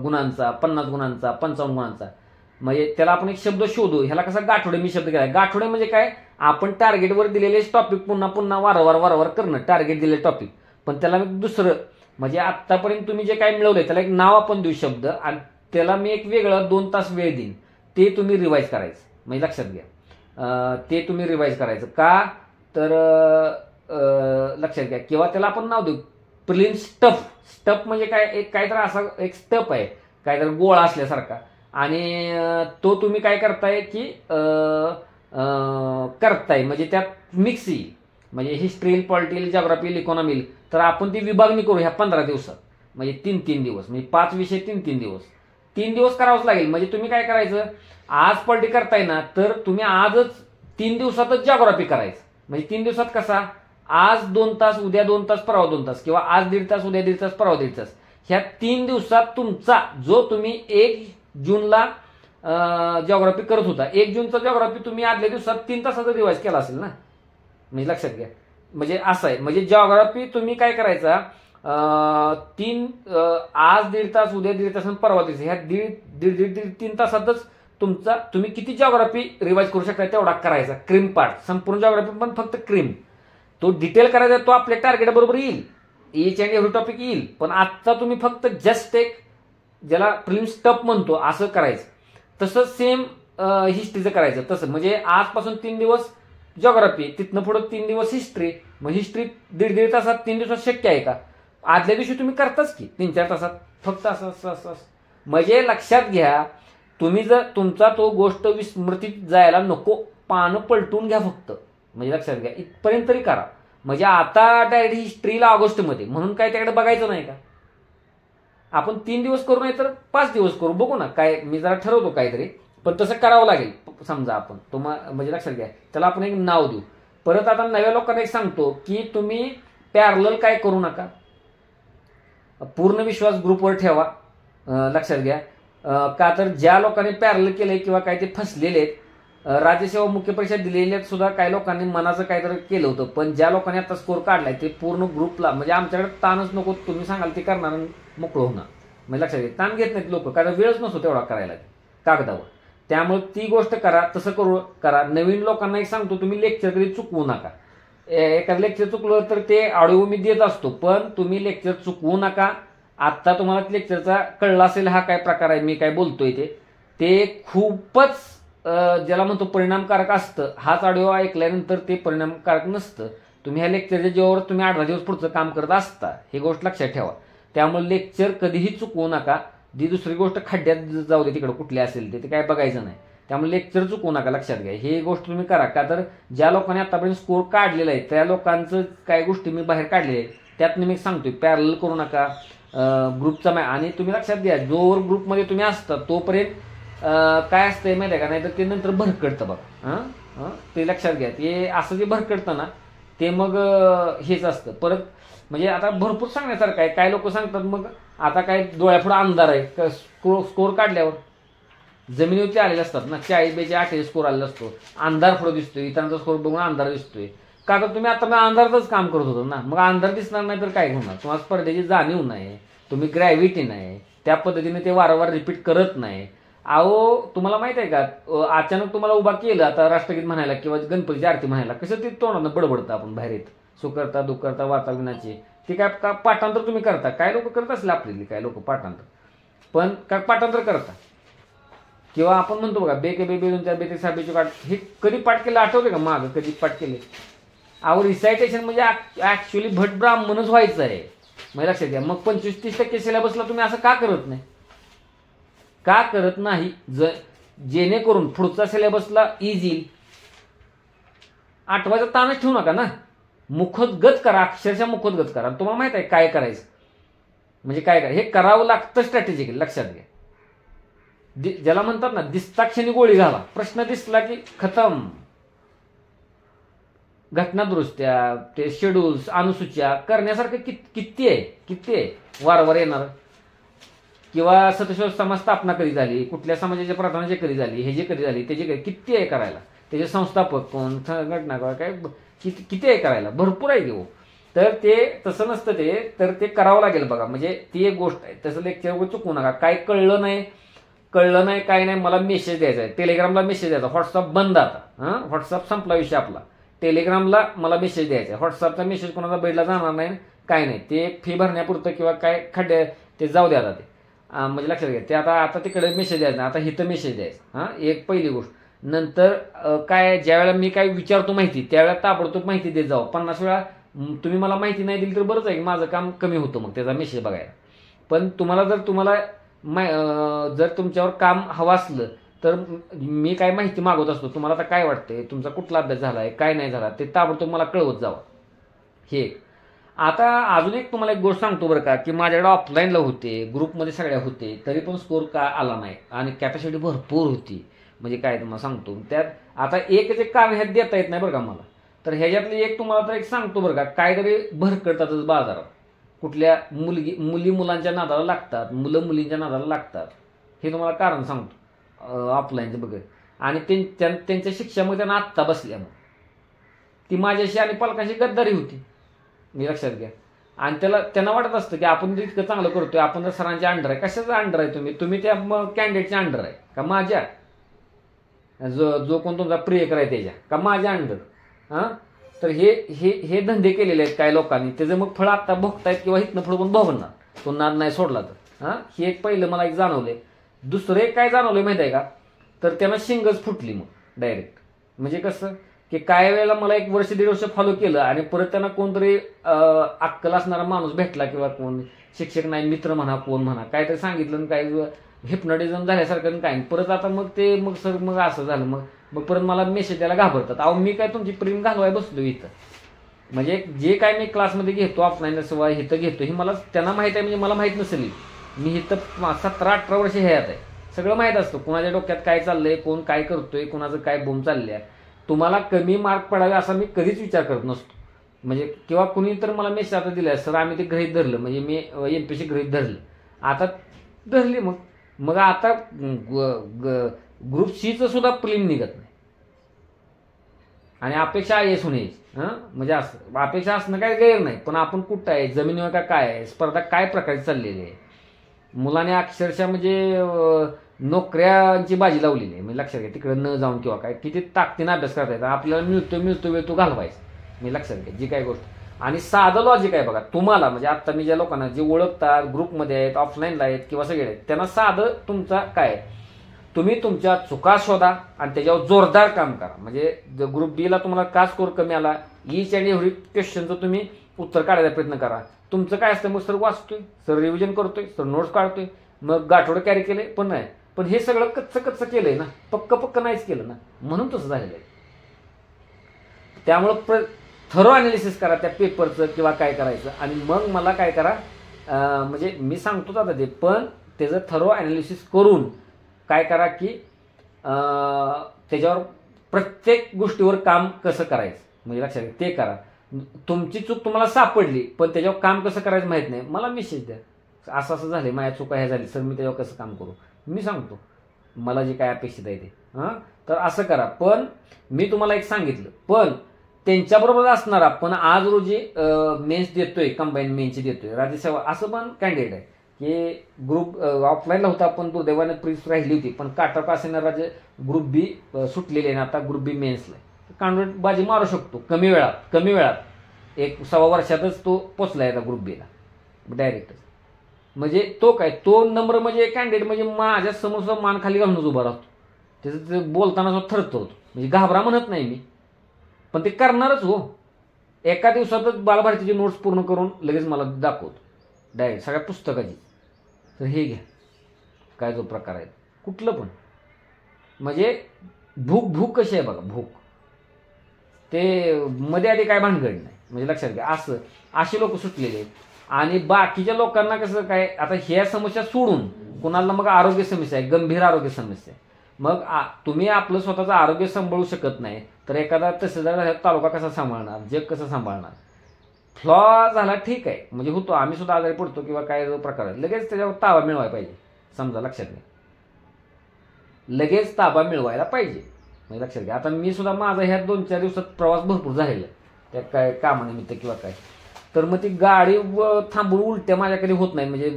गुणांचा, 50 गुणांचा, 55 गुणांचा. म्हणजे त्याला आपण एक शब्द शोधू. ह्याला कसा गाठोडे मी शब्द केला. गाठोडे म्हणजे काय, आपण टार्गेटवर दिलेले टॉपिक पुन्हा पुन्हा वारंवार करणं, टार्गेट दिलेले टॉपिक, पण त्याला मी दुसरं, म्हणजे आतापर्यंत तुम्ही जे काय मिळवलंय त्याला एक नाव आपण देऊ शब्द, आणि त्याला मी एक वेगळं 2 तास वेळ देईन, ते तुम्ही रिवाईज करायचं, म्हणजे लक्षात घ्या. ते तुम्ही रिवाईज करायचं का तर लक्षात घ्या. किंवा त्याला आपण नाव देऊ प्रिलिम स्टफ. स्टफ म्हणजे काय, एक काहीतरी असा एक स्टफ आहे, काहीतरी गोळा असल्यासारखा, आणि तो तुम्ही काय करताय की करताय म्हणजे त्यात मिक्स येईल, म्हणजे हिस्ट्री येईल, पॉलिटी येईल, जॉग्राफी येईल, इकॉनॉमी येईल. तर आपण ती विभागणी करू ह्या 15 दिवसात, म्हणजे 3-3 दिवस, म्हणजे 5 विषय 3-3 दिवस, 3 दिवस करावंच लागेल. म्हणजे तुम्ही काय करायचं, आज पॉलिटी करताय ना, तर तुम्ही आजच 3 दिवसातच जॉग्राफी करायचं. म्हणजे 3 दिवसात कसा, आज 2 तास, उद्या 2 तास, परवा 2 तास, किंवा आज 1.5 तास, उद्या 1.5 तास, परवा 1.5 तास. ह्या 3 दिवसात तुमचा जो तुम्ही 1 जूनला जॉग्राफी करत होता, 1 जूनचा जॉग्राफी तुम्ही आदल्या दिवसात 3 तासाचा रिवाइज केला असेल ना. म्हणजे लक्षात घ्या, म्हणजे असं आहे. म्हणजे जॉग्राफी तुम्ही काय करायचा, आज 1.5 तास, उद्या 1.5 तास, परवा 1.5 तास, ह्या 3 तासातच तुमचा तुम्ही किती जॉग्राफी रिवाइज करू शकता तेवढा करायचा. क्रीम पार्ट, संपूर्ण जॉग्राफी पण फक्त क्रीम, तो डिटेल करायचा, तो आपल्या टार्गेट बरोबर येईल, इच अँड एव्हरी टॉपिक येईल. पण आत्ता तुम्ही फक्त जस्ट एक, ज्याला प्रिलिम्स टप म्हणतो, असं करायचं. तसं सेम हिस्ट्रीचं करायचं तसं. म्हणजे आजपासून 3 दिवस जॉग्राफी, तिथनं पुढे 3 दिवस हिस्ट्री. मग हिस्ट्री 1.5 तासात 3 दिवसात शक्य आहे का? आदल्या दिवशी तुम्ही करताच की 3-4 तासात, फक्त असं असं असं. म्हणजे लक्षात घ्या, तुम्ही जर तुमचा तो गोष्ट विस्मृतीत जायला नको, पानं पलटून घ्या फक्त. म्हणजे लक्षात घ्या, इथपर्यंत तरी करा. म्हणजे आता डायरेक्ट हिस्ट्रीला ऑगस्टमध्ये, म्हणून काय त्याकडे बघायचं नाही का? आपण 3 दिवस करू, नाही तर 5 दिवस करू, बघू ना काय. मी जरा ठरवतो काहीतरी, पण तसं करावं लागेल. समजा आपण म्हणजे लक्षात घ्या, त्याला आपण एक नाव देऊ. परत आता नव्या लोकांना एक सांगतो की तुम्ही पॅरलल काय करू नका, पूर्ण विश्वास ग्रुपवर ठेवा. लक्षात घ्या, का तर ज्या लोकांनी पॅरलल केलंय किंवा काय ते फसलेले आहेत, राज्यसेवा मुख्य परीक्षा दिलेल्या सुद्धा काही लोकांनी मनाचं काहीतरी केलं होतं. पण ज्या लोकांनी आता स्कोर काढलाय ते पूर्ण ग्रुपला, म्हणजे आमच्याकडे ताणच नको, तुम्ही सांगाल ते करणार, मोकळं होणार. म्हणजे लक्षात घ्या, ताण घेत नाहीत लोक, कारण वेळच नसतो तेवढा करायला कागदावर. त्यामुळे ती गोष्ट करा, तसं करा. नवीन लोकांना एक सांगतो, तुम्ही लेक्चर कधी चुकवू नका. एखादं लेक्चर चुकलं तर ते ऑडिओ मी देत असतो, पण तुम्ही लेक्चर चुकवू नका. आत्ता तुम्हाला लेक्चरचा कळला असेल हा काय प्रकार आहे, मी काय बोलतोय ते खूपच ज्याला म्हणतो परिणामकारक असतं. हाच ऑडिओ ऐकल्यानंतर ते परिणामकारक नसतं. तुम्ही ह्या लेक्चरच्या जेव्हावर तुम्ही 18 दिवस पुढचं काम करत असता, ही गोष्ट लक्षात ठेवा. त्यामुळे लेक्चर कधीही चुकवू नका. दुसरी गोष्ट, खड्ड्यात जाऊ दे तिकडे कुठली असेल ते काय बघायचं नाही. त्यामुळे लेक्चर चुकवू नका, लक्षात घ्या. ही गोष्ट तुम्ही करा, का तर ज्या लोकांनी आतापर्यंत स्कोर काढलेला आहे त्या लोकांचं काही गोष्टी मी बाहेर काढलेल्या आहेत, त्यातनं मी सांगतोय पॅरलल करू नका ग्रुपचा. आणि तुम्ही लक्षात घ्या, जोवर ग्रुपमध्ये तुम्ही असता तोपर्यंत काय असतंय माहिती आहे का, नाही तर ते नंतर भरकडतं बघा. ते लक्षात घ्या, ते असं जे भरकडतं ना, ते मग हेच असतं परत. म्हणजे आता भरपूर सांगण्यासारखं आहे. काय लोक सांगतात मग आता काय डोळ्यापुढे अंधार आहे, स्कोर काढल्यावर जमिनीवरती आलेले असतात ना, 40-42 स्कोर आलेला असतो, अंधार पुढे दिसतोय, इतरांचा स्कोर बघून अंधार दिसतोय. का तर तुम्ही आता अंधारातच काम करत होतो ना, मग अंधार दिसणार नाही तर काय होणार? तुम्हाला स्पर्धेची जाणीव नाही, तुम्ही ग्रॅव्हिटी नाही, त्या पद्धतीने ते वारंवार रिपीट करत नाही. अहो तुम्हाला माहित आहे का, अचानक तुम्हाला उभा केलं आता राष्ट्रगीत म्हणायला किंवा गणपतीची आरती म्हणायला, कसं ते तोंडानं बडबडतं आपण बाहेर येत, सुकरता दुखरता वाचा विनाची. ते काय पाठांतर तुम्ही करता, काय लोक करत असले आपल्याला, काय लोक पाठांतर, पण काय पाठांतर करता. किंवा आपण म्हणतो बघा, बेके बे बेदून त्या बेते साहेबचे पाठ, हे कधी पाठ केलं आठवते का? मागं कधी पाठ केले? अहो रिसायटेशन म्हणजे ऍक्च्युअली भट ब्राह्मणच व्हायचं आहे. म्हणजे लक्षात घ्या, मग 25-30% सिलेबसला तुम्ही असं का करत नाही? का करत नाही? जेणेकरून पुढचा सिलेबसला इझी आठवायचा ताणच ठेवू नका ना, मुखोद्गत करा, अक्षरशः मुखोद्गत करा. तुम्हाला माहित आहे काय करायचं, म्हणजे काय हे करावं लागतं स्ट्रॅटेजिकली. लक्षात घ्या, ज्याला म्हणतात ना दिसताक्षणी गोळी घाला, प्रश्न दिसला की खतम. घटना दुरुस्त्या, ते शेड्यूल्स, अनुसूच्या करण्यासारखं किती आहे वारंवार येणार. किंवा सतशोध समाज स्थापना कधी झाली, कुठल्या समाजाच्या प्रधानाची कधी झाली, हे जे कधी झाली, त्याची किती आहे करायला, त्याचे संस्थापक कोण, घटना काय किती आहे करायला, भरपूर आहे घेऊ. तर ते तसं नसतं तर ते करावं लागेल बघा. म्हणजे ती एक गोष्ट आहे. तसं लेक्चर चुकवू नका. काय कळलं नाही काय नाही, मला मेसेज द्यायचा आहे, टेलिग्रामला मेसेज द्यायचा. व्हॉट्सअप बंद आता, व्हॉट्सअप संपला विषय आपला. टेलिग्रामला मला मेसेज द्यायचा, व्हॉट्सअपचा मेसेज कोणाचा भेटला जाणार नाही, काय नाही. ते फी भरण्यापुरतं किंवा काय खड्डे ते जाऊ द्या आता. ते म्हणजे लक्षात घ्या, ते आता तिकडे मेसेज द्यायचा, आता हिथं मेसेज द्यायचा. एक पहिली गोष्ट. नंतर काय, ज्यावेळेला मी काय विचारतो माहिती, त्यावेळेला ताबडतोब माहिती देत जाऊ. 50 वेळा तुम्ही मला माहिती नाही दिली तर बरंच आहे, माझं काम कमी होतं मग त्याचा मेसेज बघायला. पण तुम्हाला जर तुमच्यावर काम हवं असलं तर मी काय माहिती मागवत असतो, तुम्हाला आता काय वाटतंय, तुमचा कुठला अभ्यास झाला आहे, काय नाही झाला, ते ताबडतोब मला कळवत जावा. हे आता अजून एक तुम्हाला एक गोष्ट सांगतो बरं का, की माझ्याकडे ऑफलाईनला होते, ग्रुपमध्ये सगळ्या होते, तरी पण स्कोर का आला नाही आणि कॅपॅसिटी भरपूर होती. म्हणजे काय तुम्हाला सांगतो, त्यात आता एक कारण ह्यात देता येत नाही बरं का मला. तर ह्याच्यातली एक तुम्हाला तर एक सांगतो बरं का, काहीतरी भरकटतातच बाजारात. कुठल्या मुली मुलांच्या नादाला लागतात, मुलं मुलींच्या नादाला लागतात. हे तुम्हाला कारण सांगतो ऑफलाईनचं बघ. आणि त्यांच्या शिक्षामध्ये त्यांना आत्ता बसल्या, मग ती माझ्याशी आणि पालकांशी गद्दारी होती. मी लक्षात घ्या. आणि त्यांना वाटत असतं की आपण इतकं चांगलं करतोय, आपण जर सरांच्या अंडर आहे. कशाचा अंडर आहे तुम्ही त्या कॅन्डिडेटच्या अंडर आहे का माझ्या, जो कोण तुमचा प्रियकर आहे त्याच्या, का माझ्या अंडर. हां, तर हे धंदे केलेले आहेत काही लोकांनी, त्याचं मग फळ आत्ता भोगतायत किंवा हितनं फळ पण भोगणार, तो नाद नाही सोडला तर. हां, हे एक पहिलं मला एक जाणवलंय. दुसरं एक काय जाणवलंय माहिती आहे का, तर त्यांना शिंगच फुटली मग डायरेक्ट. म्हणजे कसं की काय वेळेला मला 1 वर्ष 1.5 वर्ष फॉलो केलं आणि परत त्यांना कोणतरी अक्कल असणारा माणूस भेटला किंवा कोण शिक्षक नाही, मित्र म्हणा, कोण म्हणा, काहीतरी सांगितलं, काही हिप्नोटिझम झाल्यासारखं काय, परत आता मग ते मग असं झालं. मग परत मला मेसेज द्यायला घाबरतात. अहो मी काय तुमची प्रेम घालवाय बसलो इथं. म्हणजे जे काय मी क्लासमध्ये घेतो ऑफलाईन शिवाय इथं घेतो, हे मला त्यांना माहीत आहे, म्हणजे मला माहीत नसेल. मी इथं 17-18 वर्ष ह्यात आहे, सगळं माहीत असतं. कोणाच्या डोक्यात काय चाललंय, कोण काय करतोय, कोणाचं काय बोंब चाललंय. तुम्हाला कमी मार्क पडावे असा मी कधीच विचार करत नसतो. म्हणजे किंवा कुणी तर मला मेसेज आता दिलाय, सर आम्ही ते गृहीत धरलं, म्हणजे मी एमपीसी गृहीत धरलं. आता धरली मग आता ग्रुप सीचं सुद्धा प्रीलिम निघत नाही आणि अपेक्षा IAS होण्याची. म्हणजे असं अपेक्षा असणं काय गैर नाही, पण आपण कुठं आहे, जमिनीवर का काय आहे, स्पर्धा काय प्रकारे चाललेली आहे. मुलाने अक्षरशः म्हणजे नोकऱ्यांची बाजी लावलेली आहे. मी लक्षात घ्या, तिकडे न जाऊन किंवा काय किती ताकदीनं अभ्यास करता येतं. आपल्याला मिळतो वेळ तो घालवायचा. मी लक्षात घ्या जी काय गोष्ट. आणि साधं लॉजिक आहे बघा तुम्हाला, म्हणजे आता मी ज्या लोकांना जे ओळखतात, ग्रुपमध्ये आहेत, ऑफलाईनला आहेत किंवा सगळे आहेत, त्यांना साधं तुमचा काय, तुम्ही तुमच्या चुका शोधा आणि त्याच्यावर जोरदार काम करा. म्हणजे ग्रुप बीला तुम्हाला का स्कोर कमी आला, ईच अँड एव्हरी क्वेश्चनचं तुम्ही उत्तर काढायचा प्रयत्न करा. तुमचं काय असतं, मग सर वाचतोय, सर रिव्हिजन करतोय, सर नोट्स काढतोय, मग गाठोडं कॅरी केले पण नाही. पण हे सगळं कच्चं केलंय ना, पक्क नाहीच केलं ना, म्हणून तसं झालेलं आहे. त्यामुळं थरो अनालिसिस करा त्या पेपरचं किंवा काय करायचं, आणि मग मला काय करा, म्हणजे मी सांगतोच आता ते, पण त्याचं थरो अनालिसिस करून काय करा की त्याच्यावर प्रत्येक गोष्टीवर काम कसं करायचं, म्हणजे लक्षात घ्या ते करा. तुमची चूक तुम्हाला सापडली पण त्याच्यावर काम कसं करायचं माहित नाही, मला मेसेज द्या, असं झाले माझ्या चुका ह्या झाली सर, मी त्याच्यावर कसं काम करू, मी सांगतो मला जे काय अपेक्षित आहे ते. तर असं करा. पण मी तुम्हाला एक सांगितलं, पण त्यांच्याबरोबर असणारा पण आज रोजी मेन्स देतोय, कंबाईन मेन्सची देतोय, राज्यसेवा असं पण कॅन्डिडेट आहे की ग्रुप ऑफलाईनला होता पण दुर्दैवाने प्रीस राहिली होती, पण काटा पासेना राज्य ग्रुप बी सुटलेले आहे, आता ग्रुप बी मेन्सला कॅन्डिडेट बाजी मारू शकतो कमी वेळात 1-1.25 वर्षातच तो पोचला आहे ग्रुप बीला डायरेक्ट. म्हणजे तो नंबर म्हणजे कॅन्डिडेट म्हणजे माझ्या समोर मान खाली घालूनच उभा राहतो, त्याचं बोलताना थरतो, म्हणजे घाबरा म्हणत नाही मी, पण ते करणारच हो. एका दिवसातच बालभारतीची नोट्स पूर्ण करून लगेच मला दाखवतो डायरेक्ट सगळ्या पुस्तकाची. तर हे घ्या काय जो प्रकार आहे कुठलं पण, म्हणजे भूक कशी आहे बघा, भूक ते मध्ये आधी काय भानगड नाही, म्हणजे लक्षात घ्या. असे लोक सुटलेले आहेत. आणि बाकीच्या लोकांना कसं काय, आता ह्या समस्या सोडून कुणाला मग आरोग्य समस्या आहे, गंभीर आरोग्य समस्या आहे, मग तुम्ही आपलं स्वतःचं आरोग्य सांभाळू शकत नाही तर एखादा तहसीलदार तालुका कसा सांभाळणार, जग कसं सांभाळणार. फ्लॉ झाला ठीक आहे, म्हणजे होतो, आम्ही सुद्धा आजारी पडतो किंवा काय जो प्रकार आहे, लगेच त्याच्यावर ताबा मिळवायला पाहिजे. समजा लक्षात घ्या, लगेच ताबा मिळवायला पाहिजे, म्हणजे लक्षात घ्या. आता मी सुद्धा माझा ह्या 2-4 दिवसात प्रवास भरपूर झालेला त्या काय कामानिमित्त किंवा काय, तर मग ती गाडी थांबवून उलट्या माझ्याकडे होत नाही, म्हणजे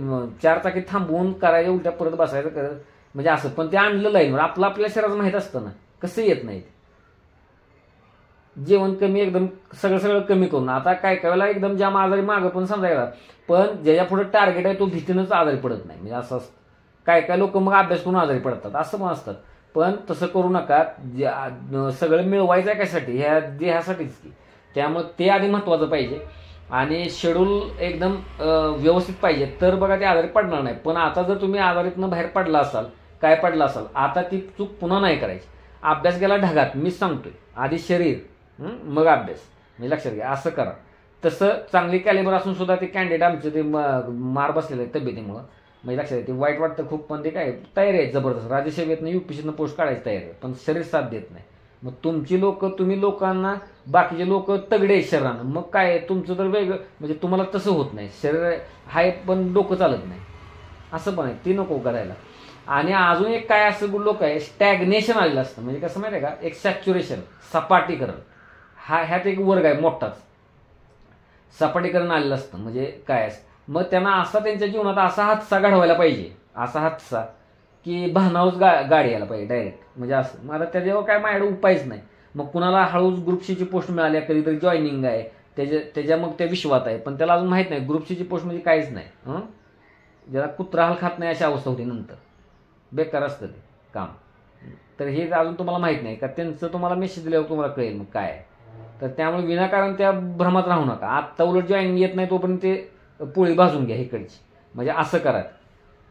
4 चाकी थांबवून करायच्या उलट्या परत बसायचं करत, म्हणजे असं. पण ते आणलं लाईनवर, आपल्या शरीराचं माहीत असतं ना कसं येत नाही. जेवण कमी एकदम सगळं कमी करून, आता काय वेळेला एकदम जाम आजारी मागं पण समजायला, पण ज्याच्या पुढे टार्गेट आहे तो भीतीनंच आजारी पडत नाही, म्हणजे असं असतं. काय लोक मग अभ्यास करून आजारी पडतात, असं पण असतात. पण तसं करू नका, सगळं मिळवायचं आहे कशासाठी, ह्यासाठीच की. त्यामुळे ते आधी महत्वाचं पाहिजे. आणि शेड्यूल एकदम व्यवस्थित पाहिजे, तर बघा ते आजारी पडणार नाही. पण आता जर तुम्ही आजारीतनं बाहेर पडला असाल, काय पडला असाल, आता ती चूक पुन्हा नाही करायची. अभ्यास गेला ढगात, मीच सांगतोय, आधी शरीर मग अभ्यास, म्हणजे लक्षात घ्या, असं करा. तसं चांगली कॅलिबर असून सुद्धा ते कॅन्डिडेट आमचे ते मार बसलेले आहे तब्येतीमुळं, म्हणजे लक्षात घ्या. ते वाईट वाटतं खूप, पण ते काय तयारी आहे जबरदस्त, राज्यसेवेतनं UPSCतनं पोस्ट काढायची तयारी आहे, पण शरीर साथ देत नाही. मग तुमची लोक, तुम्ही लोकांना, बाकीचे लोक तगडे आहेत शरीरानं, मग काय तुमचं तर वेगळं, म्हणजे तुम्हाला तसं होत नाही. शरीर आहे पण डोकं चालत नाही, असं पण आहे, ती नको करायला. आणि अजून एक काय असं लोक आहे, स्टॅग्नेशन आलेलं असतं, म्हणजे कसं माहिती आहे का, एक सॅच्युरेशन, सपाटीकरण, ह्यात एक वर्ग आहे मोठाच, सपाटीकरण आलेलं असतं. म्हणजे काय असतं, मग त्यांना असा त्यांच्या जीवनात असा हादसा घडवायला पाहिजे, असा हादसा की भानावच गाडी यायला पाहिजे डायरेक्ट, म्हणजे असं. मला त्याच्यावर काय माझ्याकडे उपायच नाही. मग कुणाला हळूच ग्रुपसीची पोस्ट मिळाली, कधीतरी जॉईनिंग आहे, त्याच्या मग त्या विश्वात आहे, पण त्याला अजून माहीत नाही ग्रुपसीची पोस्ट म्हणजे काहीच नाही. ज्याला कुत्रा हाल खात नाही अशी अवस्था होती, नंतर बेकार असतं ते काम. तर हे अजून तुम्हाला माहीत नाही का, त्यांचं तुम्हाला मेसेज दिल्यावर तुम्हाला कळेल मग काय आहे. तर त्यामुळे विनाकारण त्या भ्रमात राहू नका. आत्ता उलट जॉईनिंग येत नाही तोपर्यंत ते पोळी भाजून घ्या इकडची, म्हणजे असं करा.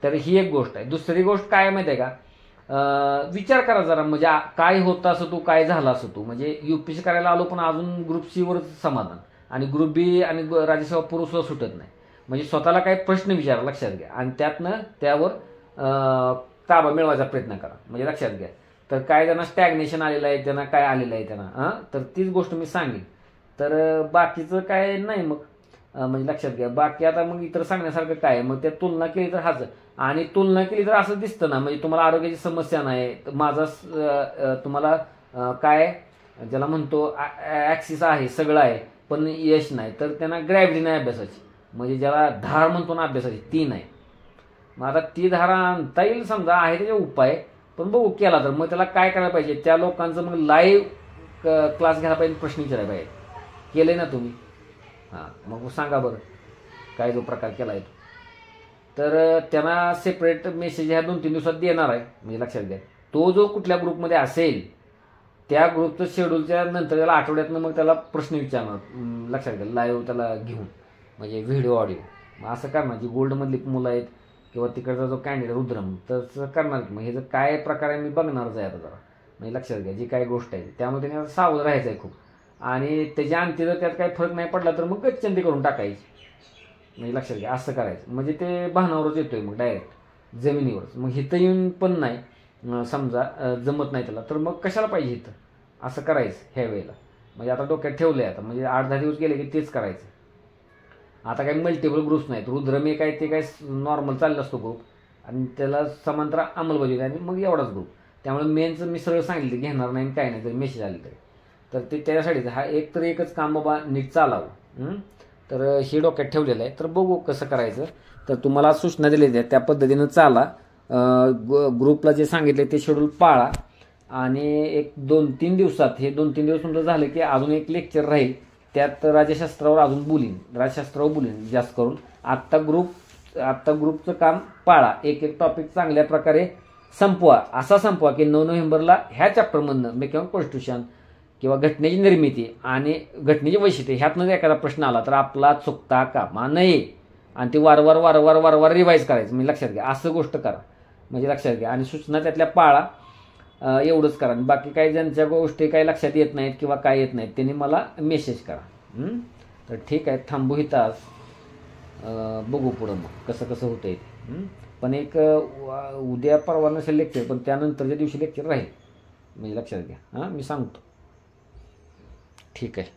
तर ही एक गोष्ट आहे. दुसरी गोष्ट काय माहिती आहे का, विचार करा जरा, म्हणजे काय होतं असं तू, काय झालं असं तू, म्हणजे UPSC करायला आलो पण अजून ग्रुप C वरच समाधान, आणि ग्रुप B आणि राज्यसेवा पूर्व सुद्धा सुटत नाही. म्हणजे स्वतःला काही प्रश्न विचारा, लक्षात घ्या, आणि त्यातनं त्यावर ताबा मिळवायचा प्रयत्न करा, म्हणजे लक्षात घ्या. तर काय त्यांना स्टॅग्नेशन आलेलं आहे, त्यांना काय आलेलं आहे त्यांना, तर तीच गोष्ट मी सांगेन. तर बाकीचं काय नाही मग, म्हणजे लक्षात घ्या. बाकी आता मग इतर सांगण्यासारखं काय, मग त्या तुलना केली तर हाच, आणि तुलना केली तर असं दिसतं ना, म्हणजे तुम्हाला आरोग्याची समस्या नाही, माझा तुम्हाला काय ज्याला म्हणतो ॲक्सिस आहे, सगळं आहे, पण यश नाही, तर त्यांना ग्रॅव्हिटी नाही अभ्यासाची, म्हणजे ज्याला धार म्हणतो ना अभ्यासाची, ती नाही. मग आता ती धारा आणता येईल समजा, आहे त्याचे उपाय, पण बघू केला तर मग त्याला काय करायला पाहिजे, त्या लोकांचं मग लाईव्ह क्लास घ्यायला पाहिजे, प्रश्न विचारायला पाहिजे. केले ना तुम्ही? हां, मग सांगा बरं काय जो प्रकार केला आहे. तर त्यांना सेपरेट मेसेज ह्या 2-3 दिवसात देणार आहे, म्हणजे लक्षात घ्या. तो जो कुठल्या ग्रुपमध्ये असेल त्या ग्रुपचं शेड्यूलच्या नंतर त्याला आठवड्यातनं मग त्याला प्रश्न विचारणार, लक्षात घ्या, लाईव्ह त्याला घेऊन, म्हणजे व्हिडिओ ऑडिओ. मग असं करणार, जी गोल्डमधली मुलं आहेत किंवा तिकडचा जो कॅन्डिडेट रुद्रम, तसं करणार. मग हे जर काय प्रकार आहे मी बघणारच आहे आता जरा, म्हणजे लक्षात घ्या, जी काही गोष्ट आहे त्यामुळे त्याने सावध राहायचं आहे खूप. आणि त्याच्या अंती जर त्यात काही फरक नाही पडला तर मग गच्चंदी करून टाकायची, म्हणजे लक्षात घ्या, असं करायचं. म्हणजे ते भानावरच येतोय मग डायरेक्ट जमिनीवरच. मग इथं येऊन पण नाही, समजा जमत नाही त्याला, तर मग कशाला पाहिजे इथं, असं करायचं ह्या वेळेला. म्हणजे आता डोक्यात ठेवलंय आता, म्हणजे 8-10 दिवस गेले की तेच करायचं. आता काही मल्टिपल ग्रुप्स नाहीत, रुद्रम एक आहे ते काय नॉर्मल चाललं असतो ग्रुप, आणि त्याला समांतर अंमलबजावणी, आणि मग एवढाच ग्रुप. त्यामुळे मेनचं मी सरळ सांगितलं घेणार नाही, काय नाही, जरी मेसेज आले तरी. तर ते त्याच्यासाठीच हा एकच काम बाबा नीट चालावं. तर हे डोक्यात ठेवलेलं आहे. तर बघू कसं करायचं. तर तुम्हाला सूचना दिलेल्या आहेत त्या पद्धतीनं चाला. ग्रुपला जे सांगितले ते शेड्यूल पाळा. आणि एक 2-3 दिवसात, हे 2-3 दिवस तुमचं झालं की अजून एक लेक्चर राहील, त्यात राज्यशास्त्रावर अजून राज्यशास्त्रावर बोलीन जास्त करून. आत्ता ग्रुपचं काम पाळा, एक टॉपिक चांगल्या प्रकारे संपवा. असा संपवा की 9 नोव्हेंबरला ह्या चॅप्टरमधनं किंवा कॉन्स्टिट्यूशन किंवा घटनेची निर्मिती आणि घटनेची वैशिष्ट्ये ह्यातनं एखादा प्रश्न आला तर आपला चुकता कामा नये, आणि ते वारंवार रिवाईज करायचं, म्हणजे लक्षात घ्या, असं गोष्ट करा, म्हणजे लक्षात घ्या. आणि सूचना त्यातल्या पाळा, एवढंच करा. बाकी काही ज्यांच्या गोष्टी काही लक्षात येत नाहीत किंवा काय येत नाहीत त्यांनी मला मेसेज करा. तर ठीक आहे, थांबू इथं आज, बघू पुढं मग कसं होतंय. पण एक उद्या परवा नसेल लेक्चर, पण त्यानंतरच्या दिवशी लेक्चर राहील, म्हणजे लक्षात घ्या. मी सांगतो. ठीक आहे.